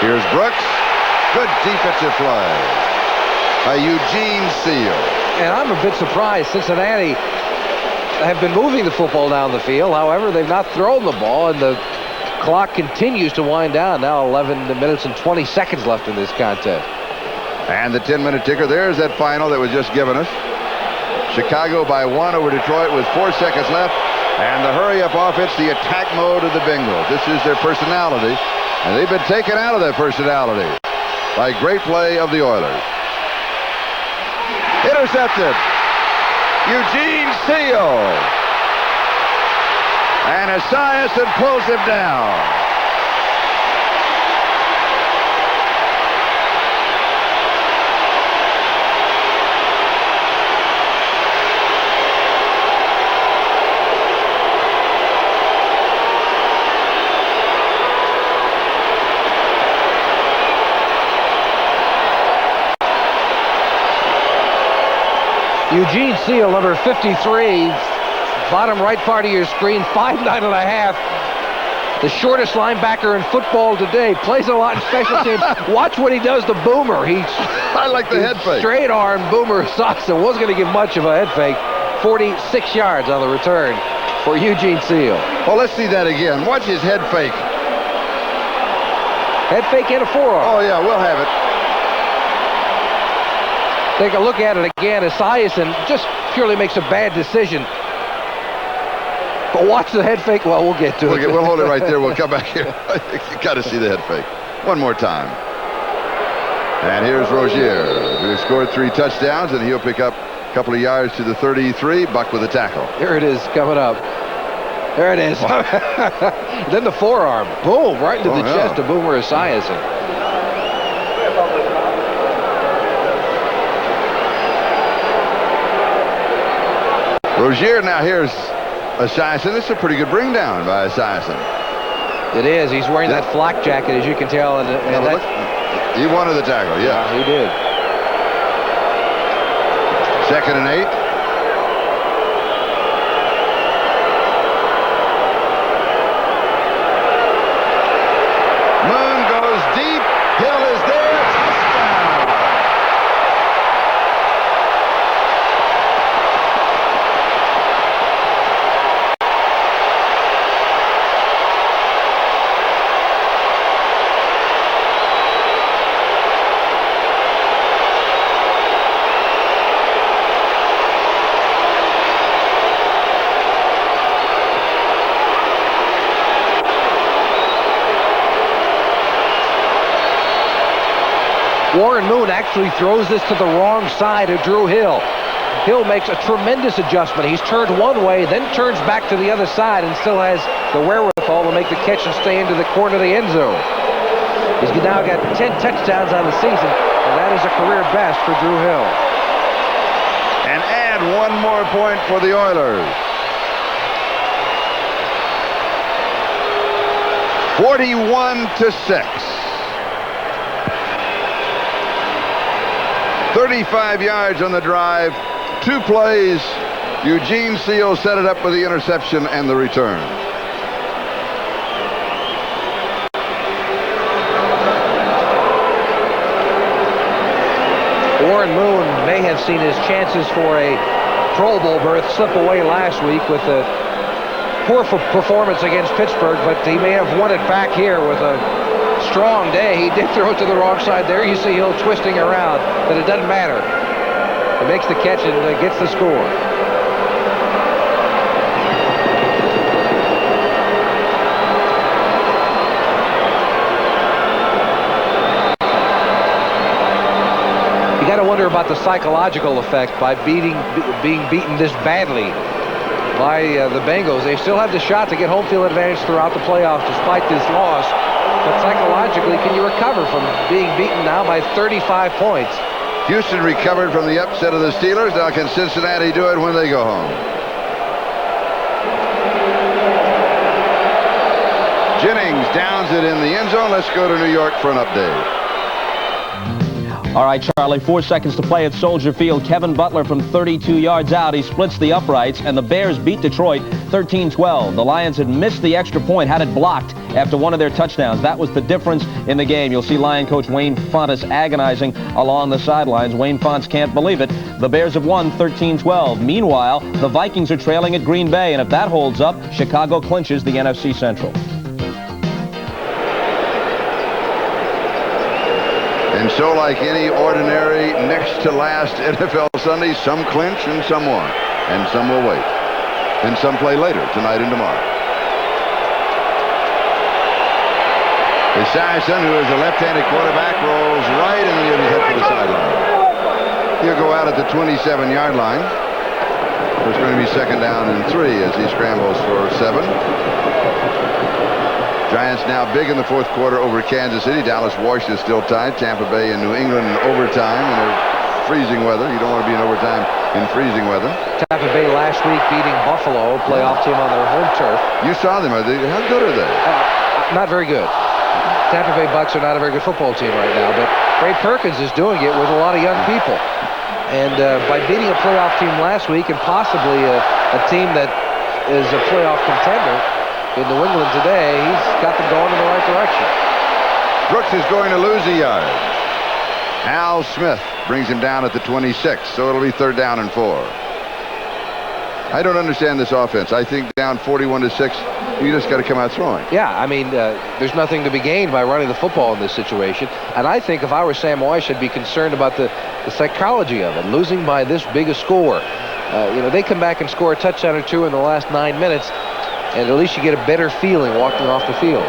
Here's Brooks. Good defensive play by Eugene Seal. And I'm a bit surprised. Cincinnati have been moving the football down the field. However, they've not thrown the ball, and the clock continues to wind down. Now 11 minutes and 20 seconds left in this contest. And the 10-minute ticker. There's that final that was just given us. Chicago by 1 over Detroit with 4 seconds left. And the hurry-up offense, the attack mode of the Bengals. This is their personality. And they've been taken out of their personality by great play of the Oilers. Intercepted. Eugene Seal. And Esiason pulls him down. Eugene Seal, number 53, bottom right part of your screen, 5'9½". The shortest linebacker in football today. Plays a lot in special teams. Watch what he does to Boomer. I like the head fake. Straight arm Boomer Esiason. Wasn't going to give much of a head fake. 46 yards on the return for Eugene Seal. Well, let's see that again. Watch his head fake. Head fake and a forearm. Oh, yeah, we'll have it. Take a look at it again. Esiason just purely makes a bad decision. But watch the head fake. Well, we'll get to it. We'll hold it right there. We'll come back here. You got to see the head fake. One more time. And here's Rozier, who scored 3 touchdowns, and he'll pick up a couple of yards to the 33. Buck with a tackle. Here it is coming up. There it is. Then the forearm. Boom, right into the chest of Boomer Esiason. Rozier, now here's Esiason. This is a pretty good bring down by Esiason. It is. He's wearing that flak jacket, as you can tell. And he wanted the tackle, yeah. He did. 2nd and 8. Moon goes deep. Hill is there. Touchdown. Warren Moon actually throws this to the wrong side of Drew Hill. Hill makes a tremendous adjustment. He's turned one way, then turns back to the other side, and still has the wherewithal to make the catch and stay into the corner of the end zone. He's now got 10 touchdowns on the season, and that is a career best for Drew Hill. And add one more point for the Oilers. 41-6. 35 yards on the drive, 2 plays. Eugene Seal set it up with the interception and the return. Warren Moon may have seen his chances for a Pro Bowl berth slip away last week with a poor performance against Pittsburgh, but he may have won it back here with a strong day. He did throw it to the wrong side there. You see Hill twisting around, but it doesn't matter. He makes the catch and gets the score. You got to wonder about the psychological effect by being beaten this badly by the Bengals. They still have the shot to get home field advantage throughout the playoffs despite this loss. But psychologically, can you recover from being beaten now by 35 points? Houston recovered from the upset of the Steelers. Now can Cincinnati do it when they go home? Jennings downs it in the end zone. Let's go to New York for an update. All right, Charlie, 4 seconds to play at Soldier Field. Kevin Butler from 32 yards out. He splits the uprights, and the Bears beat Detroit 13-12. The Lions had missed the extra point, had it blocked after one of their touchdowns. That was the difference in the game. You'll see Lion coach Wayne Fontes agonizing along the sidelines. Wayne Fontes can't believe it. The Bears have won 13-12. Meanwhile, the Vikings are trailing at Green Bay, and if that holds up, Chicago clinches the NFC Central. And so, like any ordinary next to last NFL Sunday, some clinch and some won't. And some will wait. And some play later, tonight and tomorrow. Esiason, who is a left-handed quarterback, rolls right and then gives his head for the sideline. He'll go out at the 27-yard line. It's going to be 2nd down and 3 as he scrambles for 7. Giants now big in the 4th quarter over Kansas City. Dallas, Washington still tied. Tampa Bay and New England in overtime in freezing weather. You don't want to be in overtime in freezing weather. Tampa Bay last week beating Buffalo, playoff team on their home turf. You saw them. How good are they? Not very good. Tampa Bay Bucks are not a very good football team right now, but Ray Perkins is doing it with a lot of young people. And by beating a playoff team last week and possibly a team that is a playoff contender in New England today, he's got them going in the right direction. Brooks is going to lose a yard. Al Smith brings him down at the 26, so it'll be 3rd down and 4. I don't understand this offense. I think down 41-6, you just got to come out throwing. Yeah, I mean, there's nothing to be gained by running the football in this situation. And I think if I were Sam Weiss, I'd be concerned about the psychology of it. Losing by this big a score. They come back and score a touchdown or two in the last 9 minutes, and at least you get a better feeling walking off the field.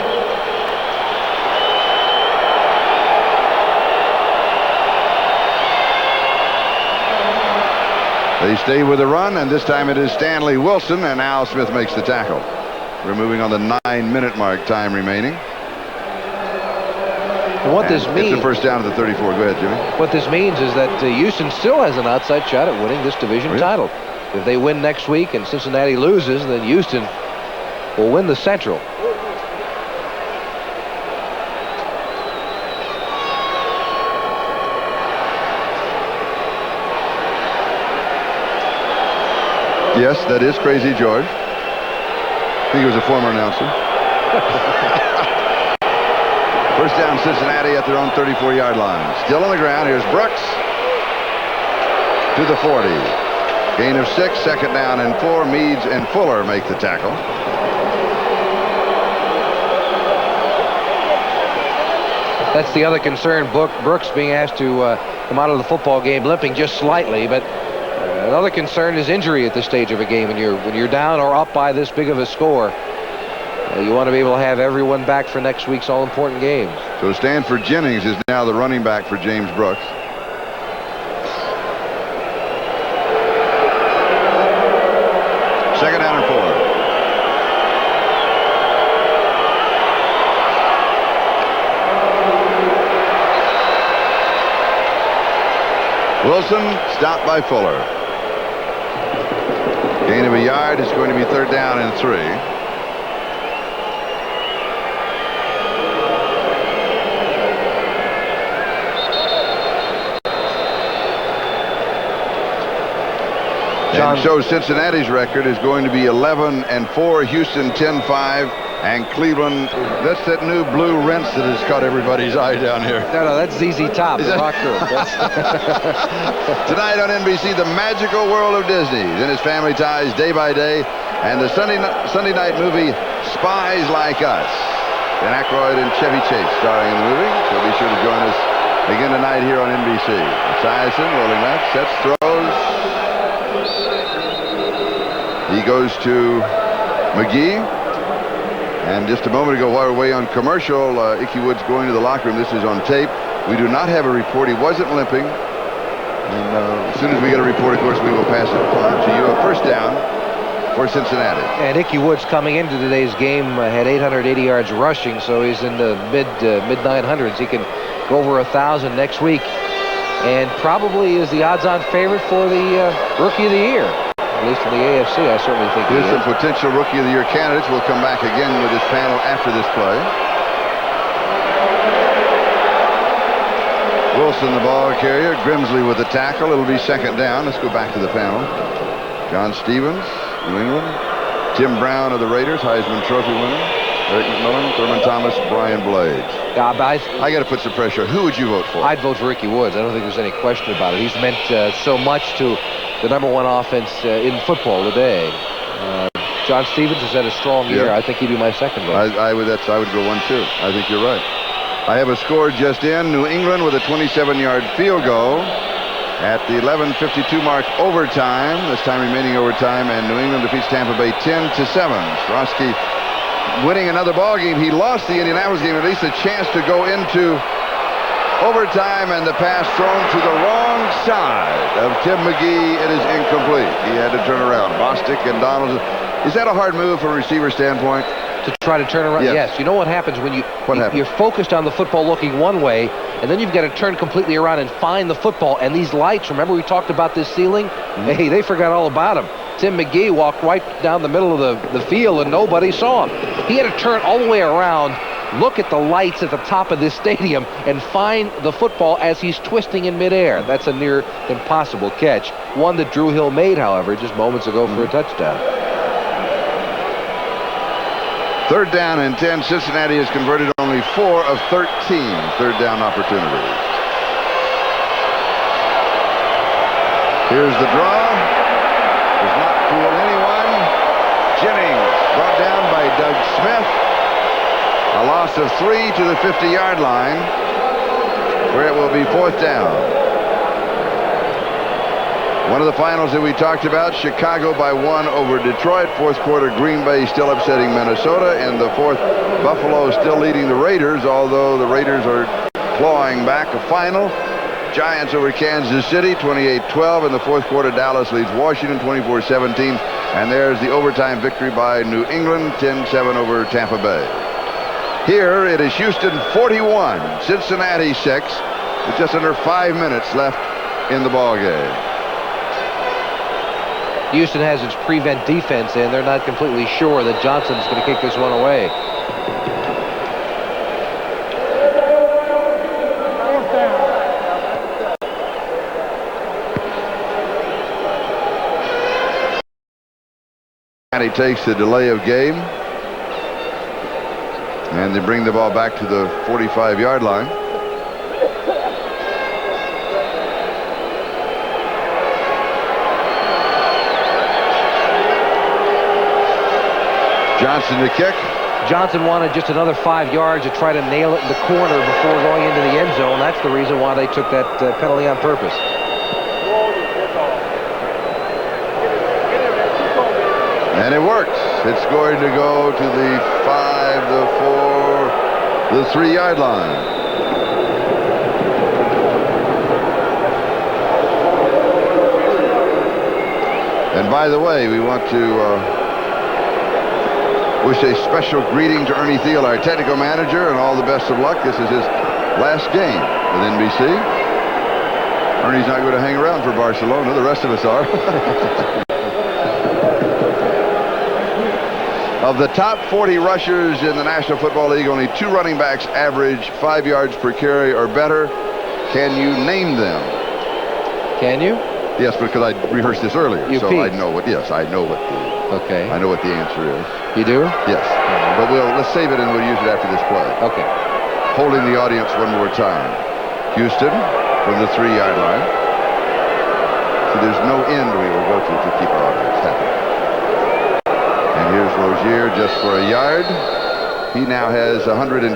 They stay with the run, and this time it is Stanley Wilson, and Al Smith makes the tackle. We're moving on the 9-minute mark, time remaining. And what this means... It's the 1st down at the 34. Go ahead, Jimmy. What this means is that Houston still has an outside shot at winning this division title. If they win next week and Cincinnati loses, then Houston will win the Central. Yes, that is Crazy George. I think he was a former announcer. 1st down, Cincinnati at their own 34-yard line. Still on the ground. Here's Brooks to the 40. Gain of 6, 2nd down and 4. Meads and Fuller make the tackle. That's the other concern. Brooks being asked to come out of the football game limping just slightly, but another concern is injury at this stage of a game. When you're down or up by this big of a score, you want to be able to have everyone back for next week's all-important games. So Stanford Jennings is now the running back for James Brooks. Second down and 4. Wilson stopped by Fuller. Gain of a yard. It's going to be 3rd down and 3. And so Cincinnati's record is going to be 11-4, Houston 10-5, and Cleveland. That's that new blue rinse that has caught everybody's eye down here. No, that's ZZ Top, the rock group. Tonight on NBC, the magical world of Disney and his family ties day by day, and the Sunday night movie Spies Like Us. Dan Aykroyd and Chevy Chase starring in the movie, so be sure to join us again tonight here on NBC. Esiason rolling left, sets, throws. He goes to McGee. And just a moment ago, while we're away on commercial, Ickey Woods going to the locker room. This is on tape. We do not have a report. He wasn't limping. And as soon as we get a report, of course, we will pass it on to you. A 1st down for Cincinnati. And Ickey Woods coming into today's game had 880 yards rushing, so he's in the mid 900s. He can go over 1,000 next week, and probably is the odds-on favorite for the Rookie of the Year. At least in the AFC, I certainly think There's some potential Rookie of the Year candidates. We'll come back again with this panel after this play. Wilson, the ball carrier. Grimsley with the tackle. It'll be second down. Let's go back to the panel. John Stevens, New England. Tim Brown of the Raiders, Heisman Trophy winner. Eric McMillan, Thurman Thomas, Brian Blades. I got to put some pressure. Who would you vote for? I'd vote for Ricky Woods. I don't think there's any question about it. He's meant so much to the #1 offense in football today. John Stevens has had a strong year. Yeah. I think he'd be my second vote. I would go 1-2. I think you're right. I have a score just in. New England with a 27-yard field goal at the 11:52 mark, overtime. This time remaining overtime, and New England defeats Tampa Bay 10-7. Strosky winning another ball game. He lost the Indianapolis game, at least a chance to go into overtime, and the pass thrown to the wrong side of Tim McGee. It is incomplete. He had to turn around. Bostic and Donaldson. Is that a hard move from a receiver standpoint? To try to turn around? Yes. You know what happens when you're focused on the football looking one way, and then you've got to turn completely around and find the football. And these lights, remember we talked about this ceiling? Hey, they forgot all about him. Tim McGee walked right down the middle of the field, and nobody saw him. He had to turn all the way around, look at the lights at the top of this stadium, and find the football as he's twisting in midair. That's a near impossible catch. One that Drew Hill made, however, just moments ago for a touchdown. Third down and 10. Cincinnati has converted only 4 of 13 third down opportunities. Here's the draw. Does not fool anyone. Jennings brought down by Doug Smith. A loss of 3 to the 50-yard line, where it will be 4th down. One of the finals that we talked about, Chicago by 1 over Detroit. Fourth quarter, Green Bay still upsetting Minnesota. In the fourth, Buffalo is still leading the Raiders, although the Raiders are clawing back. A final, Giants over Kansas City, 28-12. In the fourth quarter, Dallas leads Washington, 24-17. And there's the overtime victory by New England, 10-7 over Tampa Bay. Here it is Houston 41, Cincinnati 6, with just under 5 minutes left in the ball game. Houston has its prevent defense in. They're not completely sure that Johnson's going to kick this one away. And he takes the delay of game. And they bring the ball back to the 45-yard line. Johnson to kick. Johnson wanted just another 5 yards to try to nail it in the corner before going into the end zone. That's the reason why they took that penalty on purpose. And it works. It's going to go to the 5, the 4, the 3-yard line. And by the way, we want to wish a special greeting to Ernie Thiel, our technical manager, and all the best of luck. This is his last game with NBC. Ernie's not going to hang around for Barcelona. The rest of us are. Of the top 40 rushers in the National Football League, only 2 running backs average 5 yards per carry or better. Can you name them? Can you? Yes, because I rehearsed this earlier, so I know what. Yes, I know what the. Okay. I know what the answer is. You do? Yes. But let's save it and we'll use it after this play. Okay. Holding the audience one more time. Houston from the 3-yard line. So there's no end we will go to keep our audience happy. And here's Rozier just for a yard. He now has 124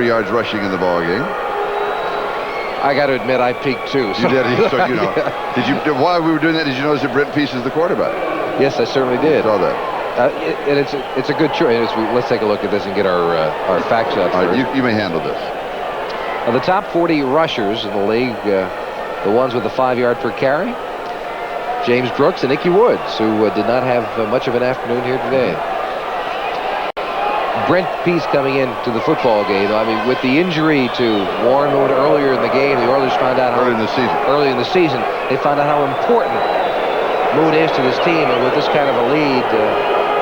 yards rushing in the ball game. I got to admit, I peeked too. So. You did, so you know. Yeah. While we were doing that, did you notice that Brent Peace is the quarterback? Yes, I certainly did. I saw that. And it's a good choice. Let's take a look at this and get our facts out. All right, you may handle this. The top 40 rushers in the league, the ones with the 5 yard per carry, James Brooks and Ickey Woods, who did not have much of an afternoon here today. Brent Peace coming into the football game. I mean, with the injury to Warren Moon earlier in the game, the Oilers found out how early in the season, they found out how important Moon is to this team, and with this kind of a lead,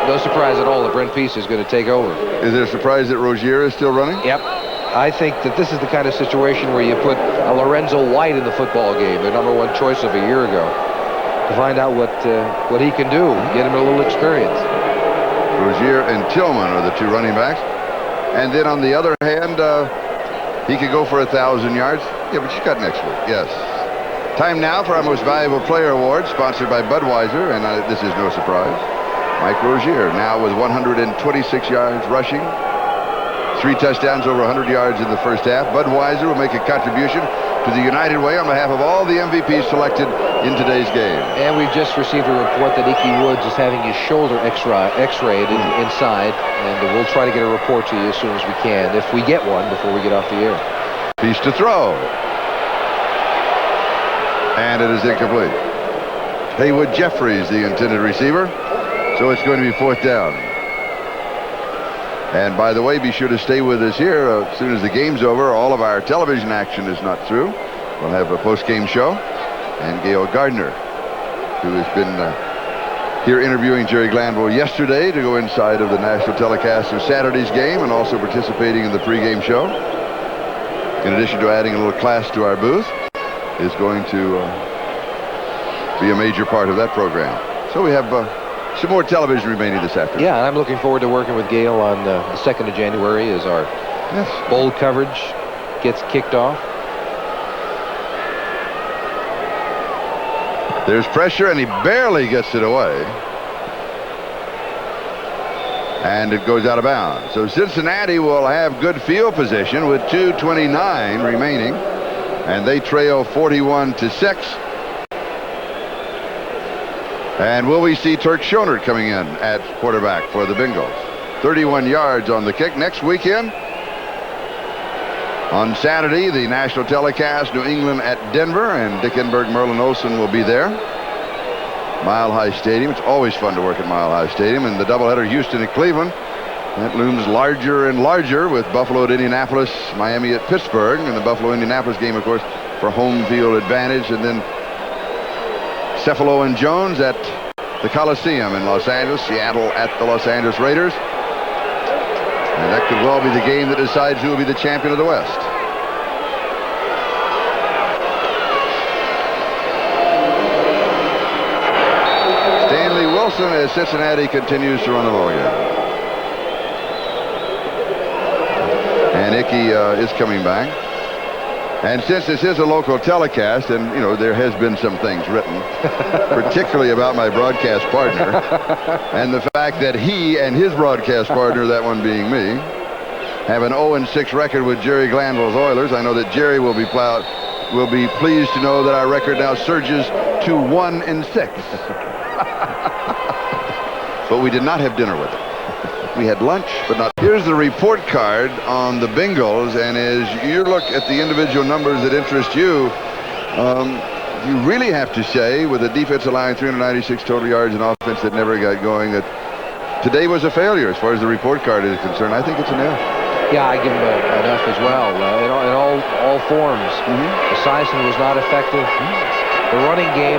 no surprise at all that Brent Peace is going to take over. Is there a surprise that Rozier is still running? Yep. I think that this is the kind of situation where you put a Lorenzo White in the football game, their #1 choice of a year ago, to find out what he can do, get him a little experience. Rozier and Tillman are the two running backs. And then on the other hand, he could go for 1,000 yards. Yeah, but you got next week. Yes. Time now for our Most Valuable Player Award, sponsored by Budweiser, and this is no surprise. Mike Rozier now with 126 yards rushing, 3 touchdowns, over 100 yards in the first half. Budweiser will make a contribution to the United Way on behalf of all the MVPs selected in today's game. And we've just received a report that Ickey Woods is having his shoulder x-rayed inside, and we'll try to get a report to you as soon as we can, if we get one before we get off the air. Piece to throw. And it is incomplete. Haywood Jeffries, the intended receiver. So it's going to be 4th down. And by the way, be sure to stay with us here. As soon as the game's over, all of our television action is not through. We'll have a post-game show. And Gail Gardner, who has been here interviewing Jerry Glanville yesterday to go inside of the national telecast of Saturday's game, and also participating in the pregame show, in addition to adding a little class to our booth, is going to be a major part of that program. So we have some more television remaining this afternoon. Yeah, and I'm looking forward to working with Gail on the 2nd of January as our bowl coverage gets kicked off. There's pressure, and he barely gets it away. And it goes out of bounds. So Cincinnati will have good field position with 2:29 remaining. And they trail 41-6. And will we see Turk Schonert coming in at quarterback for the Bengals? 31 yards on the kick. Next weekend, on Saturday, the national telecast, New England at Denver, and Dickenberg, Merlin Olsen will be there. Mile High Stadium. It's always fun to work at Mile High Stadium. And the doubleheader, Houston at Cleveland. That looms larger and larger with Buffalo at Indianapolis, Miami at Pittsburgh, and the Buffalo-Indianapolis game, of course, for home field advantage. And then Cephalo and Jones at the Coliseum in Los Angeles, Seattle at the Los Angeles Raiders. And that could well be the game that decides who will be the champion of the West. Stanley Wilson as Cincinnati continues to run the ball game. And Ickey is coming back. And since this is a local telecast, and, you know, there has been some things written, particularly about my broadcast partner, and the fact that he and his broadcast partner, that one being me, have an 0-6 record with Jerry Glanville's Oilers. I know that Jerry will be pleased to know that our record now surges to 1-6. But we did not have dinner with it. We had lunch, but not. Here's the report card on the Bengals, and as you look at the individual numbers that interest you, you really have to say, with a defensive line, 396 total yards, and offense that never got going, that today was a failure as far as the report card is concerned. I think it's an F. Yeah, I give him an F as well, in all forms. Esiason was not effective. The running game,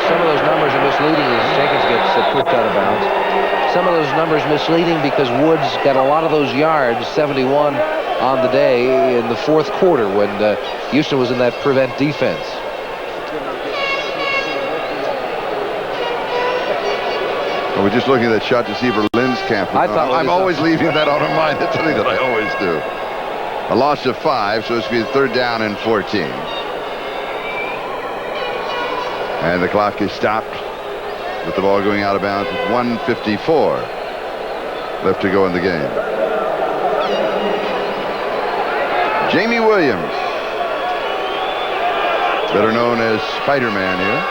some of those numbers are misleading as Jenkins gets pushed out of bounds. Some of those numbers misleading because Woods got a lot of those yards, 71 on the day in the 4th quarter when Houston was in that prevent defense. Well, we're just looking at that shot to see for Linscamp. I'm always leaving that out of mind. That's something that I always do. A loss of 5, so it's going to be 3rd down and 14. And the clock is stopped with the ball going out of bounds with 1:54 left to go in the game. Jamie Williams, better known as Spider-Man here,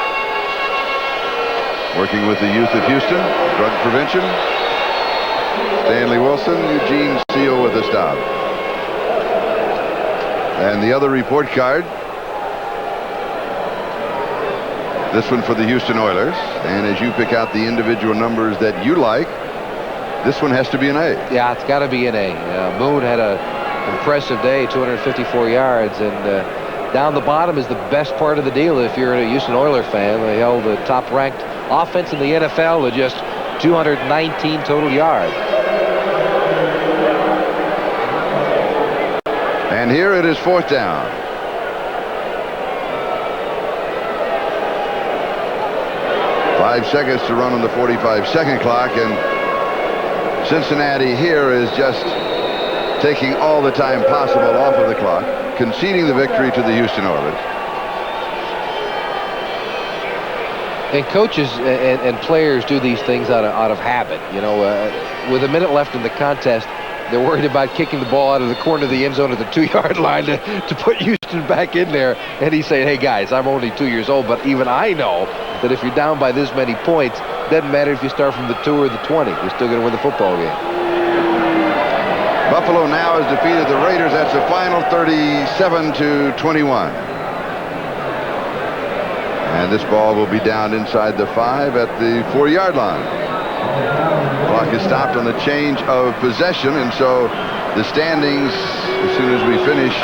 working with the youth of Houston, drug prevention. Stanley Wilson, Eugene Seal with a stop. And the other report card, this one for the Houston Oilers. And as you pick out the individual numbers that you like, this one has to be an A. Yeah, it's got to be an A. Moon had an impressive day, 254 yards. And down the bottom is the best part of the deal if you're a Houston Oiler fan. They held the top-ranked offense in the NFL with just 219 total yards. And here it is 4th down. Five seconds to run on the 45-second clock, and Cincinnati here is just taking all the time possible off of the clock, conceding the victory to the Houston Oilers. And coaches and players do these things out of habit. You know, with a minute left in the contest, they're worried about kicking the ball out of the corner of the end zone at the 2-yard line to put Houston back in there. And he's saying, hey, guys, I'm only 2 years old, but even I know that if you're down by this many points, it doesn't matter if you start from the 2 or the 20. You're still going to win the football game. Buffalo now has defeated the Raiders. That's the final 37-21. And this ball will be down inside the 5 at the 4-yard line. Clock is stopped on the change of possession, and so the standings, as soon as we finish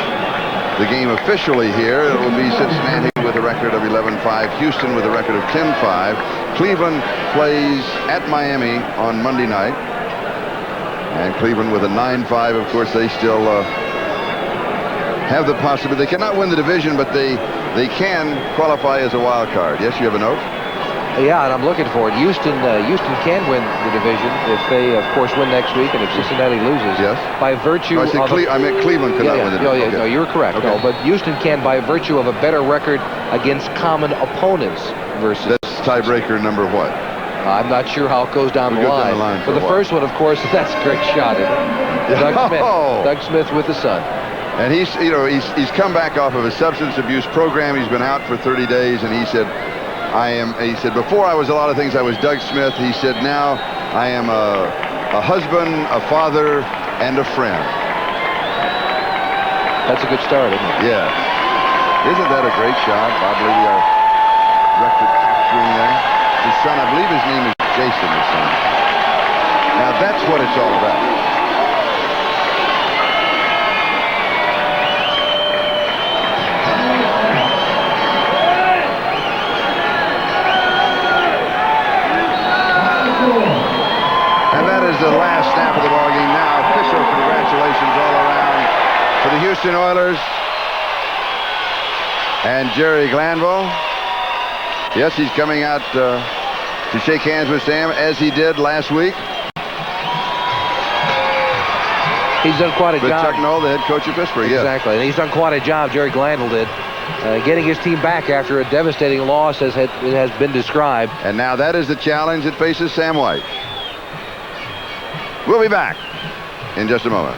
the game officially here, it will be Cincinnati with a record of 11-5, Houston with a record of 10-5. Cleveland plays at Miami on Monday night, and Cleveland with a 9-5. Of course, they still have the possibility. They cannot win the division, but they can qualify as a wild card. Yes, you have a note? Yeah, and I'm looking for it. Houston can win the division if they, of course, win next week, and if Cincinnati loses. Yes. By virtue I meant Cleveland could not win the division. No, you were correct. Okay. No, but Houston can by virtue of a better record against common opponents versus. That's tiebreaker number what? I'm not sure how it goes down the line. But the first one, of course, that's a great shot. Doug Smith. Doug Smith with the Sun. And he's come back off of a substance abuse program. He's been out for 30 days, and he said, he said, before I was a lot of things, I was Doug Smith. He said, now I am a husband, a father, and a friend. That's a good start, isn't it? Yes. Isn't that a great shot? Bob Levy, our record screen there. His son, I believe his name is Jason, his son. Now that's what it's all about. The last snap of the ball game now. Official congratulations all around for the Houston Oilers and Jerry Glanville. Yes, he's coming out to shake hands with Sam as he did last week. He's done quite a job. Chuck Noll, the head coach of Pittsburgh. Exactly, and he's done quite a job, Jerry Glanville did, getting his team back after a devastating loss, as it has been described. And now that is the challenge that faces Sam White. We'll be back in just a moment.